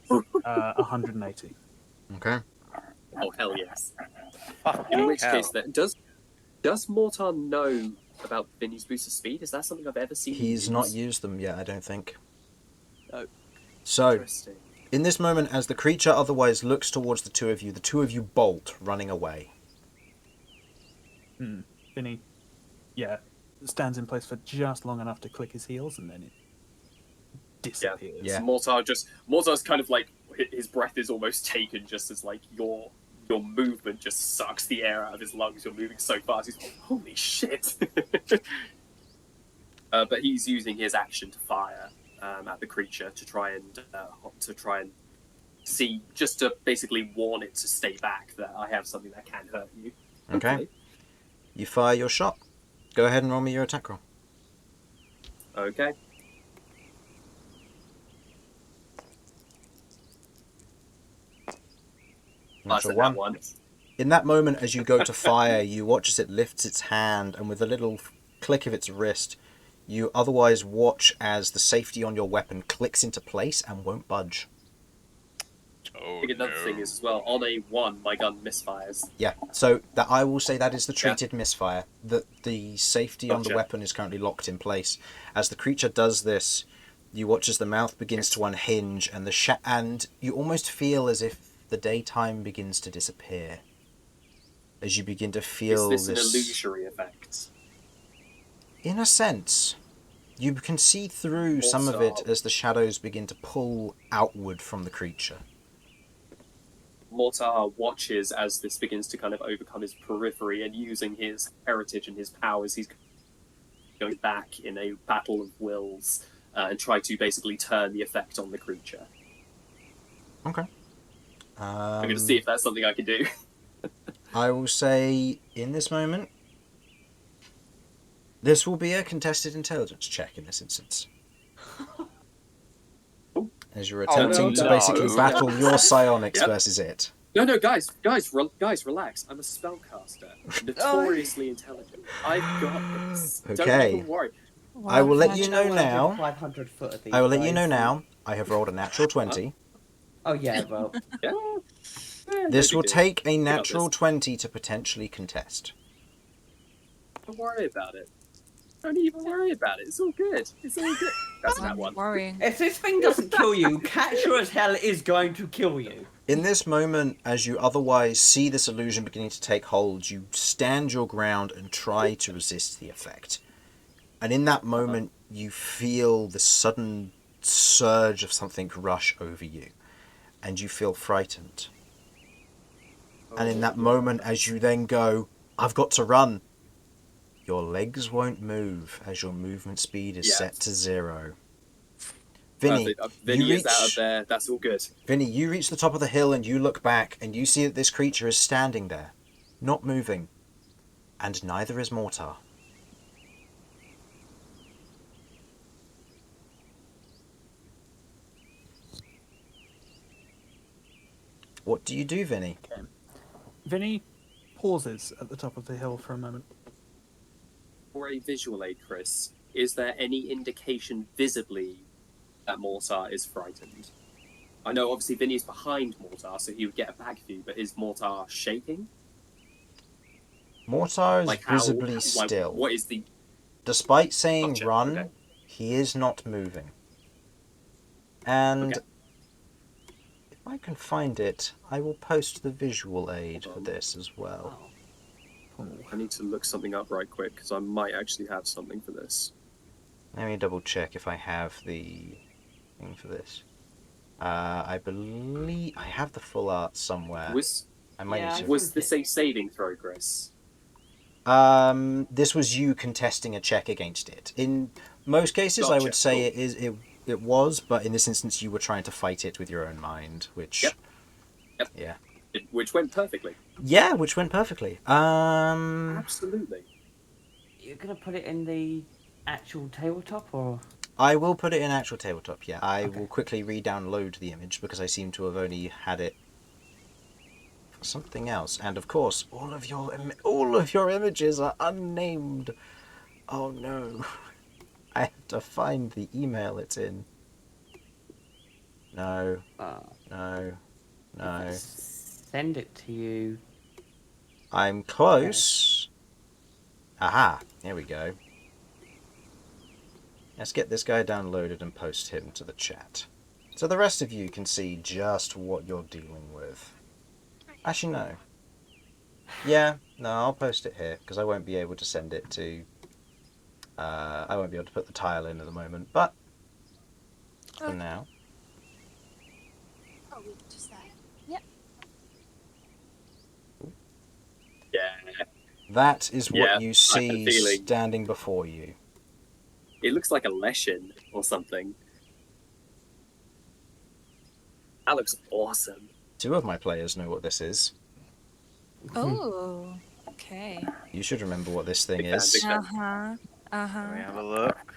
180. Okay. Oh, hell yes. Fucking In which hell. case, then, does Mortar know about Vinny's boost of speed? Is that something I've ever seen? He's use? not used them yet, I don't think. Oh. So, Interesting. in this moment, as the creature otherwise looks towards the two of you bolt, running away. Vinny, stands in place for just long enough to click his heels, and then it disappears. Yeah. Mortar's kind of like, his breath is almost taken just as like your movement just sucks the air out of his lungs. You're moving so fast. He's like, holy shit. But he's using his action to fire at the creature to try and see, just to basically warn it to stay back, that I have something that can hurt you. Okay. You fire your shot. Go ahead and roll me your attack roll. Okay. Natural That's a nat one. one. In that moment, as you go to fire, you watch as it lifts its hand, and with a little click of its wrist, you otherwise watch as the safety on your weapon clicks into place and won't budge. Oh, I think another thing is as well, on a 1, my gun misfires. Yeah, so that I will say that is the treated misfire. That the safety on the Gotcha. weapon is currently locked in place. As the creature does this, you watch as the mouth begins to unhinge, and and you almost feel as if the daytime begins to disappear. As you begin to feel Is this an illusory effect? In a sense, you can see through some of it Also- as the shadows begin to pull outward from the creature. Mortar watches as this begins to kind of overcome his periphery, and using his heritage and his powers, he's going back in a battle of wills and try to basically turn the effect on the creature. Okay. I'm going to see if that's something I can do. I will say, in this moment, this will be a contested intelligence check in this instance. As you're attempting to no. basically battle your psionics Yep. versus it. No, guys, relax. I'm a spellcaster, notoriously intelligent. I've got this. Don't Okay. even worry. I will let Well, you know now. 500 foot of these I will let you know guys. now. I have rolled a natural 20. Oh yeah, well, Yeah. This No will big deal. take a got natural this. 20 to potentially contest. Don't worry about it. Don't even worry about it. It's all good. It's all good. That's that I'm one. worrying. if this thing doesn't kill you, Catcher as hell is going to kill you. In this moment, as you otherwise see this illusion beginning to take hold, you stand your ground and try to resist the effect. And in that moment, you feel the sudden surge of something rush over you, and you feel frightened. And in that moment, as you then go, I've got to run, your legs won't move as your movement speed is Yeah. set to 0. Vinny, Perfect. Vinny you is out reach- of there. That's all good. Vinny, you reach the top of the hill and you look back and you see that this creature is standing there, not moving, and neither is Mortar. What do you do, Vinny? Vinny pauses at the top of the hill for a moment. For a visual aid, Chris, is there any indication visibly that Mortar is frightened? I know obviously Vinny's behind Mortar, so he would get a back view, but is Mortar shaking? Mortar is Like how? visibly still. What is the? Despite saying Gotcha, run, okay. he is not moving. And Okay. if I can find it, I will post the visual aid for this as well. I need to look something up right quick because I might actually have something for this. Let me double check if I have the thing for this. I believe I have the full art somewhere. Was I might Yeah, need to. was this a saving throw, Chris? This was you contesting a check against it. In most cases, I would Gotcha, say cool. it was, but in this instance, you were trying to fight it with your own mind, which Yep. Yep. yeah. Which went perfectly. Yeah, which went perfectly. Absolutely. You're gonna put it in the actual tabletop, or I will put it in actual tabletop. Yeah, I Okay. will quickly re-download the image because I seem to have only had it for something else. And of course, all of your images are unnamed. Oh no, I have to find the email it's in. No, no, if I no. send it to you. I'm close. Aha, here we go. Let's get this guy downloaded and post him to the chat. So the rest of you can see just what you're dealing with. Actually, no. Yeah, no, I'll post it here, because I won't be able to send it to... I won't be able to put the tile in at the moment, but... For Okay. now. Oh, just that. Yep. Yeah. That is what Yeah, you I had a see feeling. standing before you. It looks like a lesson or something. That looks awesome. 2 of my players know what this is. Oh, okay. You should remember what this thing Big fan, is. big fan. Uh-huh. Let me have Uh-huh. a look.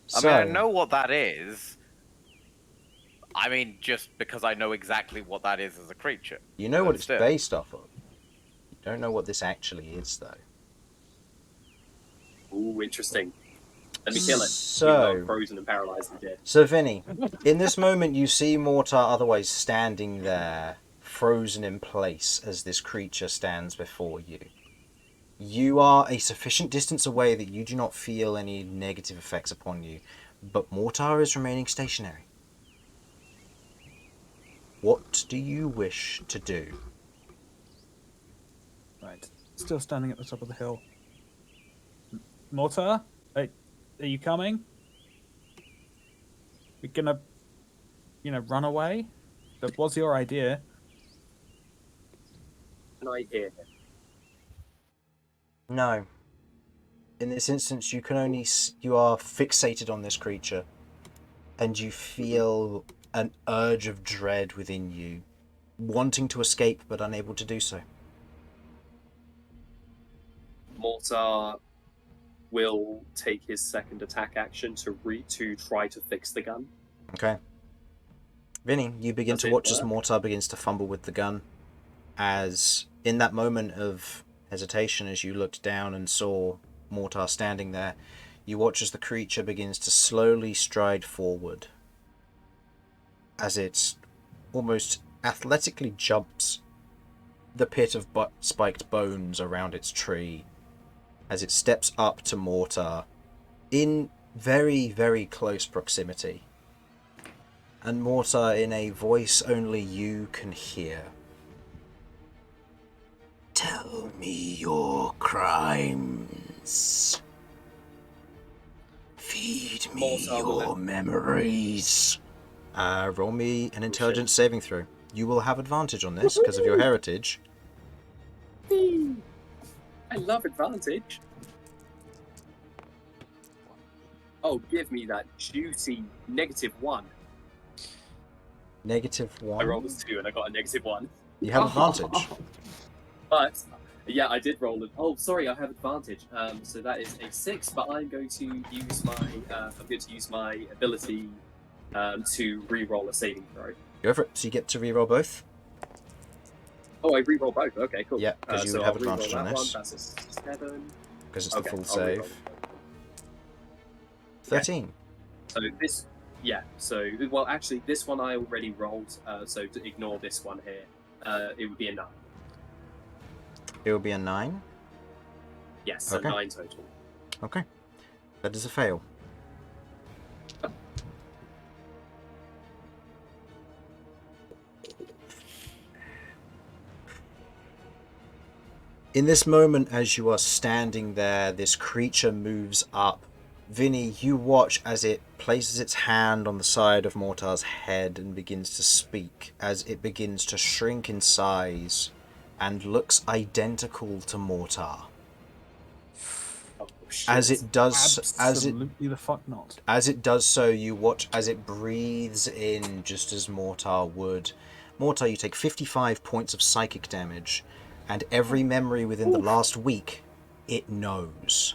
So, I mean, I know what that is. I mean, just because I know exactly what that is as a creature. you know what But it's still. based off of. You don't know what this actually is, though. Ooh, interesting. Let me kill it. So- Even though I'm frozen and paralyzed and dead. So, Vinny, in this moment you see Mortar otherwise standing there, frozen in place as this creature stands before you. You are a sufficient distance away that you do not feel any negative effects upon you, but Mortar is remaining stationary. What do you wish to do? Right. Still standing at the top of the hill. Mortar? Are you coming? We're gonna, run away? That was your idea. Can I hear him? No. In this instance, you can only you are fixated on this creature, and you feel an urge of dread within you, wanting to escape but unable to do so. Mortar will take his second attack action to try to fix the gun. Okay. Vinny, you begin Does to it watch as work? Mortar begins to fumble with the gun, as in that moment of hesitation, as you looked down and saw Mortar standing there, you watch as the creature begins to slowly stride forward, as it almost athletically jumps the pit of spiked bones around its tree, as it steps up to Mortar in very, very close proximity. And Mortar, in a voice only you can hear, "Tell me your crimes. Feed me Mortar will your memories." Roll me an intelligence saving throw. You will have advantage on this because of your heritage. I love advantage. Oh, give me that juicy -1. -1. I rolled a 2 and I got a -1. You have advantage. But yeah, I did roll it. Oh, sorry, I have advantage. So that is a 6. But I'm going to use my ability to re-roll a saving throw. Go for it. So you get to reroll both. Oh, I re-roll both. Okay, cool. Yeah, 'cause you so would have I'll re-roll advantage on that this. one. That's a 7. Because it's Okay, the full I'll re-roll save. it. 13. So this, yeah. So well, actually, this one I already rolled. So to ignore this one here, it would be a 9. It will be a 9. Yes, so Okay. 9 total. Okay. That is a fail. In this moment, as you are standing there, this creature moves up. Vinny, you watch as it places its hand on the side of Mortar's head and begins to speak, as it begins to shrink in size and looks identical to Mortar. Oh, shit. As it does, Absolutely the fuck not. as it does so, you watch as it breathes in, just as Mortar would. Mortar, you take 55 points of psychic damage, and every memory within the last week, it knows.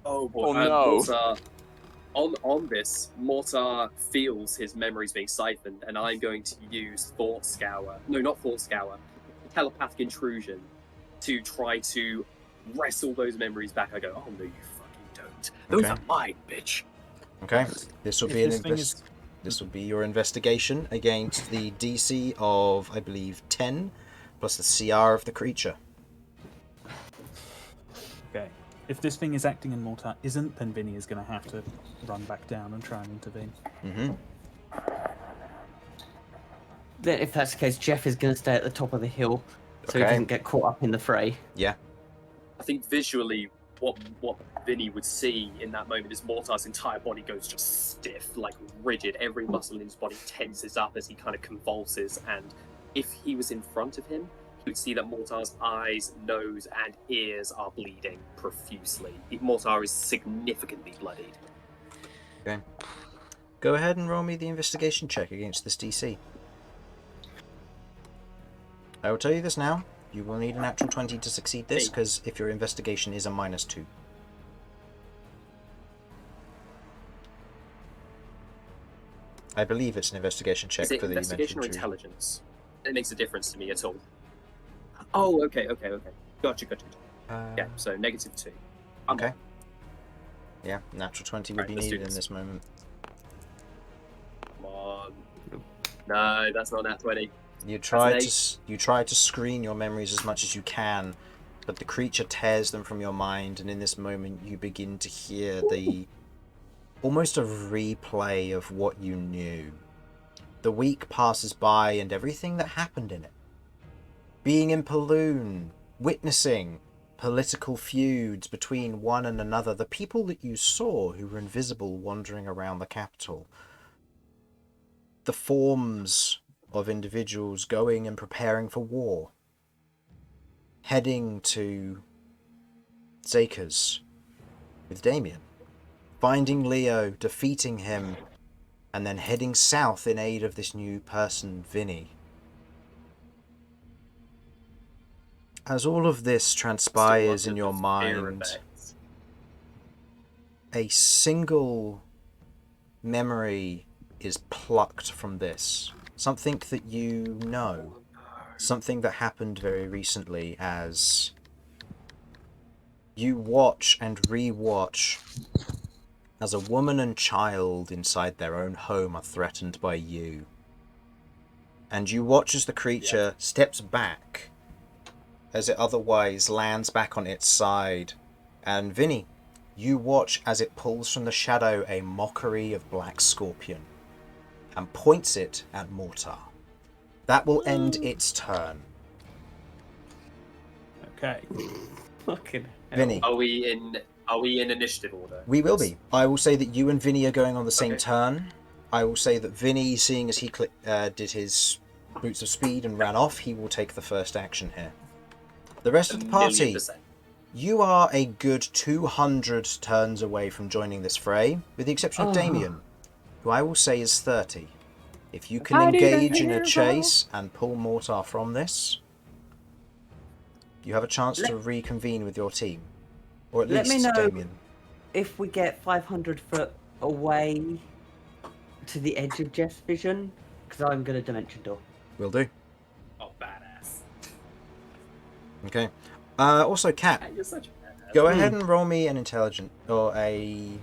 Oh boy. Oh, no. Mortar, on this, Mortar feels his memories being siphoned, and I'm going to use Thought Scour. No, not Thought Scour. Telepathic Intrusion to try to wrestle those memories back. I go, oh no, you fucking don't. Those Okay. are mine, bitch. Okay, this will If be this thing is- this will be your investigation against the DC of, I believe, 10 plus the CR of the creature. Okay. If this thing is acting in Mortar isn't, then Vinny is going to have to run back down and try and intervene. Mm-hmm. Then, if that's the case, Jeff is going to stay at the top of the hill, so he Okay. doesn't get caught up in the fray. Yeah. I think visually, what Vinny would see in that moment is Mortar's entire body goes just stiff, like rigid. Every muscle in his body tenses up as he kind of convulses. And if he was in front of him, he would see that Mortar's eyes, nose, and ears are bleeding profusely. Mortar is significantly bloodied. Okay. Go ahead and roll me the investigation check against this DC. I will tell you this now. You will need a natural 20 to succeed this, because if your investigation is a -2. I believe it's an investigation check Is it for the investigation or intrusion. intelligence? It makes a difference to me at all. Oh, okay. Gotcha. Yeah, so -2. I'm Okay. on. Yeah, natural 20 would Right, be let's do needed in this. this moment. Come on. No, that's not nat 20. You try That's an to try to screen your memories as much as you can, but the creature tears them from your mind, and in this moment you begin to hear the almost a replay of what you knew. The week passes by and everything that happened in it. Being in Paloon, witnessing political feuds between one and another, the people that you saw who were invisible wandering around the capital, the forms of individuals going and preparing for war, heading to Zakers with Damian, finding Leo, defeating him, and then heading south in aid of this new person, Vinny. As all of this transpires in your mind, a single memory is plucked from this. Something that you know. Something that happened very recently as you watch and re-watch as a woman and child inside their own home are threatened by you. And you watch as the creature steps back as it otherwise lands back on its side. And Vinny, you watch as it pulls from the shadow a mockery of black scorpion and points it at Mortar. That will end its turn. Okay. Fucking hell. Vinny. Are we in initiative order? We will be. I will say that you and Vinny are going on the same Okay. turn. I will say that Vinny, seeing as he did his boots of speed and ran off, he will take the first action here. The rest of the party, 1,000,000%. you are a good 200 turns away from joining this fray, with the exception of Damian, who I will say is 30. If you can engage in a chase and pull Mortar from this, you have a chance to reconvene with your team. Or at Let me least know. Damian. If we get 500 foot away to the edge of Jeff's vision, because I'm going to Dimension Door. Will do. Oh, badass. Okay. Also, Cat, You're such a badass. go ahead and roll me an intelligent or a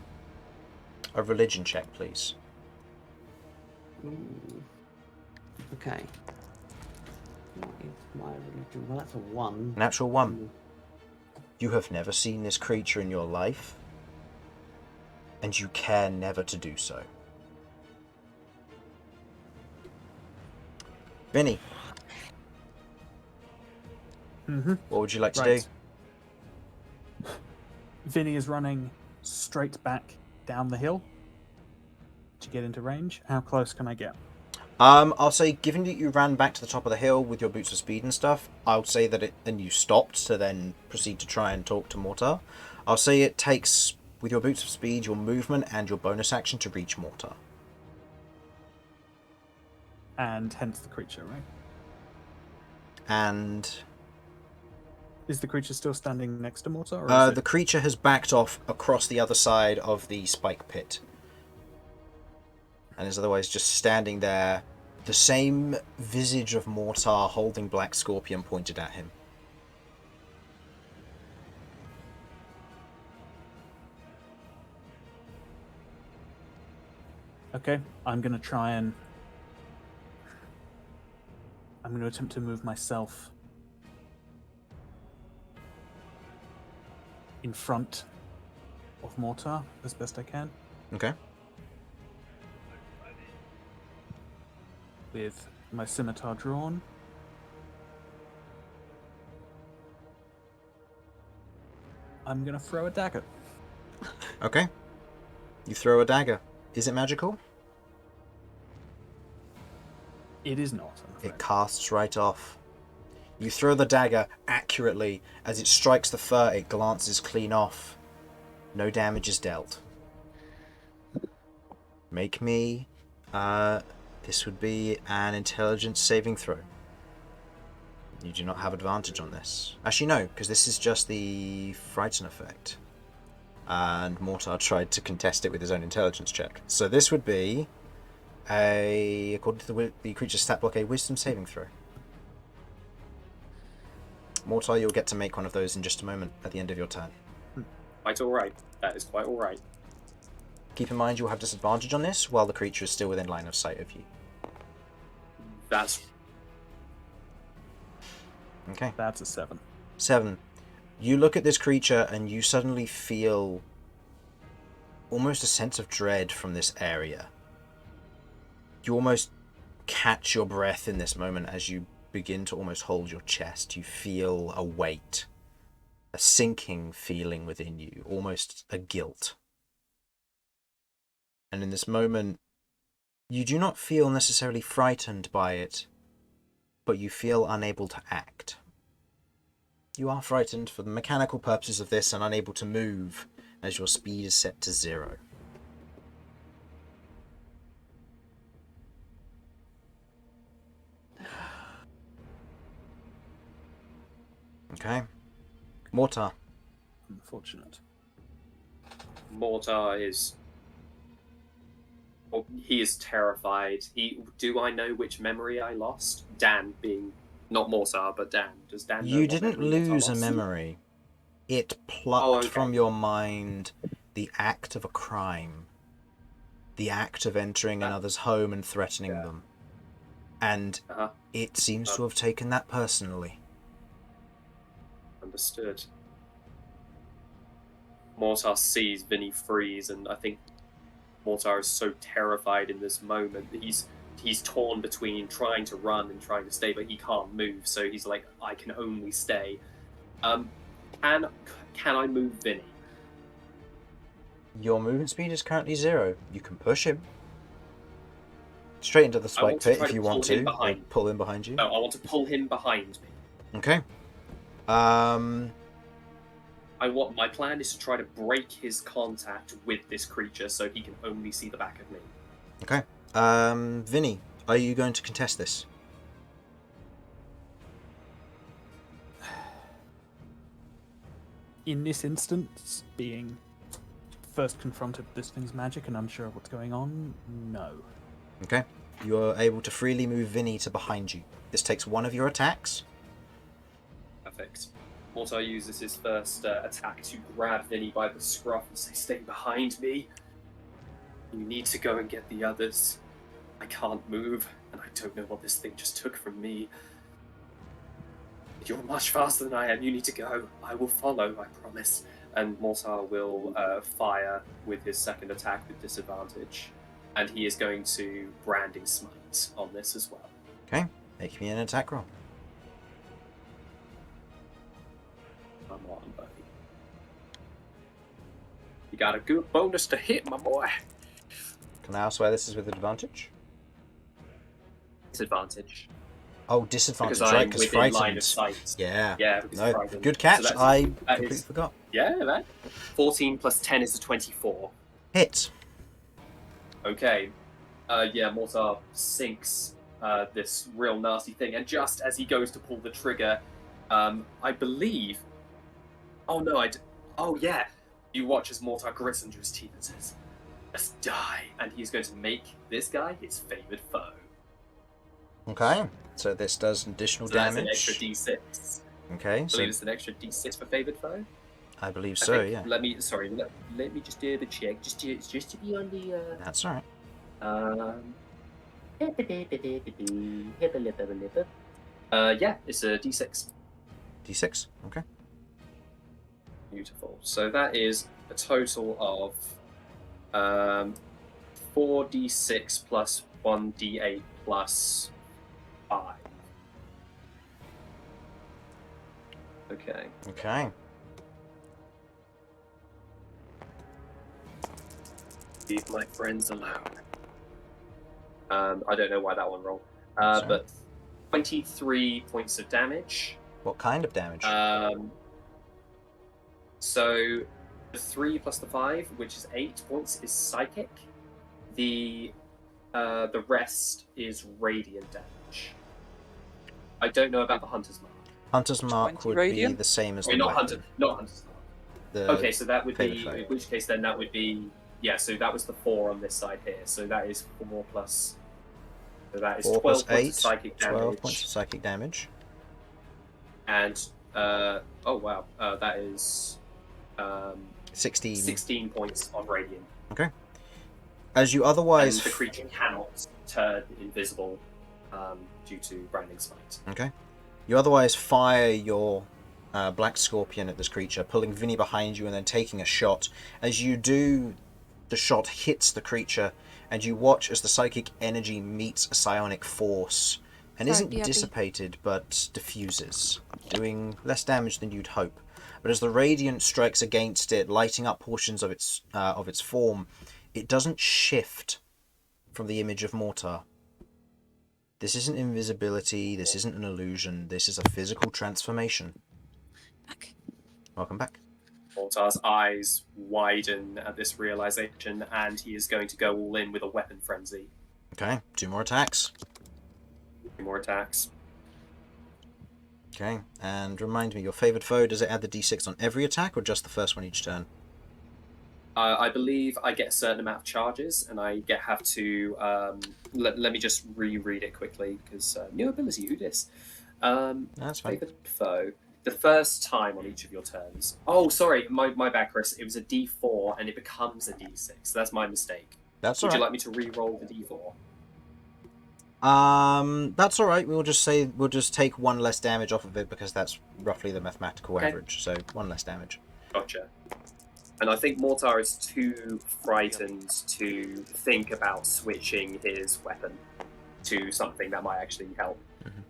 religion check, please. Ooh. Okay. What is my religion? Well, that's a 1. Natural 1. You have never seen this creature in your life, and you care never to do so. Vinny, what would you like to do? Right. Vinny is running straight back down the hill to get into range. How close can I get? I'll say, given that you ran back to the top of the hill with your boots of speed and stuff, I'll say that and you stopped to then proceed to try and talk to Mortar. I'll say it takes, with your boots of speed, your movement and your bonus action to reach Mortar. And hence the creature, right? And is the creature still standing next to Mortar? Or the creature has backed off across the other side of the spike pit. And is otherwise just standing there, the same visage of Mortar holding Black Scorpion pointed at him. Okay, I'm going to attempt to move myself in front of Mortar as best I can. Okay. With my scimitar drawn. I'm going to throw a dagger. Okay. You throw a dagger. Is it magical? It is not, I'm afraid. It casts right off. You throw the dagger accurately. As it strikes the fur, it glances clean off. No damage is dealt. Make me... this would be an intelligence saving throw. You do not have advantage on this. Actually, no, because this is just the frighten effect. And Mortar tried to contest it with his own intelligence check. So this would be according to the creature's stat block, a wisdom saving throw. Mortar, you'll get to make one of those in just a moment at the end of your turn. Quite alright. That is quite alright. Keep in mind you'll have disadvantage on this while the creature is still within line of sight of you. That's... Okay. That's a 7. 7. You look at this creature and you suddenly feel almost a sense of dread from this area. You almost catch your breath in this moment as you begin to almost hold your chest. You feel a weight, a sinking feeling within you, almost a guilt. And in this moment, you do not feel necessarily frightened by it, but you feel unable to act. You are frightened for the mechanical purposes of this and unable to move as your speed is set to 0. Okay. Mortar. Unfortunate. Mortar is... Well, he is terrified. Do I know which memory I lost? Dan being... Not Mortar, but Dan. Does Dan know You what didn't memory Mortar lose a lost? memory. It plucked okay. from your mind the act of a crime. The act of entering another's home and threatening them. And it seems to have taken that personally. Understood. Mortar sees Vinny freeze, and I think Mortar is so terrified in this moment that he's torn between trying to run and trying to stay, but he can't move, so he's like, I can only stay. Can I move Vinny? Your movement speed is currently 0. You can push him. Straight into the spike pit if you want to. Or pull him behind you. No, I want to pull him behind me. Okay. My plan is to try to break his contact with this creature so he can only see the back of me. Okay. Vinny, are you going to contest this? In this instance, being first confronted with this thing's magic and unsure of what's going on, no. Okay. You are able to freely move Vinny to behind you. This takes one of your attacks. Perfect. Mortar uses his first attack to grab Vinny by the scruff and say, stay behind me. You need to go and get the others. I can't move, and I don't know what this thing just took from me. You're much faster than I am. You need to go. I will follow, I promise. And Mortar will fire with his second attack with disadvantage. And he is going to Branding Smite on this as well. Okay. Make me an attack roll. Come on, buddy. You got a good bonus to hit, my boy. Can I ask why this is with advantage? disadvantage Oh, disadvantage, because right? I'm Because within line frightened. of sight. Yeah. Yeah, because No, frightened. good So catch. that's- I that completely is- forgot. Yeah, that 14 plus 10 is a 24. Hit. Okay. Yeah, Mortar sinks this real nasty thing, and just as he goes to pull the trigger, I believe. Oh no! Oh yeah! You watch as Mortar grits under his teeth and says, "Just die," and he's going to make this guy his favored foe. Okay. So this does additional So that's damage. an extra D6. Okay. I So believe it's an extra D6 for favored foe. I believe I so. think. Yeah. Let me just do the check. Just to be on the. That's all right. Yeah, it's a D6. D6. Okay. Beautiful. So that is a total of 4d6 plus 1d8 plus 5. Okay. Okay. Leave my friends alone. I don't know why that one rolled. Sorry. But 23 points of damage. What kind of damage? So the 3 plus the 5, which is 8 points, is psychic. The rest is radiant damage. I don't know about the Hunter's Mark. Hunter's Mark 20 would be radiant? the same as Sorry, the not weapon. Hunter's Mark. The Okay, so that would favored be, foe. in which case then that would be, yeah, so that was the 4 on this side here. So that is 4 plus, so that is 4 12 plus points 8. of psychic 12 damage. points of psychic damage. And, oh wow, that is 16. 16 points of radiant. As you And otherwise. the creature cannot turn invisible due to Branding Smite. Okay. You otherwise fire your Black Scorpion at this creature, pulling Vinny behind you and then taking a shot. As you do, the shot hits the creature, and you watch as the psychic energy meets a psionic force and Sorry, isn't BRB. dissipated but diffuses, doing less damage than you'd hope. But as the radiant strikes against it, lighting up portions of its form, it doesn't shift from the image of Mortar. This isn't invisibility, this isn't an illusion, this is a physical transformation. Back. Welcome back. Mortar's eyes widen at this realization, and he is going to go all in with a weapon frenzy. Okay, 2 more attacks. 2 more attacks. Okay, and remind me, your favoured foe, does it add the d6 on every attack or just the first one each turn? I believe I get a certain amount of charges, and I have to. Let me just reread it quickly because new ability. Who dis? That's fine. Favored foe. The first time on each of your turns. Oh, sorry, my bad, Chris. It was a D4, and it becomes a D6. That's my mistake. That's Would you alright. like me to re-roll the D4? That's alright. We'll just take 1 less damage off of it because that's roughly the mathematical Okay. average. So 1 less damage. Gotcha. And I think Mortar is too frightened to think about switching his weapon to something that might actually help.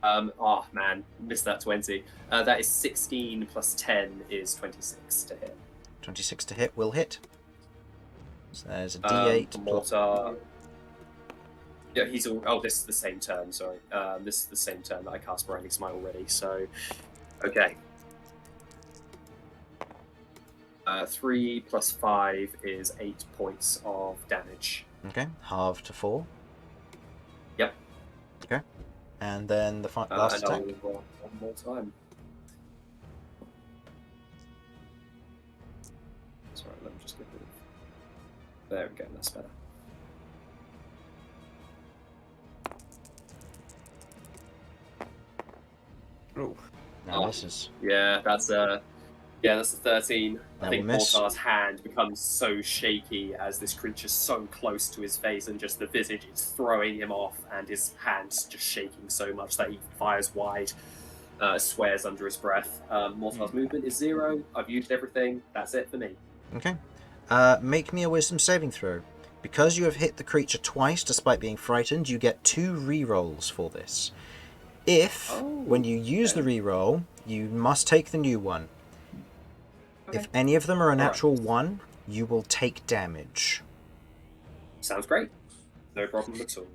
Oh man, missed that 20. That is 16 plus 10 is 26 to hit. 26 to hit will hit. So there's a d8. For Mortar. Yeah, he's all. Oh, this is the same turn. Sorry, this is the same turn that I cast Branding Smite already. So, okay. 3 plus 5 is 8 points of damage. Okay, halved to 4. Yep. Okay. And then the last and attack. I'll roll one more time. Sorry, let me just get rid of. There we go. That's better. Oh, Now this is. Yeah, that's a 13. I That think will miss. Mortar's hand becomes so shaky as this creature's so close to his face, and just the visage is throwing him off, and his hand's just shaking so much that he fires wide, swears under his breath. Mortar's movement is 0. I've used everything. That's it for me. Okay. Make me a wisdom saving throw. Because you have hit the creature twice despite being frightened, you get 2 rerolls for this. If, when you use the reroll, you must take the new one. Okay. If any of them are a Alright. natural 1, you will take damage. Sounds great. No problem at all.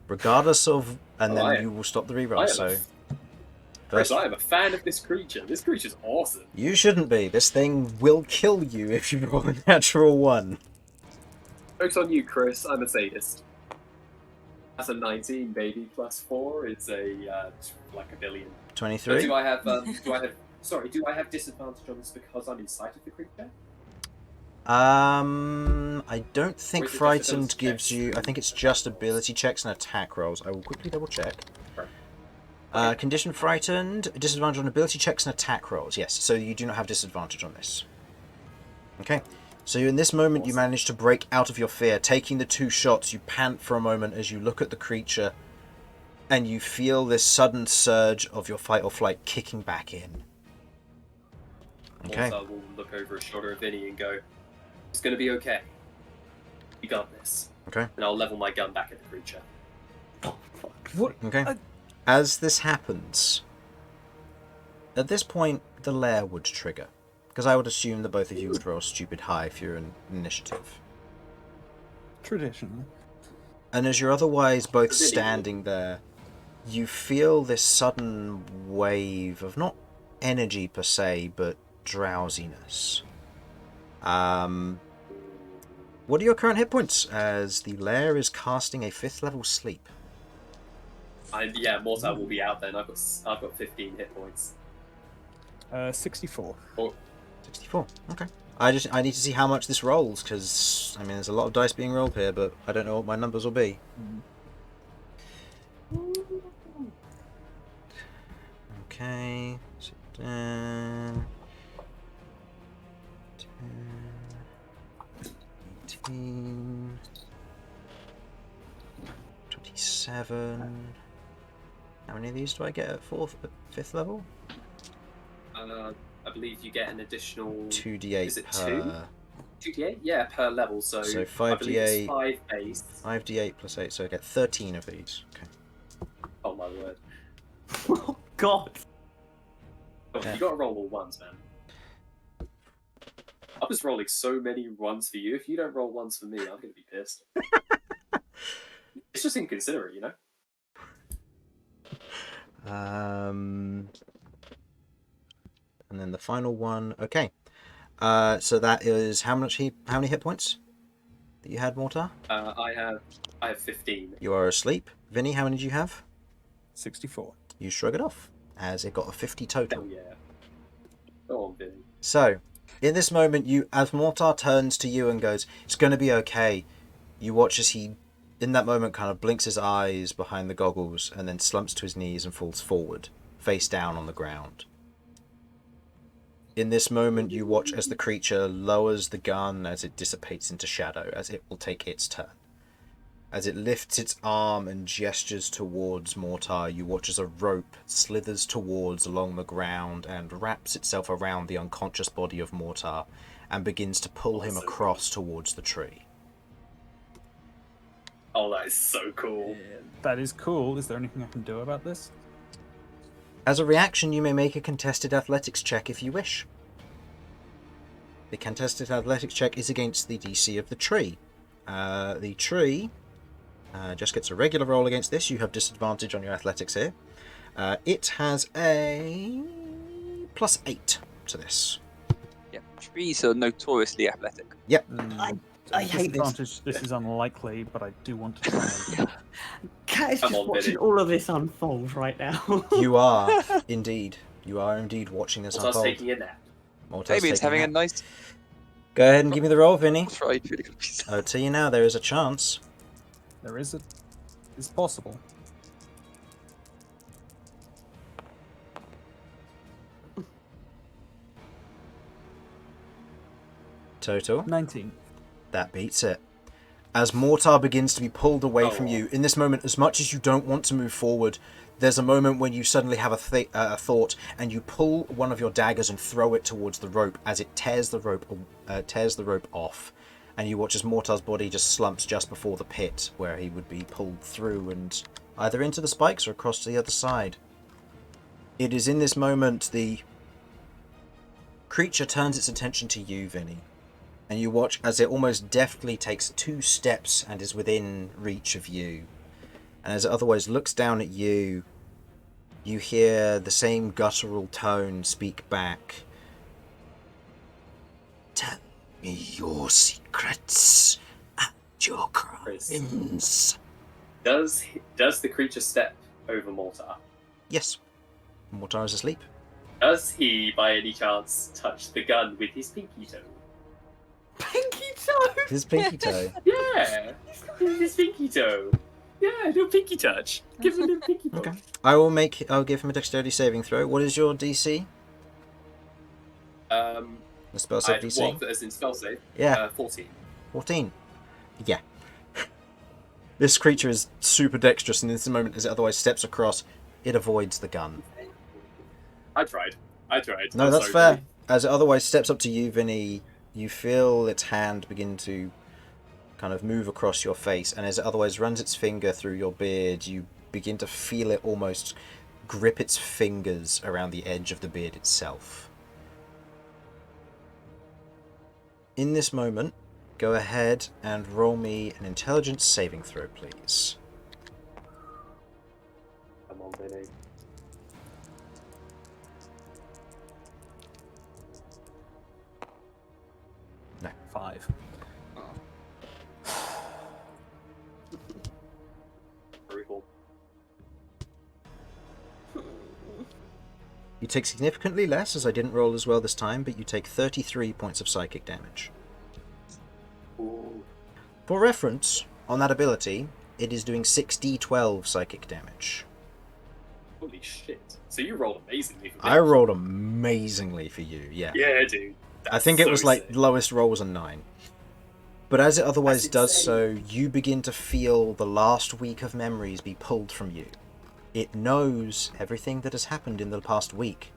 regardless of, and then I- you will stop the I reroll. am So, Chris, first, I am a fan of this creature. This creature's awesome. you shouldn't be. This thing will kill you if you roll a natural 1. Joke's on you, Chris. I'm a sadist. That's a 19, baby. Plus 4. It's a like a billion. So 23. do I have? Do I have disadvantage on this because I'm inside of the creature? I don't Or think is it just frightened ability gives checks? you. I think it's just ability checks and attack rolls. I will quickly double check. Right. Condition frightened, disadvantage on ability checks and attack rolls. Yes, so you do not have disadvantage on this. Okay, so in this moment you Awesome. manage to break out of your fear. Taking the 2 shots, you pant for a moment as you look at the creature, and you feel this sudden surge of your fight or flight kicking back in. Okay. Mortar will look over his shoulder at Vinny and go, "It's going to be okay. You got this." Okay. And I'll level my gun back at the creature. What? Okay. As this happens, at this point, the lair would trigger. Because I would assume that both of you would roll stupid high if you're in initiative. Traditionally. And as you're otherwise both Vinny would. standing there, you feel this sudden wave of not energy per se, but drowsiness. What are your current hit points? As the lair is casting a 5th level sleep. Yeah, Mortar will be out then. I've got 15 hit points. 64. 64. Okay. I need to see how much this rolls, because I mean there's a lot of dice being rolled here, but I don't know what my numbers will be. Okay. So 10, 18, 27. How many of these do I get at 5th level? I believe you get an additional 2d8 Is it per. 2d8? Yeah, per level. So, So I believe it's 5d8. 5 base. 5d8 plus 8, so I get 13 of these. Okay. Oh my word. Oh God. Oh, Yeah. You gotta roll all ones, man. I was rolling so many ones for you. If you don't roll ones for me, I'm gonna be pissed. It's just inconsiderate, you know? And then the final one. Okay. So that is how many hit points that you had, Mortar? I have 15. You are asleep. Vinny, how many did you have? 64. You shrug it off, as it got a 50 total. Oh yeah. Go on, Vinny. So, in this moment, as Mortar turns to you and goes, "It's going to be okay," you watch as he, in that moment, kind of blinks his eyes behind the goggles and then slumps to his knees and falls forward, face down on the ground. In this moment, you watch as the creature lowers the gun as it dissipates into shadow, as it will take its turn. As it lifts its arm and gestures towards Mortar, you watch as a rope slithers towards along the ground and wraps itself around the unconscious body of Mortar and begins to pull him across towards the tree. Oh, that is so cool. That is cool. Is there anything I can do about this? As a reaction, you may make a contested athletics check if you wish. The contested athletics check is against the DC of the tree. The tree just gets a regular roll against this. You have disadvantage on your athletics here. It has a +8 to this. Yeah, trees are notoriously athletic. Yep. I hate this. Disadvantage, this is unlikely, but I do want to try. Cat is Come just on, watching Vinny. all of this unfold right now. You are indeed. You are indeed watching this Mortar's unfold. taking a nap. Mortar's Maybe it's taking having a nap. nice Go ahead and give me the roll, Vinny. fried really good pizza. I'll tell you now, there is a chance. There is it's possible. Total. 19. That beats it. As Mortar begins to be pulled away from you, in this moment, as much as you don't want to move forward, there's a moment when you suddenly have a thought, and you pull one of your daggers and throw it towards the rope as it tears the rope off. And you watch as Mortar's body just slumps just before the pit, where he would be pulled through and either into the spikes or across to the other side. It is in this moment the creature turns its attention to you, Vinny. And you watch as it almost deftly takes 2 steps and is within reach of you. and as it otherwise looks down at you, you hear the same guttural tone speak back. Tell me your secrets and your crimes. Does the creature step over Mortar? Yes. Mortar is asleep. Does he, by any chance, touch the gun with his pinky toe? Pinky toe. His pinky toe. Yeah, his pinky toe. Yeah, a little pinky touch. Give him a little pinky touch. Okay. I'll give him a dexterity saving throw. What is your DC? The spell save DC? What, as in spell save? Yeah. 14. 14. Yeah. This creature is super dexterous, and in this moment, as it otherwise steps across, it avoids the gun. I tried. No, I'm that's sorry, fair. As it otherwise steps up to you, Vinny, you feel its hand begin to kind of move across your face, and as it otherwise runs its finger through your beard, you begin to feel it almost grip its fingers around the edge of the beard itself. In this moment, go ahead and roll me an intelligence saving throw, please. Come on, Vinny. No. 5. Very cool. You take significantly less, as I didn't roll as well this time, but you take 33 points of psychic damage. Ooh. For reference, on that ability, it is doing 6d12 psychic damage. Holy shit. So you rolled amazingly for me. I rolled amazingly for you, yeah. Yeah, dude. I think it so was like sick. lowest roll was a 9. But as it otherwise That's does insane. so, you begin to feel the last week of memories be pulled from you. It knows everything that has happened in the past week,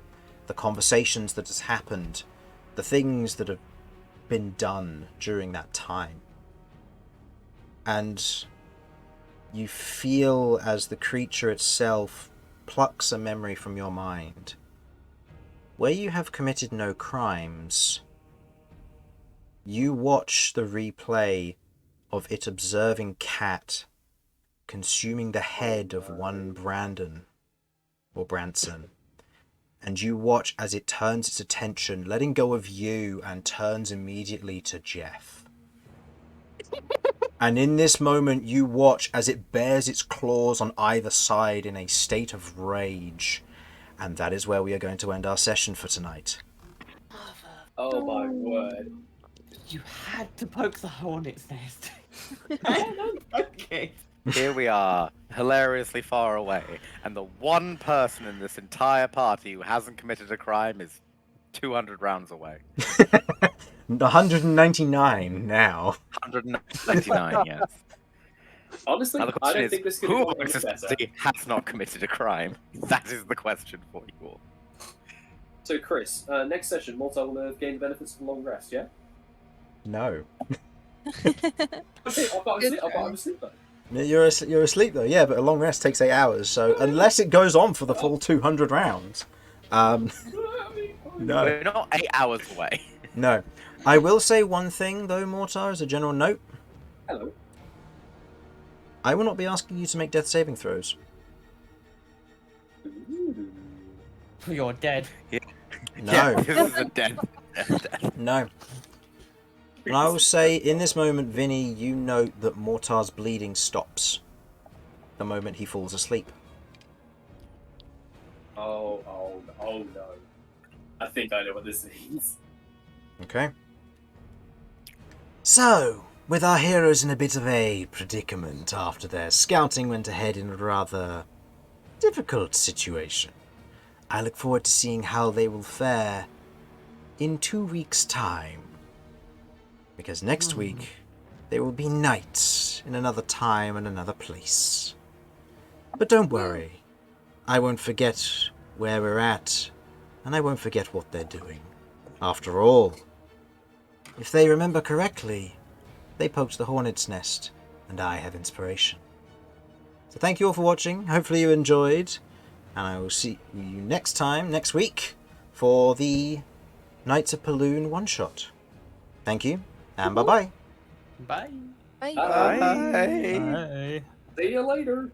the conversations that has happened, the things that have been done during that time. And you feel as the creature itself plucks a memory from your mind. Where you have committed no crimes, you watch the replay of it observing Cat consuming the head of one Brandon or Branson, and you watch as it turns its attention, letting go of you, and turns immediately to Jeff. And in this moment, you watch as it bares its claws on either side in a state of rage. And that is where we are going to end our session for tonight. Oh my word. You had to poke the hornet's nest. Okay. Here we are, hilariously far away, and the one person in this entire party who hasn't committed a crime is 200 rounds away. 199 now. 199, yes. Honestly, Now the I question don't is, think this could have who gone amongst any better. society has not committed a crime? That is the question for you all. So, Chris, next session, Mortar will have gained the benefits of a long rest, yeah? No. Okay, I've got him asleep though. You're asleep though, yeah, but a long rest takes 8 hours, so unless it goes on for the full 200 rounds. No. We're not 8 hours away. No. I will say one thing though, Mortar, as a general note. Hello. I will not be asking you to make death saving throws. Ooh. You're dead. No. Yeah, this is a dead death. No. And I will say, in this moment, Vinny, you note that Mortar's bleeding stops the moment he falls asleep. Oh no. I think I know what this means. Okay. So, with our heroes in a bit of a predicament after their scouting went ahead in a rather difficult situation, I look forward to seeing how they will fare in 2 weeks' time. Because next week, there will be night in another time and another place. But don't worry, I won't forget where we're at, and I won't forget what they're doing. After all, if they remember correctly, they poked the hornet's nest, and I have inspiration. So thank you all for watching, hopefully you enjoyed, and I will see you next week, for the Knights of Paloon one-shot. Thank you, and bye-bye. Bye. Bye. Bye. Bye. See you later.